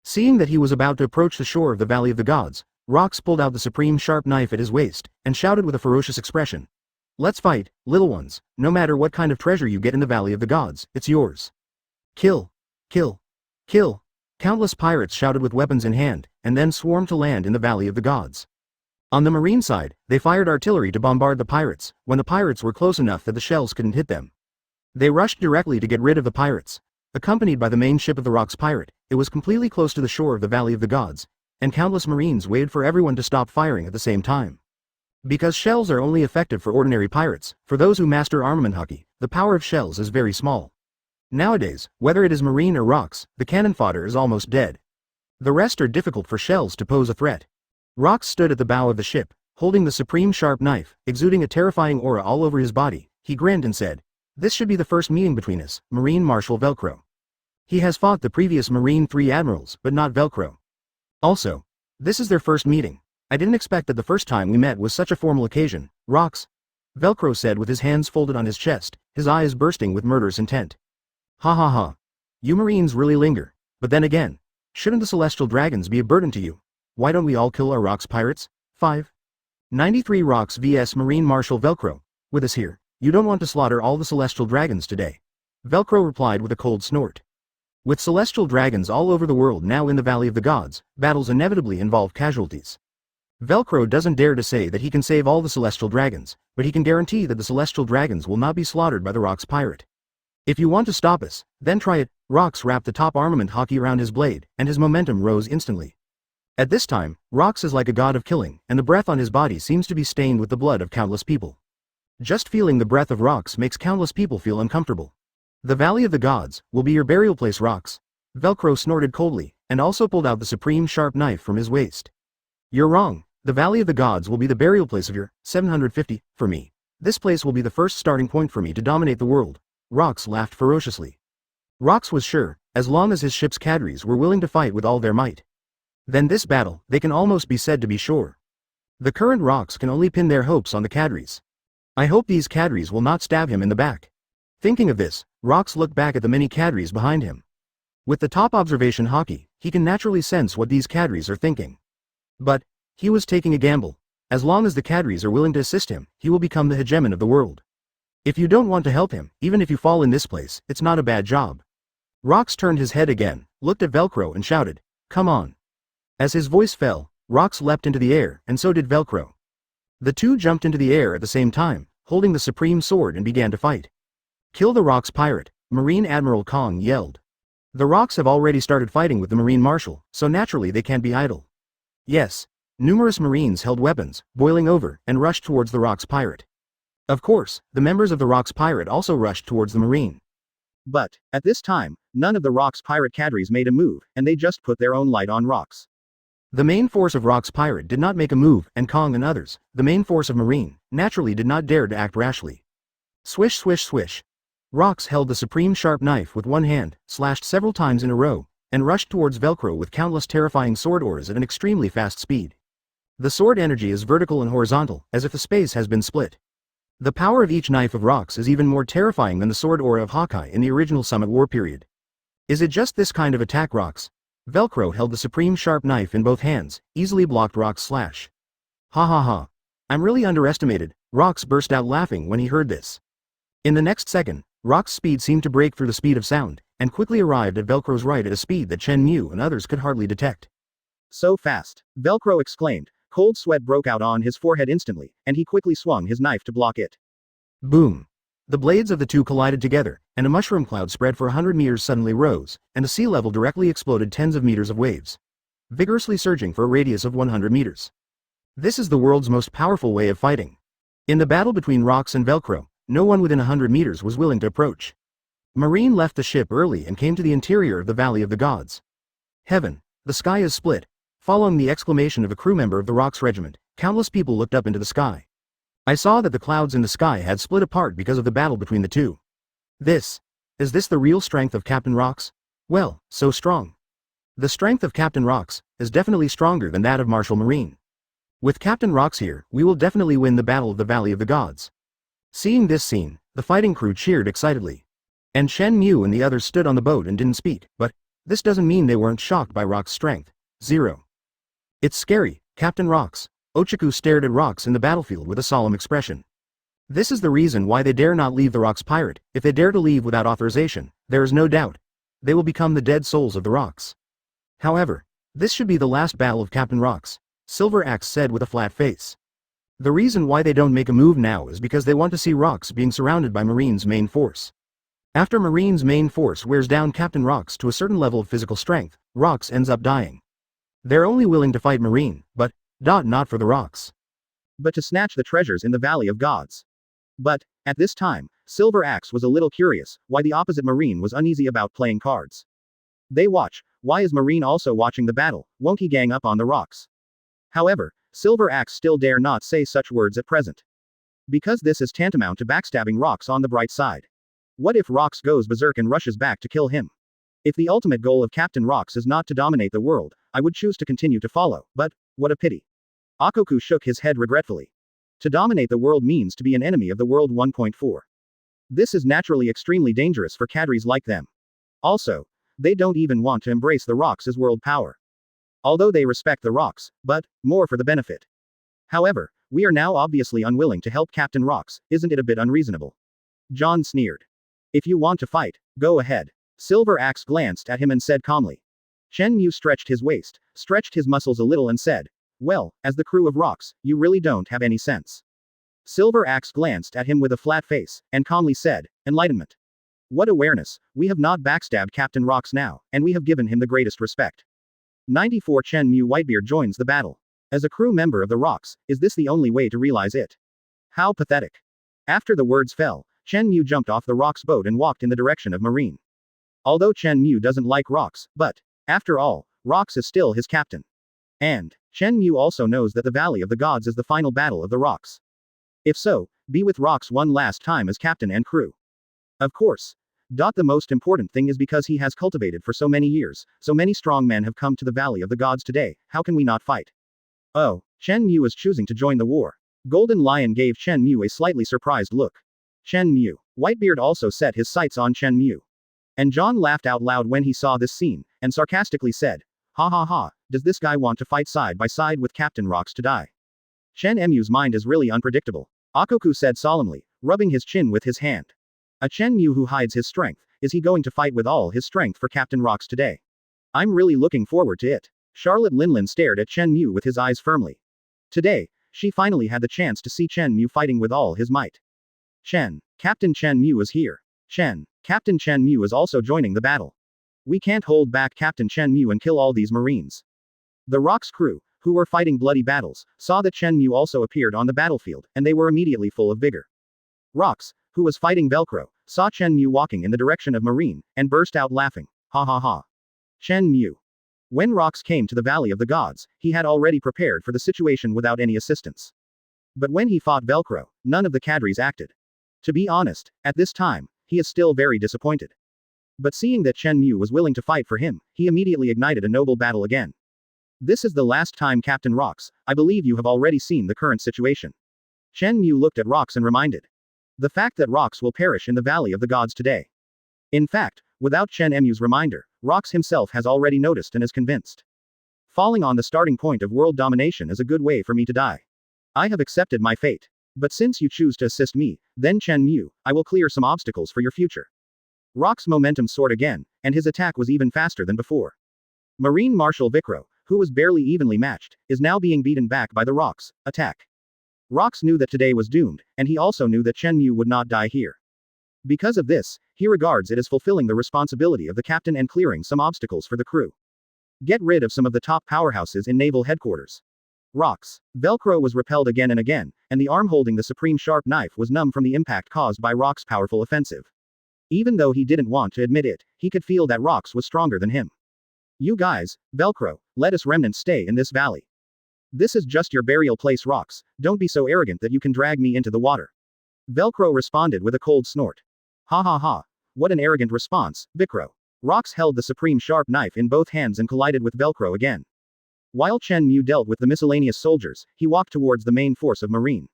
Seeing that he was about to approach the shore of the Valley of the Gods, Rox pulled out the supreme sharp knife at his waist, and shouted with a ferocious expression. Let's fight, little ones, no matter what kind of treasure you get in the Valley of the Gods, it's yours. Kill! Kill! Kill! Countless pirates shouted with weapons in hand, and then swarmed to land in the Valley of the Gods. On the marine side, they fired artillery to bombard the pirates, when the pirates were close enough that the shells couldn't hit them. They rushed directly to get rid of the pirates. Accompanied by the main ship of the Rock's pirate, it was completely close to the shore of the Valley of the Gods, and countless marines waited for everyone to stop firing at the same time. Because shells are only effective for ordinary pirates, for those who master armament hockey, the power of shells is very small. Nowadays, whether it is marine or rocks, the cannon fodder is almost dead. The rest are difficult for shells to pose a threat. Rox stood at the bow of the ship, holding the supreme sharp knife, exuding a terrifying aura all over his body. He grinned and said, "This should be the first meeting between us, Marine Marshal Velcro. He has fought the previous Marine 3 admirals, but not Velcro. Also, this is their first meeting. I didn't expect that the first time we met was such a formal occasion, Rox," Velcro said with his hands folded on his chest, his eyes bursting with murderous intent. Ha ha ha. You Marines really linger, but then again, shouldn't the Celestial Dragons be a burden to you? Why don't we all kill our Rox pirates? 593 Rox vs Marine Marshal Velcro. With us here, you don't want to slaughter all the Celestial Dragons today. Velcro replied with a cold snort. With Celestial Dragons all over the world now in the Valley of the Gods, battles inevitably involve casualties. Velcro doesn't dare to say that he can save all the Celestial Dragons, but he can guarantee that the Celestial Dragons will not be slaughtered by the Rox pirate. If you want to stop us, then try it. Rox wrapped the top armament hockey around his blade, and his momentum rose instantly. At this time, Rox is like a god of killing, and the breath on his body seems to be stained with the blood of countless people. Just feeling the breath of Rox makes countless people feel uncomfortable. The Valley of the Gods will be your burial place, Rox. Velcro snorted coldly, and also pulled out the supreme sharp knife from his waist. You're wrong. The Valley of the Gods will be the burial place of your 750, for me. This place will be the first starting point for me to dominate the world. Rox laughed ferociously. Rox was sure, as long as his ship's cadres were willing to fight with all their might. Then this battle, they can almost be said to be sure. The current Rox can only pin their hopes on the cadres. I hope these cadres will not stab him in the back. Thinking of this, Rox looked back at the many cadres behind him. With the top observation hockey, he can naturally sense what these cadres are thinking. But he was taking a gamble. As long as the cadres are willing to assist him, he will become the hegemon of the world. If you don't want to help him, even if you fall in this place, it's not a bad job. Rox turned his head again, looked at Velcro and shouted, "Come on." As his voice fell, Rox leapt into the air, and so did Velcro. The two jumped into the air at the same time, holding the supreme sword, and began to fight. Kill the Rox pirate, Marine Admiral Kong yelled. The Rox have already started fighting with the Marine Marshal, so naturally they can't be idle. Yes, numerous Marines held weapons, boiling over, and rushed towards the Rox pirate. Of course, the members of the Rox pirate also rushed towards the Marine. But, at this time, none of the Rox pirate cadres made a move, and they just put their own light on Rox. The main force of Rox pirate did not make a move, and Kong and others, the main force of Marine, naturally did not dare to act rashly. Swish swish swish. Rox held the supreme sharp knife with one hand, slashed several times in a row, and rushed towards Velcro with countless terrifying sword auras at an extremely fast speed. The sword energy is vertical and horizontal, as if the space has been split. The power of each knife of Rox is even more terrifying than the sword aura of Hawkeye in the original Summit War period. Is it just this kind of attack, Rox? Velcro held the supreme sharp knife in both hands, easily blocked Rox's slash. Ha ha ha. I'm really underestimated. Rox burst out laughing when he heard this. In the next second, Rox's speed seemed to break through the speed of sound, and quickly arrived at Velcro's right at a speed that Chen Mu and others could hardly detect. So fast, Velcro exclaimed. Cold sweat broke out on his forehead instantly, and he quickly swung his knife to block it. Boom. The blades of the two collided together, and a mushroom cloud spread for 100 meters suddenly rose, and the sea level directly exploded tens of meters of waves, vigorously surging for a radius of 100 meters. This is the world's most powerful way of fighting. In the battle between Rocks and Velcro, no one within 100 meters was willing to approach. Marine left the ship early and came to the interior of the Valley of the Gods. Heaven, the sky is split. Following the exclamation of a crew member of the Rocks Regiment, countless people looked up into the sky. I saw that the clouds in the sky had split apart because of the battle between the two. Is this the real strength of Captain Rocks? Well, so strong. The strength of Captain Rocks is definitely stronger than that of Marshal Marine. With Captain Rocks here, we will definitely win the Battle of the Valley of the Gods. Seeing this scene, the fighting crew cheered excitedly. And Chen Mu and the others stood on the boat and didn't speak, but this doesn't mean they weren't shocked by Rocks' strength. 0. It's scary, Captain Rocks. Ochaku stared at Rocks in the battlefield with a solemn expression. This is the reason why they dare not leave the Rocks pirate. If they dare to leave without authorization, there is no doubt they will become the dead souls of the Rocks. However, this should be the last battle of Captain Rocks, Silver Axe said with a flat face. The reason why they don't make a move now is because they want to see Rocks being surrounded by Marine's main force. After Marine's main force wears down Captain Rocks to a certain level of physical strength, Rocks ends up dying. They're only willing to fight Marine, but not for the Rocks, but to snatch the treasures in the Valley of Gods. But, at this time, Silver Axe was a little curious why the opposite Marine was uneasy about playing cards. They watch. Why is Marine also watching the battle? Won't he gang up on the Rocks? However, Silver Axe still dare not say such words at present. Because this is tantamount to backstabbing Rocks on the bright side. What if Rocks goes berserk and rushes back to kill him? If the ultimate goal of Captain Rocks is not to dominate the world, I would choose to continue to follow, but what a pity. Akoku shook his head regretfully. To dominate the world means to be an enemy of the world 1.4. This is naturally extremely dangerous for cadres like them. Also, they don't even want to embrace the Rocks as world power. Although they respect the Rocks, but more for the benefit. However, we are now obviously unwilling to help Captain Rocks, isn't it a bit unreasonable? John sneered. If you want to fight, go ahead. Silver Axe glanced at him and said calmly. Chen Mu stretched his waist, stretched his muscles a little and said, well, as the crew of Rocks, you really don't have any sense. Silver Axe glanced at him with a flat face, and calmly said, enlightenment. What awareness, we have not backstabbed Captain Rocks now, and we have given him the greatest respect. 94 Chen Mu Whitebeard joins the battle. As a crew member of the Rocks, is this the only way to realize it? How pathetic. After the words fell, Chen Mu jumped off the Rocks boat and walked in the direction of Marine. Although Chen Mu doesn't like Rocks, but, after all, Rocks is still his captain. And, Chen Mu also knows that the Valley of the Gods is the final battle of the Rocks. If so, be with Rocks one last time as captain and crew. Of course. The most important thing is because he has cultivated for so many years, so many strong men have come to the Valley of the Gods today, how can we not fight? Oh, Chen Mu is choosing to join the war. Golden Lion gave Chen Mu a slightly surprised look. Chen Mu. Whitebeard also set his sights on Chen Mu. And John laughed out loud when he saw this scene, and sarcastically said, ha ha ha, does this guy want to fight side by side with Captain Rocks to die? Chen Mu's mind is really unpredictable. Akoku said solemnly, rubbing his chin with his hand. A Chen Mu who hides his strength, is he going to fight with all his strength for Captain Rocks today? I'm really looking forward to it. Charlotte Linlin stared at Chen Mu with his eyes firmly. Today, she finally had the chance to see Chen Mu fighting with all his might. Captain Chen Mu is here. Captain Chen Mu is also joining the battle. We can't hold back Captain Chen Mu and kill all these Marines. The Rocks crew, who were fighting bloody battles, saw that Chen Mu also appeared on the battlefield, and they were immediately full of vigor. Rocks, who was fighting Velcro, saw Chen Mu walking in the direction of Marine, and burst out laughing. Ha ha ha. Chen Mu. When Rocks came to the Valley of the Gods, he had already prepared for the situation without any assistance. But when he fought Velcro, none of the cadres acted. To be honest, at this time, he is still very disappointed. But seeing that Chen Mu was willing to fight for him, he immediately ignited a noble battle again. This is the last time Captain Rocks, I believe you have already seen the current situation. Chen Mu looked at Rocks and reminded. The fact that Rocks will perish in the Valley of the Gods today. In fact, without Chen Mu's reminder, Rocks himself has already noticed and is convinced. Falling on the starting point of world domination is a good way for me to die. I have accepted my fate. But since you choose to assist me, then Chen Mu, I will clear some obstacles for your future. Rocks' momentum soared again, and his attack was even faster than before. Marine Marshal Vikro, who was barely evenly matched, is now being beaten back by the Rocks' attack. Rocks knew that today was doomed, and he also knew that Chen Mu would not die here. Because of this, he regards it as fulfilling the responsibility of the captain and clearing some obstacles for the crew. Get rid of some of the top powerhouses in naval headquarters. Rocks. Velcro was repelled again and again, and the arm holding the supreme sharp knife was numb from the impact caused by Rock's powerful offensive. Even though he didn't want to admit it, he could feel that Rocks was stronger than him. You guys, Velcro, let us remnants stay in this valley. This is just your burial place, Rocks, don't be so arrogant that you can drag me into the water. Velcro responded with a cold snort. Ha ha ha. What an arrogant response, Velcro. Rocks held the supreme sharp knife in both hands and collided with Velcro again. While Chen Mu dealt with the miscellaneous soldiers, he walked towards the main force of Marine.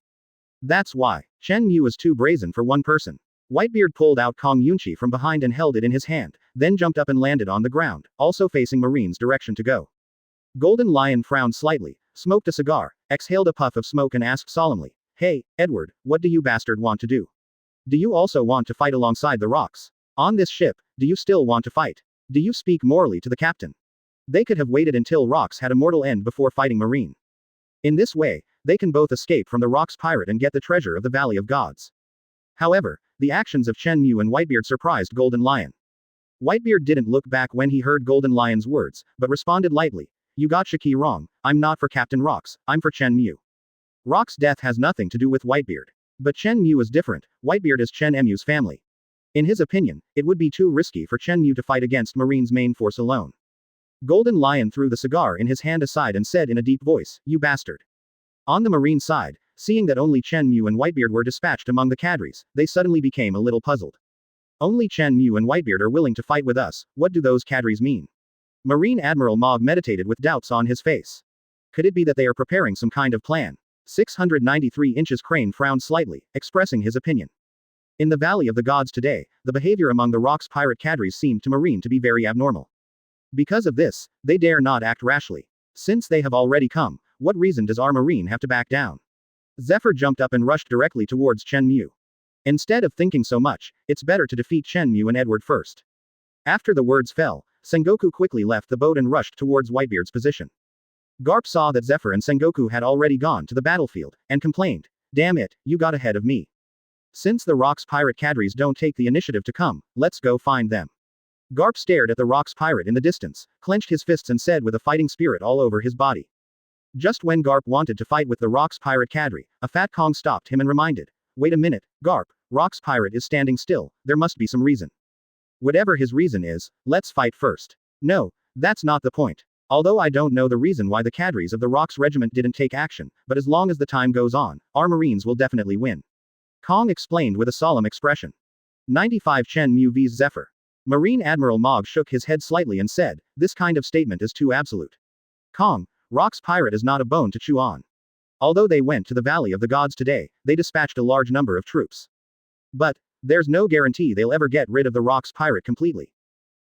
That's why. Chen Mu was too brazen for one person. Whitebeard pulled out Kong Yunchi from behind and held it in his hand, then jumped up and landed on the ground, also facing Marine's direction to go. Golden Lion frowned slightly, smoked a cigar, exhaled a puff of smoke and asked solemnly, "Hey, Edward, what do you bastard want to do? Do you also want to fight alongside the Rocks? On this ship, do you still want to fight? Do you speak morally to the captain?" They could have waited until Rocks had a mortal end before fighting Marine. In this way, they can both escape from the Rocks pirate and get the treasure of the Valley of Gods. However, the actions of Chen Mu and Whitebeard surprised Golden Lion. Whitebeard didn't look back when he heard Golden Lion's words, but responded lightly, "You got Shiki wrong, I'm not for Captain Rocks, I'm for Chen Mu. Rock's death has nothing to do with Whitebeard. But Chen Mu is different, Whitebeard is Chen Mu's family. In his opinion, it would be too risky for Chen Mu to fight against Marine's main force alone." Golden Lion threw the cigar in his hand aside and said in a deep voice, "You bastard." On the Marine side, seeing that only Chen Mu and Whitebeard were dispatched among the cadres, they suddenly became a little puzzled. Only Chen Mu and Whitebeard are willing to fight with us, what do those cadres mean? Marine Admiral Mog meditated with doubts on his face. Could it be that they are preparing some kind of plan? 693 inches Crane frowned slightly, expressing his opinion. In the Valley of the Gods today, the behavior among the Rocks pirate cadres seemed to Marine to be very abnormal. Because of this, they dare not act rashly. Since they have already come, what reason does our Marine have to back down? Zephyr jumped up and rushed directly towards Chen Mu. Instead of thinking so much, it's better to defeat Chen Mu and Edward first. After the words fell, Sengoku quickly left the boat and rushed towards Whitebeard's position. Garp saw that Zephyr and Sengoku had already gone to the battlefield, and complained, "Damn it, you got ahead of me. Since the Rocks pirate cadres don't take the initiative to come, let's go find them." Garp stared at the Rocks pirate in the distance, clenched his fists and said with a fighting spirit all over his body. Just when Garp wanted to fight with the Rocks pirate cadre, a fat Kong stopped him and reminded, "Wait a minute, Garp, Rocks pirate is standing still, there must be some reason. Whatever his reason is, let's fight first." "No, that's not the point. Although I don't know the reason why the cadres of the Rocks regiment didn't take action, but as long as the time goes on, our Marines will definitely win." Kong explained with a solemn expression. 95 Chen Mu vs Zephyr. Marine Admiral Mog shook his head slightly and said, "This kind of statement is too absolute. Kong, Rock's pirate is not a bone to chew on. Although they went to the Valley of the Gods today, they dispatched a large number of troops. But there's no guarantee they'll ever get rid of the Rock's pirate completely.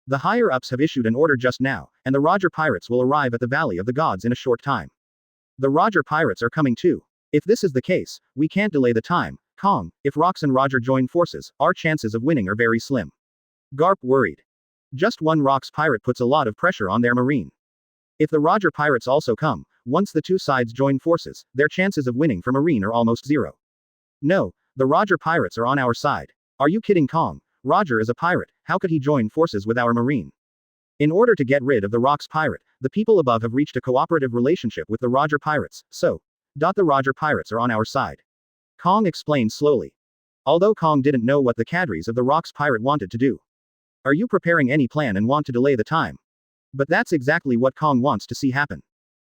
The higher-ups have issued an order just now, and the Roger pirates will arrive at the Valley of the Gods in a short time. The Roger pirates are coming too. If this is the case, we can't delay the time, Kong. If Rocks and Roger join forces, our chances of winning are very slim." Garp worried. Just one Rocks pirate puts a lot of pressure on their Marine. If the Roger pirates also come, once the two sides join forces, their chances of winning for Marine are almost zero. "No, the Roger pirates are on our side. Are you kidding, Kong? Roger is a pirate, how could he join forces with our Marine? In order to get rid of the Rocks pirate, the people above have reached a cooperative relationship with the Roger pirates, so. The Roger pirates are on our side." Kong explained slowly. Although Kong didn't know what the cadres of the Rocks pirate wanted to do. "Are you preparing any plan and want to delay the time?" But that's exactly what Kong wants to see happen.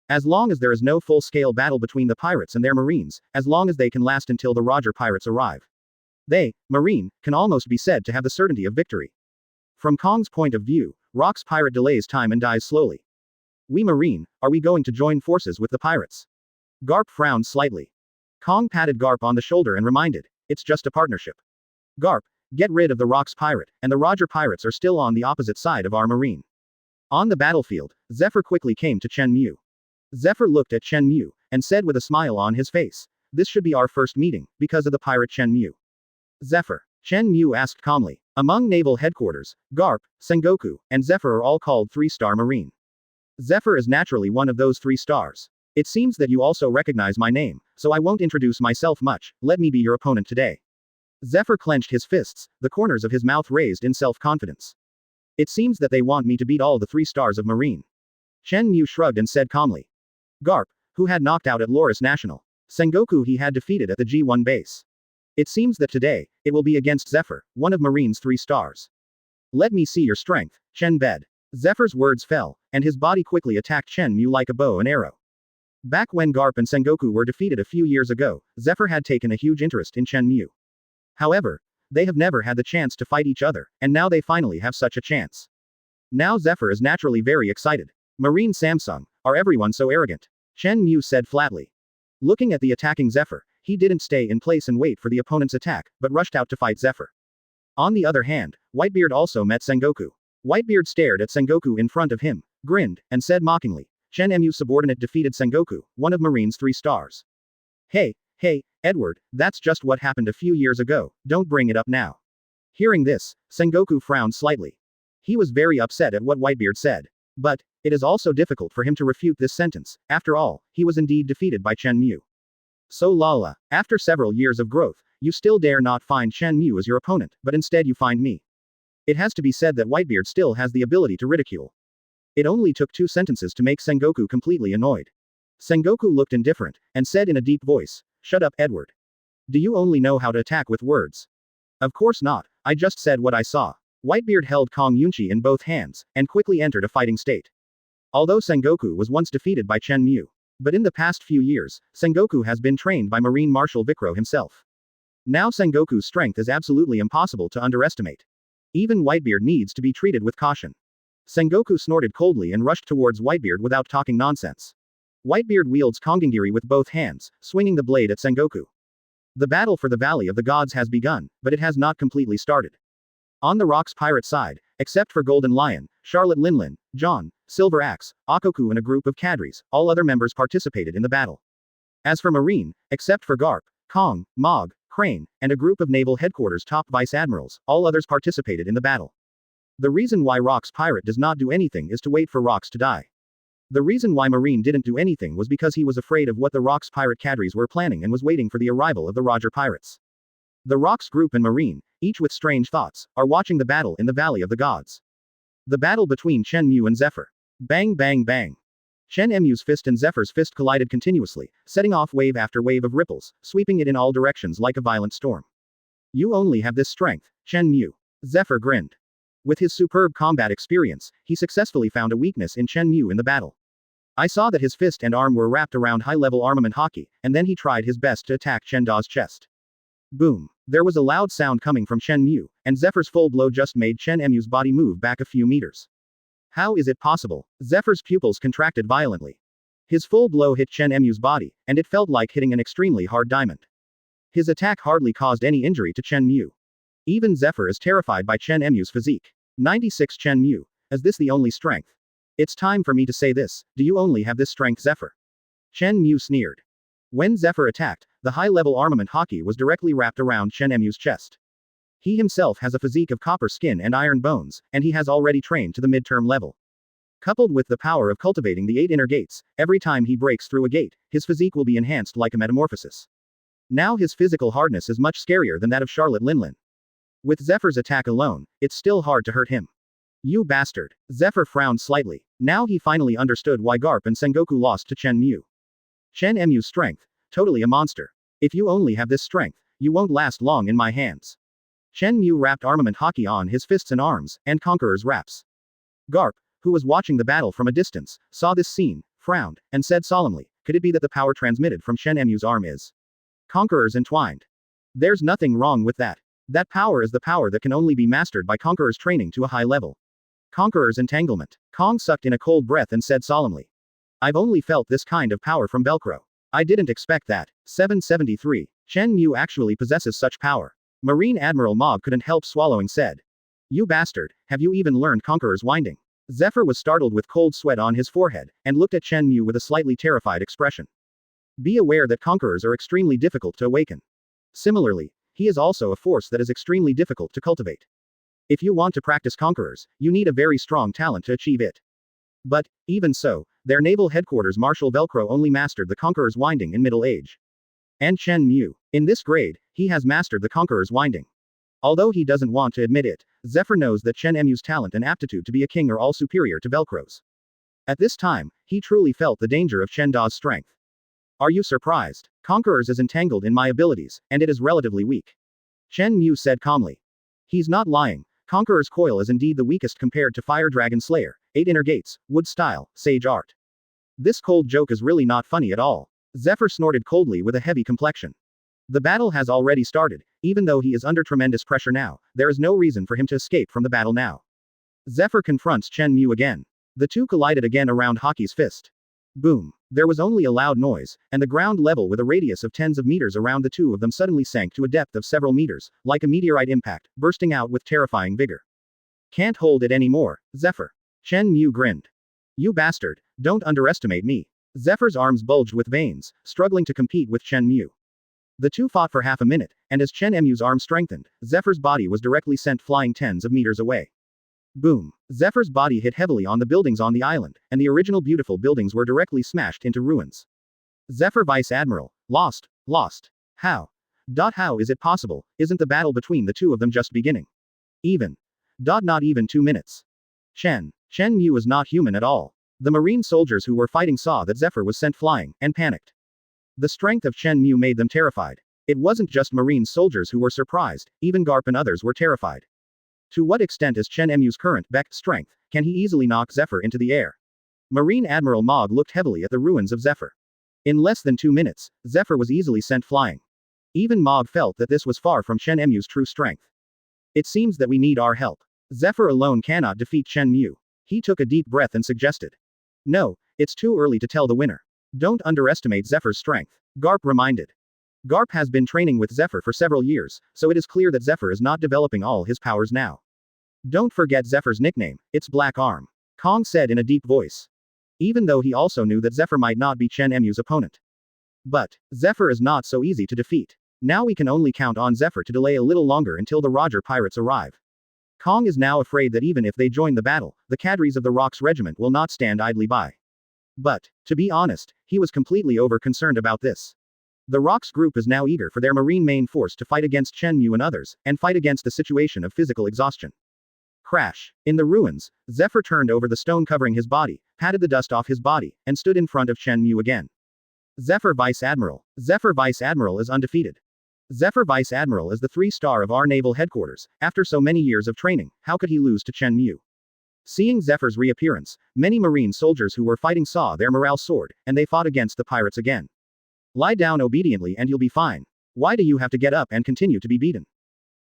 As long as there is no full-scale battle between the pirates and their Marines, as long as they can last until the Roger pirates arrive. They, Marine, can almost be said to have the certainty of victory. From Kong's point of view, Rock's pirate delays time and dies slowly. "We Marine, are we going to join forces with the pirates?" Garp frowned slightly. Kong patted Garp on the shoulder and reminded, "It's just a partnership. Garp, get rid of the Rocks pirate, and the Roger pirates are still on the opposite side of our Marine." On the battlefield, Zephyr quickly came to Chen Mu. Zephyr looked at Chen Mu, and said with a smile on his face, "This should be our first meeting, because of the pirate Chen Mu." "Zephyr?" Chen Mu asked calmly. Among naval headquarters, Garp, Sengoku, and Zephyr are all called 3-star Marine. Zephyr is naturally one of those 3 stars. "It seems that you also recognize my name, so I won't introduce myself much, let me be your opponent today." Zephyr clenched his fists, the corners of his mouth raised in self-confidence. It seems that they want me to beat all the 3 stars of Marine. Chen Mu shrugged and said calmly. Garp, who had knocked out at Loris National. Sengoku he had defeated at the G1 base. It seems that today, it will be against Zephyr, one of Marine's 3 stars. Let me see your strength, Chen bed. Zephyr's words fell, and his body quickly attacked Chen Mu like a bow and arrow. Back when Garp and Sengoku were defeated a few years ago, Zephyr had taken a huge interest in Chen Mu. However, they have never had the chance to fight each other, and now they finally have such a chance. Now Zephyr is naturally very excited. Marine Samsung, are everyone so arrogant? Chen Mu said flatly. Looking at the attacking Zephyr, he didn't stay in place and wait for the opponent's attack, but rushed out to fight Zephyr. On the other hand, Whitebeard also met Sengoku. Whitebeard stared at Sengoku in front of him, grinned, and said mockingly, Chen Mu's subordinate defeated Sengoku, one of Marine's 3 stars. Hey, Edward, that's just what happened a few years ago, don't bring it up now. Hearing this, Sengoku frowned slightly. He was very upset at what Whitebeard said. But, it is also difficult for him to refute this sentence, after all, he was indeed defeated by Chen Mu. So Lala, after several years of growth, you still dare not find Chen Mu as your opponent, but instead you find me. It has to be said that Whitebeard still has the ability to ridicule. It only took 2 sentences to make Sengoku completely annoyed. Sengoku looked indifferent, and said in a deep voice, Shut up, Edward. Do you only know how to attack with words? Of course not, I just said what I saw. Whitebeard held Kong Yunchi in both hands, and quickly entered a fighting state. Although Sengoku was once defeated by Chen Mu. But in the past few years, Sengoku has been trained by Marine Marshal Vikro himself. Now Sengoku's strength is absolutely impossible to underestimate. Even Whitebeard needs to be treated with caution. Sengoku snorted coldly and rushed towards Whitebeard without talking nonsense. Whitebeard wields Kongingiri with both hands, swinging the blade at Sengoku. The battle for the Valley of the Gods has begun, but it has not completely started. On the Rock's pirate side, except for Golden Lion, Charlotte Linlin, John, Silver Axe, Akoku and a group of cadres, all other members participated in the battle. As for Marine, except for Garp, Kong, Mog, Crane, and a group of Naval Headquarters top vice admirals, all others participated in the battle. The reason why Rock's pirate does not do anything is to wait for Rocks to die. The reason why Marine didn't do anything was because he was afraid of what the Rocks pirate cadres were planning and was waiting for the arrival of the Roger pirates. The Rocks group and Marine, each with strange thoughts, are watching the battle in the Valley of the Gods. The battle between Chen Mu and Zephyr. Bang bang bang. Chen Mu's fist and Zephyr's fist collided continuously, setting off wave after wave of ripples, sweeping it in all directions like a violent storm. You only have this strength, Chen Mu. Zephyr grinned. With his superb combat experience, he successfully found a weakness in Chen Mu in the battle. I saw that his fist and arm were wrapped around high-level armament hockey, and then he tried his best to attack Chen Da's chest. Boom. There was a loud sound coming from Chen Mu, and Zephyr's full blow just made Chen Mu's body move back a few meters. How is it possible? Zephyr's pupils contracted violently. His full blow hit Chen Mu's body, and it felt like hitting an extremely hard diamond. His attack hardly caused any injury to Chen Mu. Even Zephyr is terrified by Chen Mu's physique. 96 Chen Mu. Is this the only strength? It's time for me to say this, do you only have this strength, Zephyr? Chen Mu sneered. When Zephyr attacked, the high-level armament hockey was directly wrapped around Chen Mu's chest. He himself has a physique of copper skin and iron bones, and he has already trained to the midterm level. Coupled with the power of cultivating the 8 inner gates, every time he breaks through a gate, his physique will be enhanced like a metamorphosis. Now his physical hardness is much scarier than that of Charlotte Linlin. With Zephyr's attack alone, it's still hard to hurt him. You bastard. Zephyr frowned slightly. Now he finally understood why Garp and Sengoku lost to Chen Mu. Chen Mu's strength. Totally a monster. If you only have this strength, you won't last long in my hands. Chen Mu wrapped armament hockey on his fists and arms, and Conqueror's wraps. Garp, who was watching the battle from a distance, saw this scene, frowned, and said solemnly, could it be that the power transmitted from Chen Mu's arm is Conqueror's entwined? There's nothing wrong with that. That power is the power that can only be mastered by Conqueror's training to a high level. Conqueror's entanglement. Kong sucked in a cold breath and said solemnly. I've only felt this kind of power from Velcro. I didn't expect that. 773. Chen Mu actually possesses such power. Marine Admiral Mog couldn't help swallowing said. You bastard, have you even learned Conqueror's winding? Zephyr was startled with cold sweat on his forehead, and looked at Chen Mu with a slightly terrified expression. Be aware that Conquerors are extremely difficult to awaken. Similarly, he is also a force that is extremely difficult to cultivate. If you want to practice Conquerors, you need a very strong talent to achieve it. But, even so, their naval headquarters Marshal Velcro only mastered the Conqueror's winding in middle age. And Chen Mu. In this grade, he has mastered the Conqueror's winding. Although he doesn't want to admit it, Zephyr knows that Chen Mu's talent and aptitude to be a king are all superior to Velcro's. At this time, he truly felt the danger of Chen Da's strength. Are you surprised? Conqueror's is entangled in my abilities, and it is relatively weak. Chen Mu said calmly. He's not lying. Conqueror's coil is indeed the weakest compared to Fire Dragon Slayer, 8 inner gates, wood style, sage art. This cold joke is really not funny at all. Zephyr snorted coldly with a heavy complexion. The battle has already started, even though he is under tremendous pressure now, there is no reason for him to escape from the battle now. Zephyr confronts Chen Mu again. The two collided again around Hockey's fist. Boom. There was only a loud noise, and the ground level with a radius of tens of meters around the two of them suddenly sank to a depth of several meters, like a meteorite impact, bursting out with terrifying vigor. Can't hold it anymore, Zephyr. Chen Mu grinned. You bastard, don't underestimate me. Zephyr's arms bulged with veins, struggling to compete with Chen Mu. The two fought for half a minute, and as Chen Mu's arm strengthened, Zephyr's body was directly sent flying tens of meters away. Boom. Zephyr's body hit heavily on the buildings on the island, and the original beautiful buildings were directly smashed into ruins. Zephyr Vice Admiral. Lost. How? How is it possible? Isn't the battle between the two of them just beginning? Even. Not even 2 minutes. Chen Mu is not human at all. The marine soldiers who were fighting saw that Zephyr was sent flying, and panicked. The strength of Chen Mu made them terrified. It wasn't just marine soldiers who were surprised, even Garp and others were terrified. To what extent is Chen Mu's current strength, can he easily knock Zephyr into the air? Marine Admiral Mog looked heavily at the ruins of Zephyr. In less than 2 minutes, Zephyr was easily sent flying. Even Mog felt that this was far from Chen Mu's true strength. It seems that we need our help. Zephyr alone cannot defeat Chen Mu. He took a deep breath and suggested. No, it's too early to tell the winner. Don't underestimate Zephyr's strength, Garp reminded. Garp has been training with Zephyr for several years, so it is clear that Zephyr is not developing all his powers now. Don't forget Zephyr's nickname, it's Black Arm, Kong said in a deep voice. Even though he also knew that Zephyr might not be Chen Mu's opponent. But, Zephyr is not so easy to defeat. Now we can only count on Zephyr to delay a little longer until the Roger pirates arrive. Kong is now afraid that even if they join the battle, the cadres of the Rocks Regiment will not stand idly by. But, to be honest, he was completely over-concerned about this. The Rocks group is now eager for their marine main force to fight against Chen Mu and others, and fight against the situation of physical exhaustion. Crash. In the ruins, Zephyr turned over the stone covering his body, patted the dust off his body, and stood in front of Chen Mu again. Zephyr Vice Admiral. Zephyr Vice Admiral is undefeated. Zephyr Vice Admiral is the 3-star of our naval headquarters. After so many years of training, how could he lose to Chen Mu? Seeing Zephyr's reappearance, many marine soldiers who were fighting saw their morale soared, and they fought against the pirates again. Lie down obediently and you'll be fine. Why do you have to get up and continue to be beaten?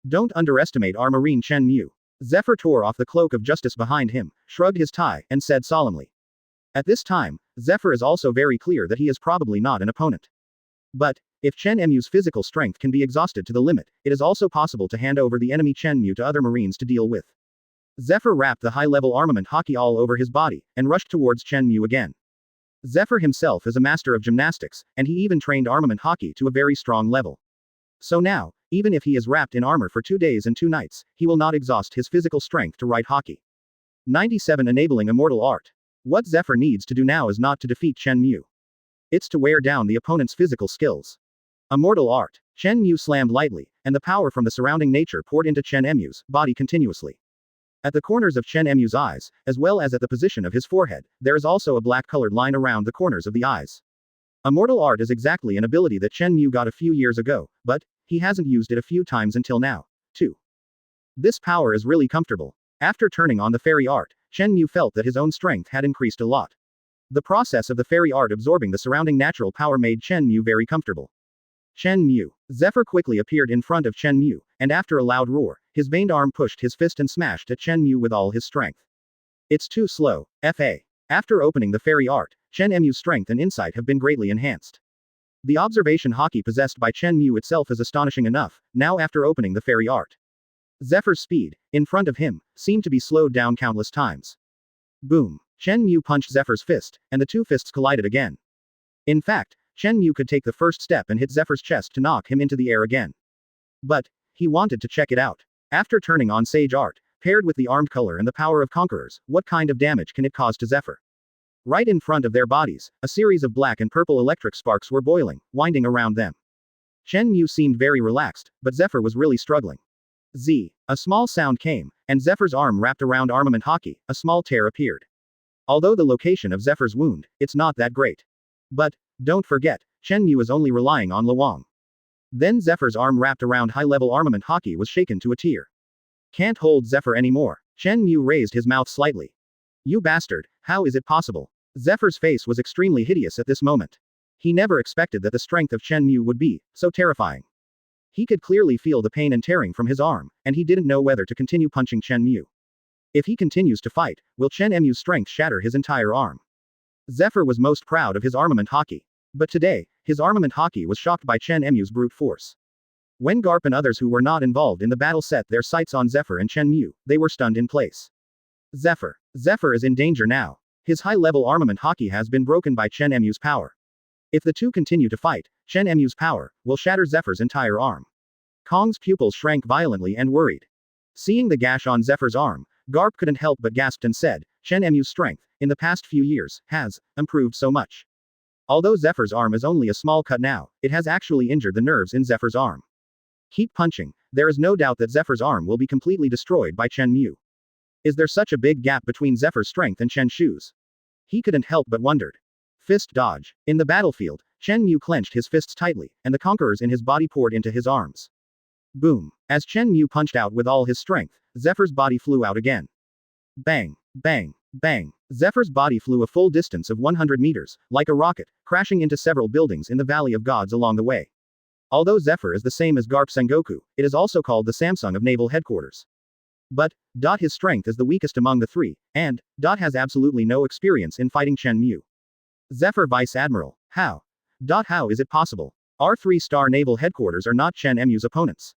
Don't underestimate our marine Chen Mu. Zephyr tore off the cloak of justice behind him, shrugged his tie, and said solemnly. At this time, Zephyr is also very clear that he is probably not an opponent. But, if Chen Mu's physical strength can be exhausted to the limit, it is also possible to hand over the enemy Chen Mu to other marines to deal with. Zephyr wrapped the high-level armament hockey all over his body, and rushed towards Chen Mu again. Zephyr himself is a master of gymnastics, and he even trained armament hockey to a very strong level. So now, even if he is wrapped in armor for 2 days and 2 nights, he will not exhaust his physical strength to ride hockey. 97 Enabling Immortal Art. What Zephyr needs to do now is not to defeat Chen Mu. It's to wear down the opponent's physical skills. Immortal Art. Chen Mu slammed lightly, and the power from the surrounding nature poured into Chen Mu's body continuously. At the corners of Chen Mu's eyes, as well as at the position of his forehead, there is also a black-colored line around the corners of the eyes. Immortal Art is exactly an ability that Chen Mu got a few years ago, but he hasn't used it a few times until now, too. This power is really comfortable. After turning on the fairy art, Chen Mu felt that his own strength had increased a lot. The process of the fairy art absorbing the surrounding natural power made Chen Mu very comfortable. Chen Mu. Zephyr quickly appeared in front of Chen Mu, and after a loud roar, his veined arm pushed his fist and smashed at Chen Mu with all his strength. It's too slow, FA. After opening the fairy art, Chen Mu's strength and insight have been greatly enhanced. The observation hockey possessed by Chen Mu itself is astonishing enough, now after opening the fairy art. Zephyr's speed, in front of him, seemed to be slowed down countless times. Boom. Chen Mu punched Zephyr's fist, and the two fists collided again. In fact, Chen Mu could take the first step and hit Zephyr's chest to knock him into the air again. But, he wanted to check it out. After turning on Sage Art, paired with the armed color and the power of Conquerors, what kind of damage can it cause to Zephyr? Right in front of their bodies, a series of black and purple electric sparks were boiling, winding around them. Chen Mu seemed very relaxed, but Zephyr was really struggling. Z. A small sound came, and Zephyr's arm wrapped around armament hockey, a small tear appeared. Although the location of Zephyr's wound, it's not that great. But, don't forget, Chen Mu is only relying on Luang. Then Zephyr's arm wrapped around high-level armament hockey was shaken to a tear. Can't hold Zephyr anymore. Chen Mu raised his mouth slightly. You bastard, how is it possible? Zephyr's face was extremely hideous at this moment. He never expected that the strength of Chen Mu would be so terrifying. He could clearly feel the pain and tearing from his arm, and he didn't know whether to continue punching Chen Mu. If he continues to fight, will Chen Mu's strength shatter his entire arm? Zephyr was most proud of his armament hockey. But today, his armament hockey was shocked by Chen Mu's brute force. When Garp and others who were not involved in the battle set their sights on Zephyr and Chen Mu, they were stunned in place. Zephyr is in danger now. His high-level armament hockey has been broken by Chen Mu's power. If the two continue to fight, Chen Mu's power will shatter Zephyr's entire arm. Kong's pupils shrank violently and worried. Seeing the gash on Zephyr's arm, Garp couldn't help but gasped and said, Chen Mu's strength, in the past few years, has improved so much. Although Zephyr's arm is only a small cut now, it has actually injured the nerves in Zephyr's arm. Keep punching, there is no doubt that Zephyr's arm will be completely destroyed by Chen Mu. Is there such a big gap between Zephyr's strength and Chen Shu's? He couldn't help but wondered. Fist dodge. In the battlefield, Chen Mu clenched his fists tightly, and the conquerors in his body poured into his arms. Boom. As Chen Mu punched out with all his strength, Zephyr's body flew out again. Bang, bang, bang. Zephyr's body flew a full distance of 100 meters, like a rocket, crashing into several buildings in the Valley of Gods along the way. Although Zephyr is the same as Garp Sengoku, it is also called the Samsung of Naval Headquarters. But, his strength is the weakest among the three, and, has absolutely no experience in fighting Chen Mu. Zephyr Vice Admiral, how? How is it possible? Our 3-star Naval Headquarters are not Chen Mu's opponents.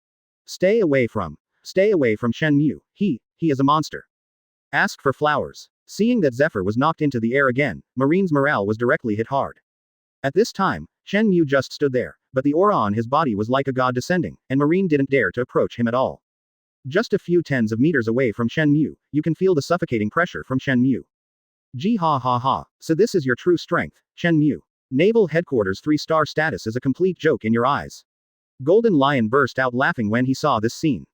Stay away from Chen Mu, he is a monster. Ask for flowers. Seeing that Zephyr was knocked into the air again, Marine's morale was directly hit hard. At this time, Chen Mu just stood there, but the aura on his body was like a god descending, and Marine didn't dare to approach him at all. Just a few tens of meters away from Chen Mu, you can feel the suffocating pressure from Chen Mu. Gee ha ha ha, so this is your true strength, Chen Mu. Naval Headquarters 3-star status is a complete joke in your eyes. Golden Lion burst out laughing when he saw this scene.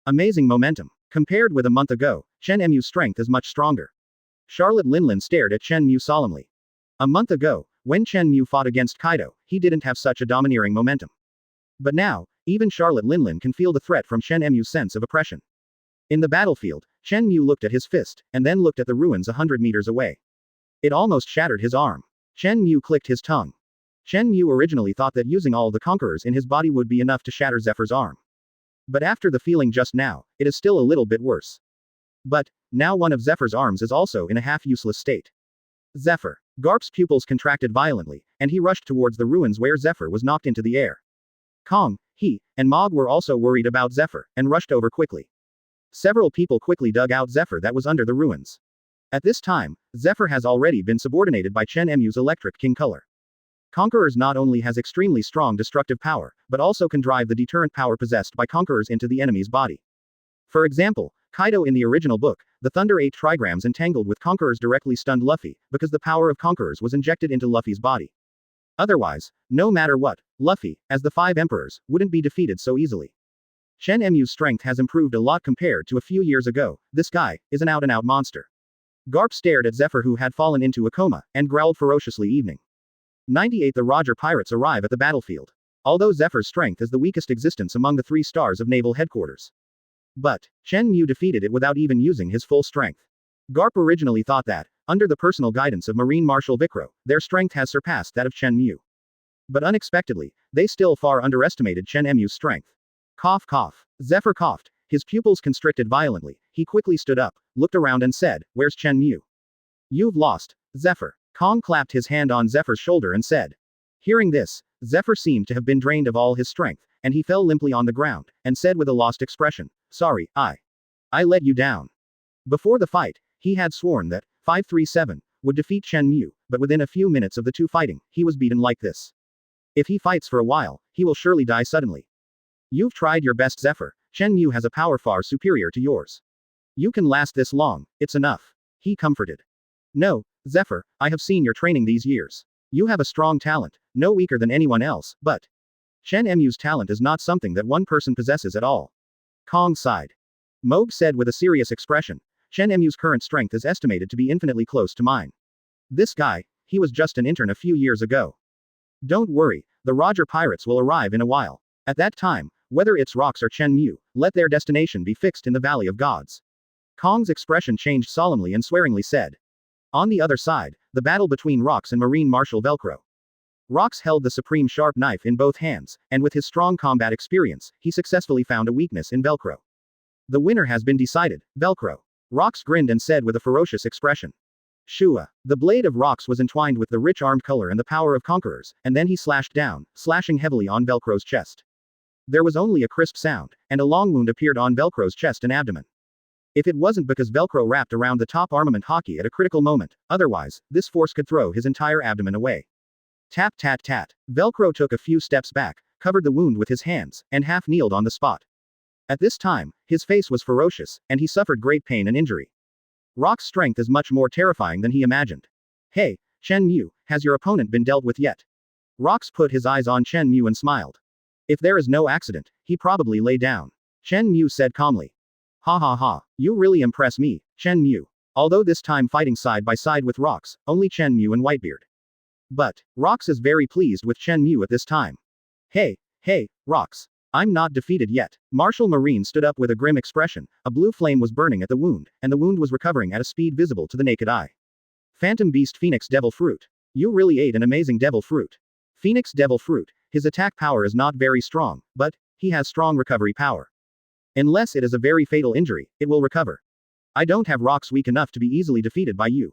Amazing momentum. Compared with a month ago, Chen Mu's strength is much stronger. Charlotte Linlin stared at Chen Mu solemnly. A month ago, when Chen Mu fought against Kaido, he didn't have such a domineering momentum. But now, even Charlotte Linlin can feel the threat from Chen Mu's sense of oppression. In the battlefield, Chen Mu looked at his fist, and then looked at the ruins 100 meters away. It almost shattered his arm. Chen Mu clicked his tongue. Chen Mu originally thought that using all the conquerors in his body would be enough to shatter Zephyr's arm. But after the feeling just now, it is still a little bit worse. But, now one of Zephyr's arms is also in a half-useless state. Zephyr. Garp's pupils contracted violently, and he rushed towards the ruins where Zephyr was knocked into the air. Kong, he, and Mog were also worried about Zephyr, and rushed over quickly. Several people quickly dug out Zephyr that was under the ruins. At this time, Zephyr has already been subordinated by Chen Mu's Electric King Color. Conquerors not only has extremely strong destructive power, but also can drive the deterrent power possessed by conquerors into the enemy's body. For example, Kaido in the original book, the Thunder 8 trigrams entangled with conquerors directly stunned Luffy, because the power of conquerors was injected into Luffy's body. Otherwise, no matter what, Luffy, as the 5 emperors, wouldn't be defeated so easily. Chen Mu's strength has improved a lot compared to a few years ago. This guy is an out-and-out monster. Garp stared at Zephyr who had fallen into a coma, and growled ferociously. Evening. 98. The Roger pirates arrive at the battlefield. Although Zephyr's strength is the weakest existence among the 3 stars of Naval Headquarters. But, Chen Mu defeated it without even using his full strength. Garp originally thought that, under the personal guidance of Marine Marshal Vikro, their strength has surpassed that of Chen Mu. But unexpectedly, they still far underestimated Chen Mu's strength. Cough cough. Zephyr coughed, his pupils constricted violently, he quickly stood up, looked around and said, "Where's Chen Mu?" "You've lost, Zephyr." Kong clapped his hand on Zephyr's shoulder and said. Hearing this, Zephyr seemed to have been drained of all his strength, and he fell limply on the ground, and said with a lost expression, "Sorry, I let you down." Before the fight, he had sworn that 537 would defeat Chen Mu, but within a few minutes of the two fighting, he was beaten like this. If he fights for a while, he will surely die suddenly. You've tried your best, Zephyr. Chen Mu has a power far superior to yours. You can last this long, it's enough. He comforted. No, Zephyr, I have seen your training these years. You have a strong talent, no weaker than anyone else, but Chen Mu's talent is not something that one person possesses at all. Kong sighed. Moog said with a serious expression, Chen Mu's current strength is estimated to be infinitely close to mine. This guy, he was just an intern a few years ago. Don't worry, the Roger pirates will arrive in a while. At that time, whether it's Rocks or Chen Mu, let their destination be fixed in the Valley of Gods. Kong's expression changed solemnly and swearingly said. On the other side, the battle between Rocks and Marine Marshal Velcro. Rocks held the supreme sharp knife in both hands, and with his strong combat experience, he successfully found a weakness in Velcro. The winner has been decided, Velcro. Rocks grinned and said with a ferocious expression. Shua. The blade of Rocks was entwined with the rich armed color and the power of conquerors, and then he slashed down, slashing heavily on Velcro's chest. There was only a crisp sound, and a long wound appeared on Velcro's chest and abdomen. If it wasn't because Velcro wrapped around the top armament hockey at a critical moment, otherwise, this force could throw his entire abdomen away. Tap tat tat. Velcro took a few steps back, covered the wound with his hands, and half kneeled on the spot. At this time, his face was ferocious, and he suffered great pain and injury. Rock's strength is much more terrifying than he imagined. Hey, Chen Mu, has your opponent been dealt with yet? Rocks put his eyes on Chen Mu and smiled. If there is no accident, he probably lay down. Chen Mu said calmly. Ha ha ha, you really impress me, Chen Mu. Although this time fighting side by side with Rocks, only Chen Mu and Whitebeard. But, Rocks is very pleased with Chen Mu at this time. Hey, Rocks. I'm not defeated yet. Marshal Marine stood up with a grim expression, a blue flame was burning at the wound, and the wound was recovering at a speed visible to the naked eye. Phantom Beast Phoenix Devil Fruit. You really ate an amazing devil fruit. Phoenix Devil Fruit, his attack power is not very strong, but, he has strong recovery power. Unless it is a very fatal injury, it will recover. I don't have Rocks weak enough to be easily defeated by you.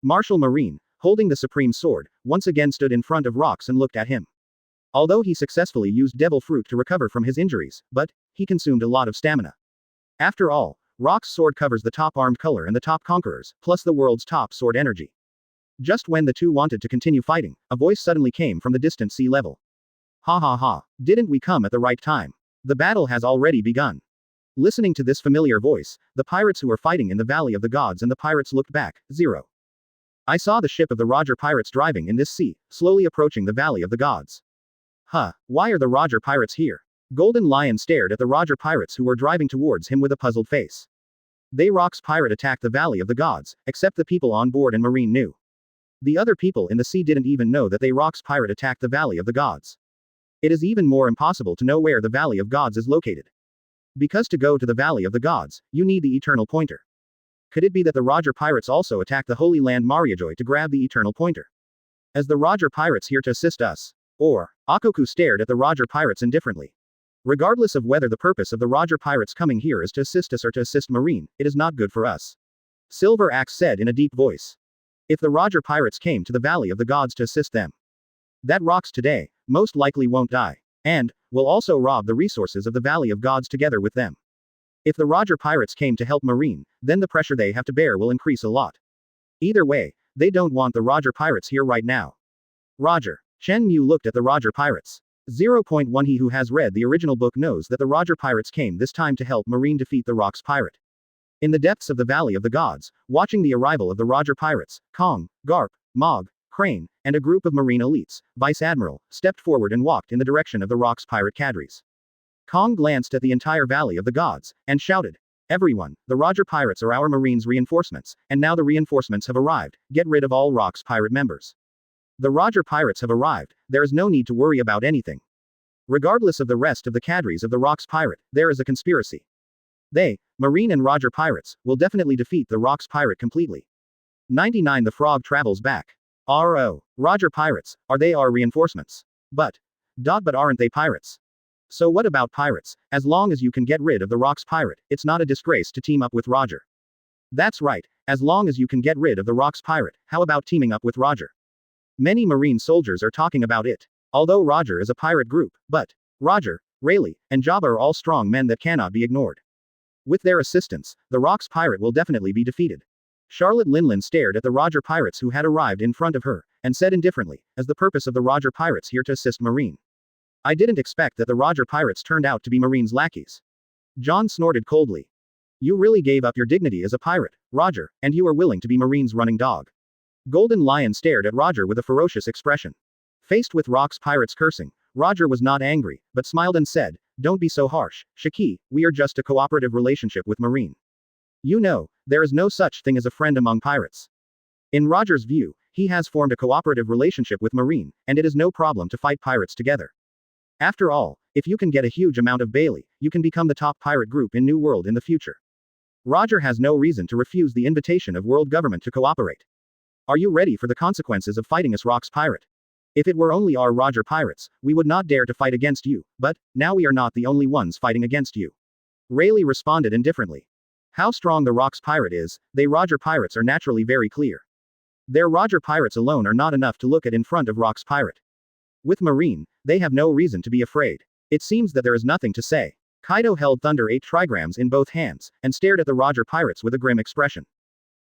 Marshal Marine, holding the supreme sword, once again stood in front of Rocks and looked at him. Although he successfully used Devil Fruit to recover from his injuries, but, he consumed a lot of stamina. After all, Rock's sword covers the top armed color and the top conquerors, plus the world's top sword energy. Just when the two wanted to continue fighting, a voice suddenly came from the distant sea level. Ha ha ha, didn't we come at the right time? The battle has already begun. Listening to this familiar voice, the pirates who were fighting in the Valley of the Gods and the pirates looked back. 0. I saw the ship of the Roger pirates driving in this sea, slowly approaching the Valley of the Gods. Huh, why are the Roger pirates here? Golden Lion stared at the Roger pirates who were driving towards him with a puzzled face. They Rock's pirate attacked the Valley of the Gods, except the people on board and Marine knew. The other people in the sea didn't even know that they Rock's pirate attacked the Valley of the Gods. It is even more impossible to know where the Valley of Gods is located. Because to go to the Valley of the Gods, you need the Eternal Pointer. Could it be that the Roger pirates also attacked the Holy Land Mariajoy to grab the Eternal Pointer? As the Roger pirates here to assist us? Or, Akoku stared at the Roger pirates indifferently. Regardless of whether the purpose of the Roger pirates coming here is to assist us or to assist Marine, it is not good for us. Silver Axe said in a deep voice. If the Roger pirates came to the Valley of the Gods to assist them, that Rocks today, most likely won't die, and, will also rob the resources of the Valley of Gods together with them. If the Roger pirates came to help Marine, then the pressure they have to bear will increase a lot. Either way, they don't want the Roger pirates here right now. Roger. Chen Mu looked at the Roger pirates. 0.1 He who has read the original book knows that the Roger pirates came this time to help Marine defeat the Rocks pirate. In the depths of the Valley of the Gods, watching the arrival of the Roger pirates, Kong, Garp, Mog, Crane, and a group of Marine elites, Vice Admiral, stepped forward and walked in the direction of the Rocks pirate cadres. Kong glanced at the entire Valley of the Gods, and shouted, Everyone, the Roger pirates are our Marines' reinforcements, and now the reinforcements have arrived, get rid of all Rocks pirate members. The Roger pirates have arrived, there is no need to worry about anything. Regardless of the rest of the cadres of the Rocks pirate, there is a conspiracy. They, Marine and Roger pirates, will definitely defeat the Rocks pirate completely. 99 The frog travels back. R.O. Roger pirates, are they our reinforcements? But aren't they pirates? So what about pirates? As long as you can get rid of the Rocks pirate, it's not a disgrace to team up with Roger. That's right, as long as you can get rid of the Rocks pirate, how about teaming up with Roger? Many Marine soldiers are talking about it. Although Roger is a pirate group, but Roger, Rayleigh, and Jabba are all strong men that cannot be ignored. With their assistance, the Rocks pirate will definitely be defeated. Charlotte Linlin stared at the Roger pirates who had arrived in front of her, and said indifferently, as the purpose of the Roger pirates here to assist Marine. I didn't expect that the Roger pirates turned out to be Marine's lackeys. John snorted coldly. You really gave up your dignity as a pirate, Roger, and you are willing to be Marine's running dog. Golden Lion stared at Roger with a ferocious expression. Faced with Rocks pirates cursing, Roger was not angry, but smiled and said, "Don't be so harsh, Shiki, we are just a cooperative relationship with Marine. You know, there is no such thing as a friend among pirates." In Roger's view, he has formed a cooperative relationship with Marine, and it is no problem to fight pirates together. After all, if you can get a huge amount of Bailey, you can become the top pirate group in New World in the future. Roger has no reason to refuse the invitation of world government to cooperate. Are you ready for the consequences of fighting us, Rock's pirate? If it were only our Roger pirates, we would not dare to fight against you, but, now we are not the only ones fighting against you. Rayleigh responded indifferently. How strong the Rock's pirate is, they Roger pirates are naturally very clear. Their Roger pirates alone are not enough to look at in front of Rock's pirate. With Marine, they have no reason to be afraid. It seems that there is nothing to say. Kaido held Thunder 8 trigrams in both hands, and stared at the Roger pirates with a grim expression.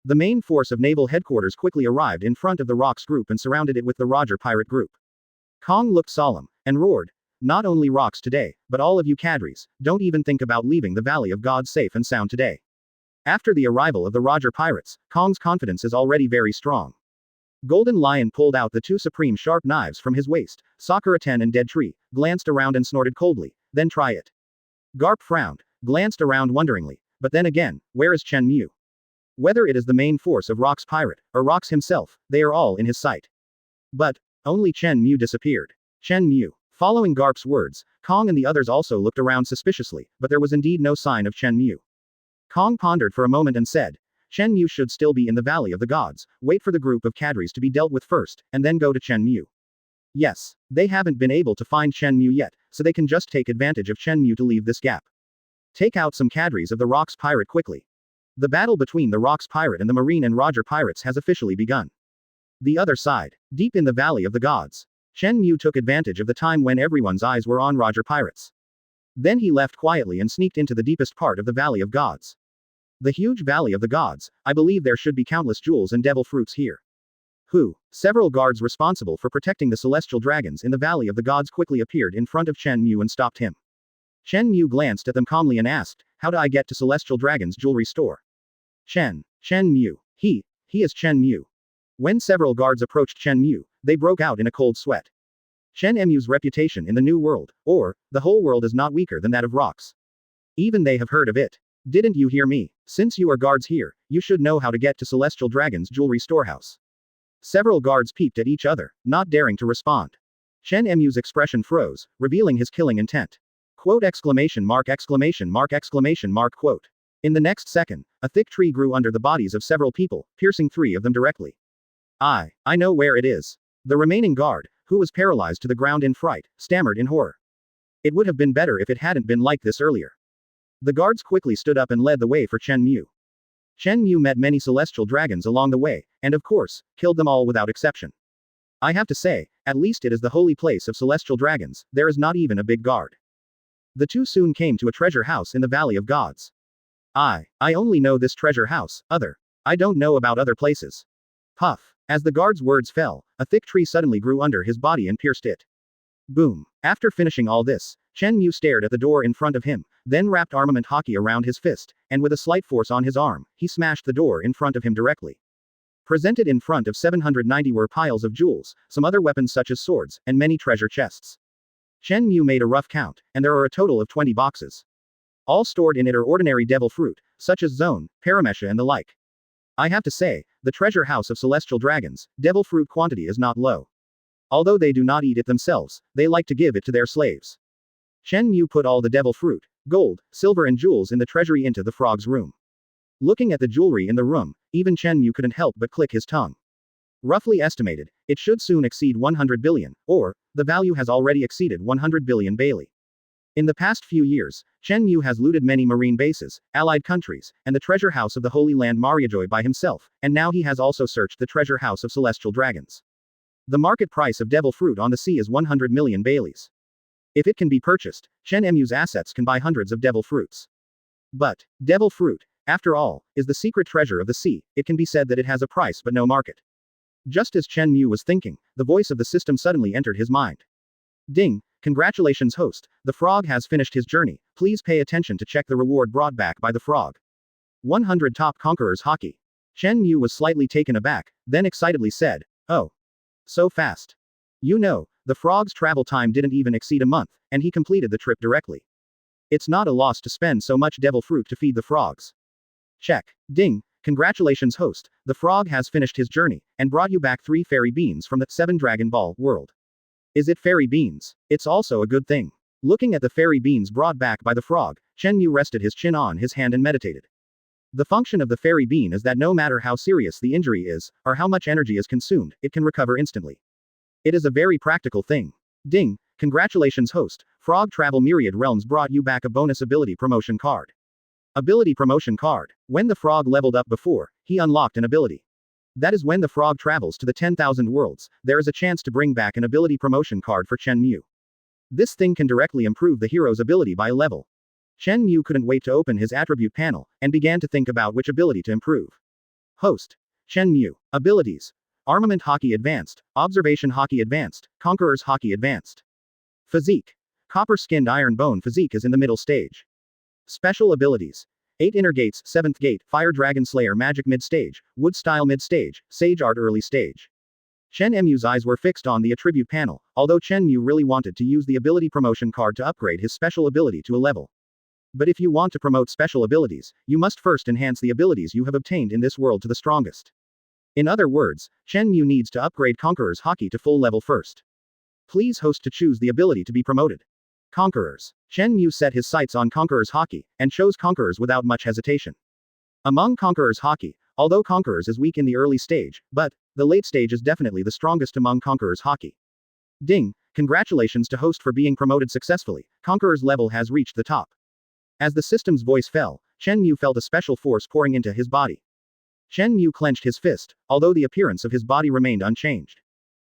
The main force of naval headquarters quickly arrived in front of the Rocks group and surrounded it with the Roger pirate group. Kong looked solemn, and roared, "Not only Rocks today, but all of you cadres, don't even think about leaving the Valley of God safe and sound today." After the arrival of the Roger pirates, Kong's confidence is already very strong. Golden Lion pulled out the two supreme sharp knives from his waist, Sakura 10 and Dead Tree, glanced around and snorted coldly, "Then try it." Garp frowned, glanced around wonderingly, but then again, where is Chen Mu? Whether it is the main force of Rock's pirate, or Rock's himself, they are all in his sight. But, only Chen Mu disappeared. Chen Mu. Following Garp's words, Kong and the others also looked around suspiciously, but there was indeed no sign of Chen Mu. Kong pondered for a moment and said, "Chen Mu should still be in the Valley of the Gods, wait for the group of cadres to be dealt with first, and then go to Chen Mu." Yes, they haven't been able to find Chen Mu yet, so they can just take advantage of Chen Mu to leave this gap. Take out some cadres of the Rocks pirate quickly. The battle between the Rocks pirate and the Marine and Roger pirates has officially begun. The other side, deep in the Valley of the Gods, Chen Mu took advantage of the time when everyone's eyes were on Roger pirates. Then he left quietly and sneaked into the deepest part of the Valley of Gods. The huge Valley of the Gods, I believe there should be countless jewels and devil fruits here. Who? Several guards responsible for protecting the celestial dragons in the Valley of the Gods quickly appeared in front of Chen Mu and stopped him. Chen Mu glanced at them calmly and asked, "How do I get to Celestial Dragon's jewelry store?" Chen Mu. He is Chen Mu. When several guards approached Chen Mu, they broke out in a cold sweat. Chen Mu's reputation in the New World, or, the whole world, is not weaker than that of Rocks. Even they have heard of it. Didn't you hear me? Since you are guards here, you should know how to get to Celestial Dragon's jewelry storehouse. Several guards peeped at each other, not daring to respond. Chen Mu's expression froze, revealing his killing intent. Quote exclamation mark exclamation mark exclamation mark quote. In the next second, a thick tree grew under the bodies of several people, piercing 3 of them directly. I know where it is. The remaining guard, who was paralyzed to the ground in fright, stammered in horror. It would have been better if it hadn't been like this earlier. The guards quickly stood up and led the way for Chen Mu. Chen Mu met many celestial dragons along the way, and of course, killed them all without exception. I have to say, at least it is the holy place of celestial dragons, there is not even a big guard. The two soon came to a treasure house in the Valley of Gods. I only know this treasure house, I don't know about other places. Puff. As the guard's words fell, a thick tree suddenly grew under his body and pierced it. Boom. After finishing all this, Chen Mu stared at the door in front of him, then wrapped armament hockey around his fist, and with a slight force on his arm, he smashed the door in front of him directly. Presented in front of 790 were piles of jewels, some other weapons such as swords, and many treasure chests. Chen Mu made a rough count, and there are a total of 20 boxes. All stored in it are ordinary devil fruit, such as zone, paramesha and the like. I have to say, the treasure house of celestial dragons, devil fruit quantity is not low. Although they do not eat it themselves, they like to give it to their slaves. Chen Mu put all the devil fruit, gold, silver and jewels in the treasury into the frog's room. Looking at the jewelry in the room, even Chen Mu couldn't help but click his tongue. Roughly estimated, it should soon exceed 100 billion, or, the value has already exceeded 100 billion Bailey. In the past few years, Chen Mu has looted many marine bases, allied countries, and the treasure house of the Holy Land Mariajoy by himself, and now he has also searched the treasure house of celestial dragons. The market price of devil fruit on the sea is 100 million Baileys. If it can be purchased, Chen Mu's assets can buy hundreds of devil fruits. But, devil fruit, after all, is the secret treasure of the sea, it can be said that it has a price but no market. Just as Chen Mu was thinking, the voice of the system suddenly entered his mind. Ding! Congratulations host, the frog has finished his journey, please pay attention to check the reward brought back by the frog. 100 top conquerors hockey. Chen Mu was slightly taken aback, then excitedly said, "Oh. So fast. You know, The frog's travel time didn't even exceed a month, and he completed the trip directly. It's not a loss to spend so much devil fruit to feed the frogs. Check. Ding. Congratulations, host. The frog has finished his journey, and brought you back 3 fairy beans from the 7 Dragon Ball world. Is it fairy beans? It's also a good thing. Looking at the fairy beans brought back by the frog, Chen Mu rested his chin on his hand and meditated. The function of the fairy bean is that no matter how serious the injury is, or how much energy is consumed, it can recover instantly. It is a very practical thing. Ding. Congratulations, host. Frog Travel Myriad Realms brought you back a bonus ability promotion card. Ability promotion card. When the frog leveled up before, he unlocked an ability. That is when the frog travels to the 10,000 worlds, there is a chance to bring back an ability promotion card for Chen Mu. This thing can directly improve the hero's ability by a level. Chen Mu couldn't wait to open his attribute panel, and began to think about which ability to improve. Host. Chen Mu. Abilities. Armament Hockey Advanced, Observation Hockey Advanced, Conqueror's Hockey Advanced. Physique. Copper-skinned iron bone physique is in the middle stage. Special abilities. 8 Inner Gates, 7th Gate, Fire Dragon Slayer Magic Mid-Stage, Wood Style Mid-Stage, Sage Art Early Stage. Chen Mu's eyes were fixed on the attribute panel, although Chen Mu really wanted to use the ability promotion card to upgrade his special ability to a level. But if you want to promote special abilities, you must first enhance the abilities you have obtained in this world to the strongest. In other words, Chen Mu needs to upgrade Conqueror's Hockey to full level first. Please host to choose the ability to be promoted. Conquerors. Chen Mu set his sights on Conqueror's Hockey, and chose Conquerors without much hesitation. Among Conqueror's Hockey, although Conquerors is weak in the early stage, but the late stage is definitely the strongest among Conqueror's Hockey. Ding. Congratulations to host for being promoted successfully. Conqueror's level has reached the top. As the system's voice fell, Chen Mu felt a special force pouring into his body. Chen Mu clenched his fist, although the appearance of his body remained unchanged.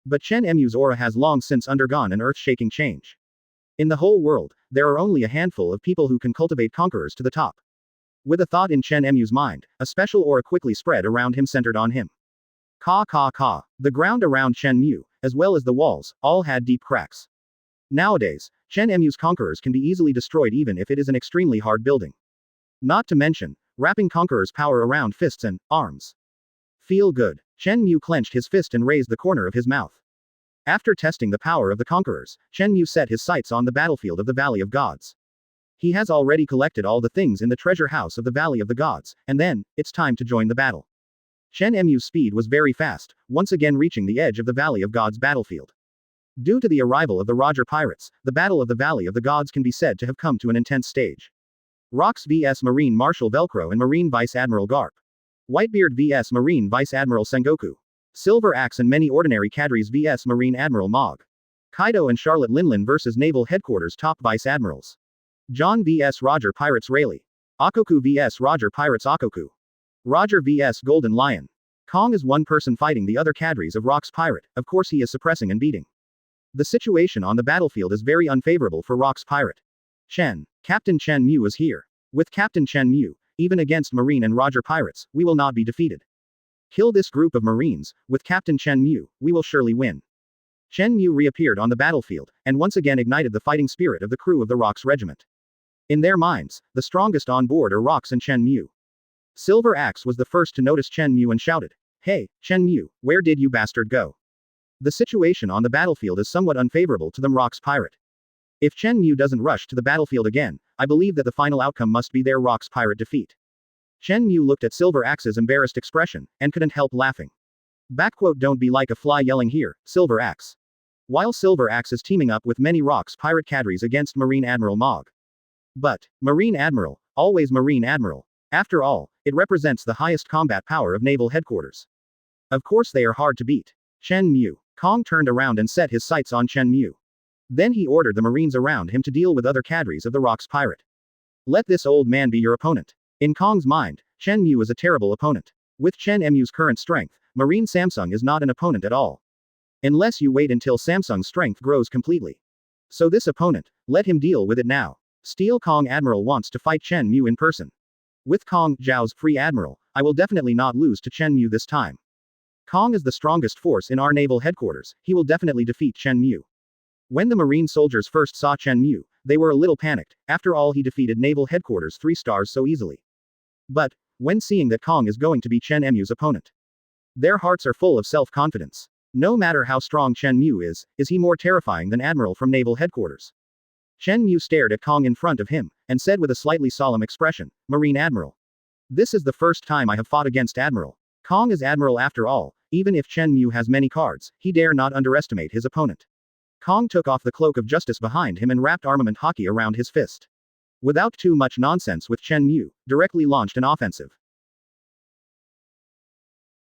But Chen Mu's aura has long since undergone an earth-shaking change. In the whole world, there are only a handful of people who can cultivate conquerors to the top. With a thought in Chen Mu's mind, a special aura quickly spread around him centered on him. Ka ka ka. The ground around Chen Mu, as well as the walls, all had deep cracks. Nowadays, Chen Mu's conquerors can be easily destroyed even if it is an extremely hard building. Not to mention, wrapping conquerors' power around fists and arms. Feel good. Chen Mu clenched his fist and raised the corner of his mouth. After testing the power of the conquerors, Chen Mu set his sights on the battlefield of the Valley of Gods. He has already collected all the things in the treasure house of the Valley of the Gods, and then, it's time to join the battle. Chen Mu's speed was very fast, once again reaching the edge of the Valley of Gods battlefield. Due to the arrival of the Roger pirates, the Battle of the Valley of the Gods can be said to have come to an intense stage. Rocks vs Marine Marshal Velcro and Marine Vice Admiral Garp. Whitebeard vs Marine Vice Admiral Sengoku. Silver Axe and many ordinary cadres vs Marine Admiral Mog. Kaido and Charlotte Linlin vs Naval Headquarters Top Vice Admirals. John vs Roger Pirates Rayleigh. Akoku vs Roger Pirates Akoku. Roger vs Golden Lion. Kong is one person fighting the other cadres of Rock's pirate, of course he is suppressing and beating. The situation on the battlefield is very unfavorable for Rock's pirate. Captain Chen Mu is here. With Captain Chen Mu, even against Marine and Roger pirates, we will not be defeated. Kill this group of Marines, with Captain Chen Mu, we will surely win. Chen Mu reappeared on the battlefield, and once again ignited the fighting spirit of the crew of the Rocks regiment. In their minds, the strongest on board are Rocks and Chen Mu. Silver Axe was the first to notice Chen Mu and shouted, "Hey, Chen Mu, where did you bastard go?" The situation on the battlefield is somewhat unfavorable to the Rocks pirate. If Chen Mu doesn't rush to the battlefield again, I believe that the final outcome must be their Rocks pirate defeat. Chen Mu looked at Silver Axe's embarrassed expression, and couldn't help laughing. Don't be like a fly yelling here, Silver Axe. While Silver Axe is teaming up with many Rocks pirate cadres against Marine Admiral Mog. But, Marine Admiral, always Marine Admiral. After all, it represents the highest combat power of naval headquarters. Of course they are hard to beat. Chen Mu. Kong turned around and set his sights on Chen Mu. Then he ordered the Marines around him to deal with other cadres of the Rocks pirate. Let this old man be your opponent. In Kong's mind, Chen Mu is a terrible opponent. With Chen Mu's current strength, Marine Samsung is not an opponent at all. Unless you wait until Samsung's strength grows completely. So this opponent, let him deal with it now. Steel Kong Admiral wants to fight Chen Mu in person. With Kong, Zhao's free admiral, I will definitely not lose to Chen Mu this time. Kong is the strongest force in our naval headquarters, he will definitely defeat Chen Mu. When the Marine soldiers first saw Chen Mu, they were a little panicked, after all he defeated naval headquarters 3 stars so easily. But, when seeing that Kong is going to be Chen Mu's opponent, their hearts are full of self-confidence. No matter how strong Chen Mu is he more terrifying than Admiral from Naval Headquarters? Chen Mu stared at Kong in front of him, and said with a slightly solemn expression, Marine Admiral. This is the first time I have fought against Admiral. Kong is Admiral after all, even if Chen Mu has many cards, he dare not underestimate his opponent. Kong took off the cloak of justice behind him and wrapped armament hockey around his fist. Without too much nonsense with Chen Mu, directly launched an offensive.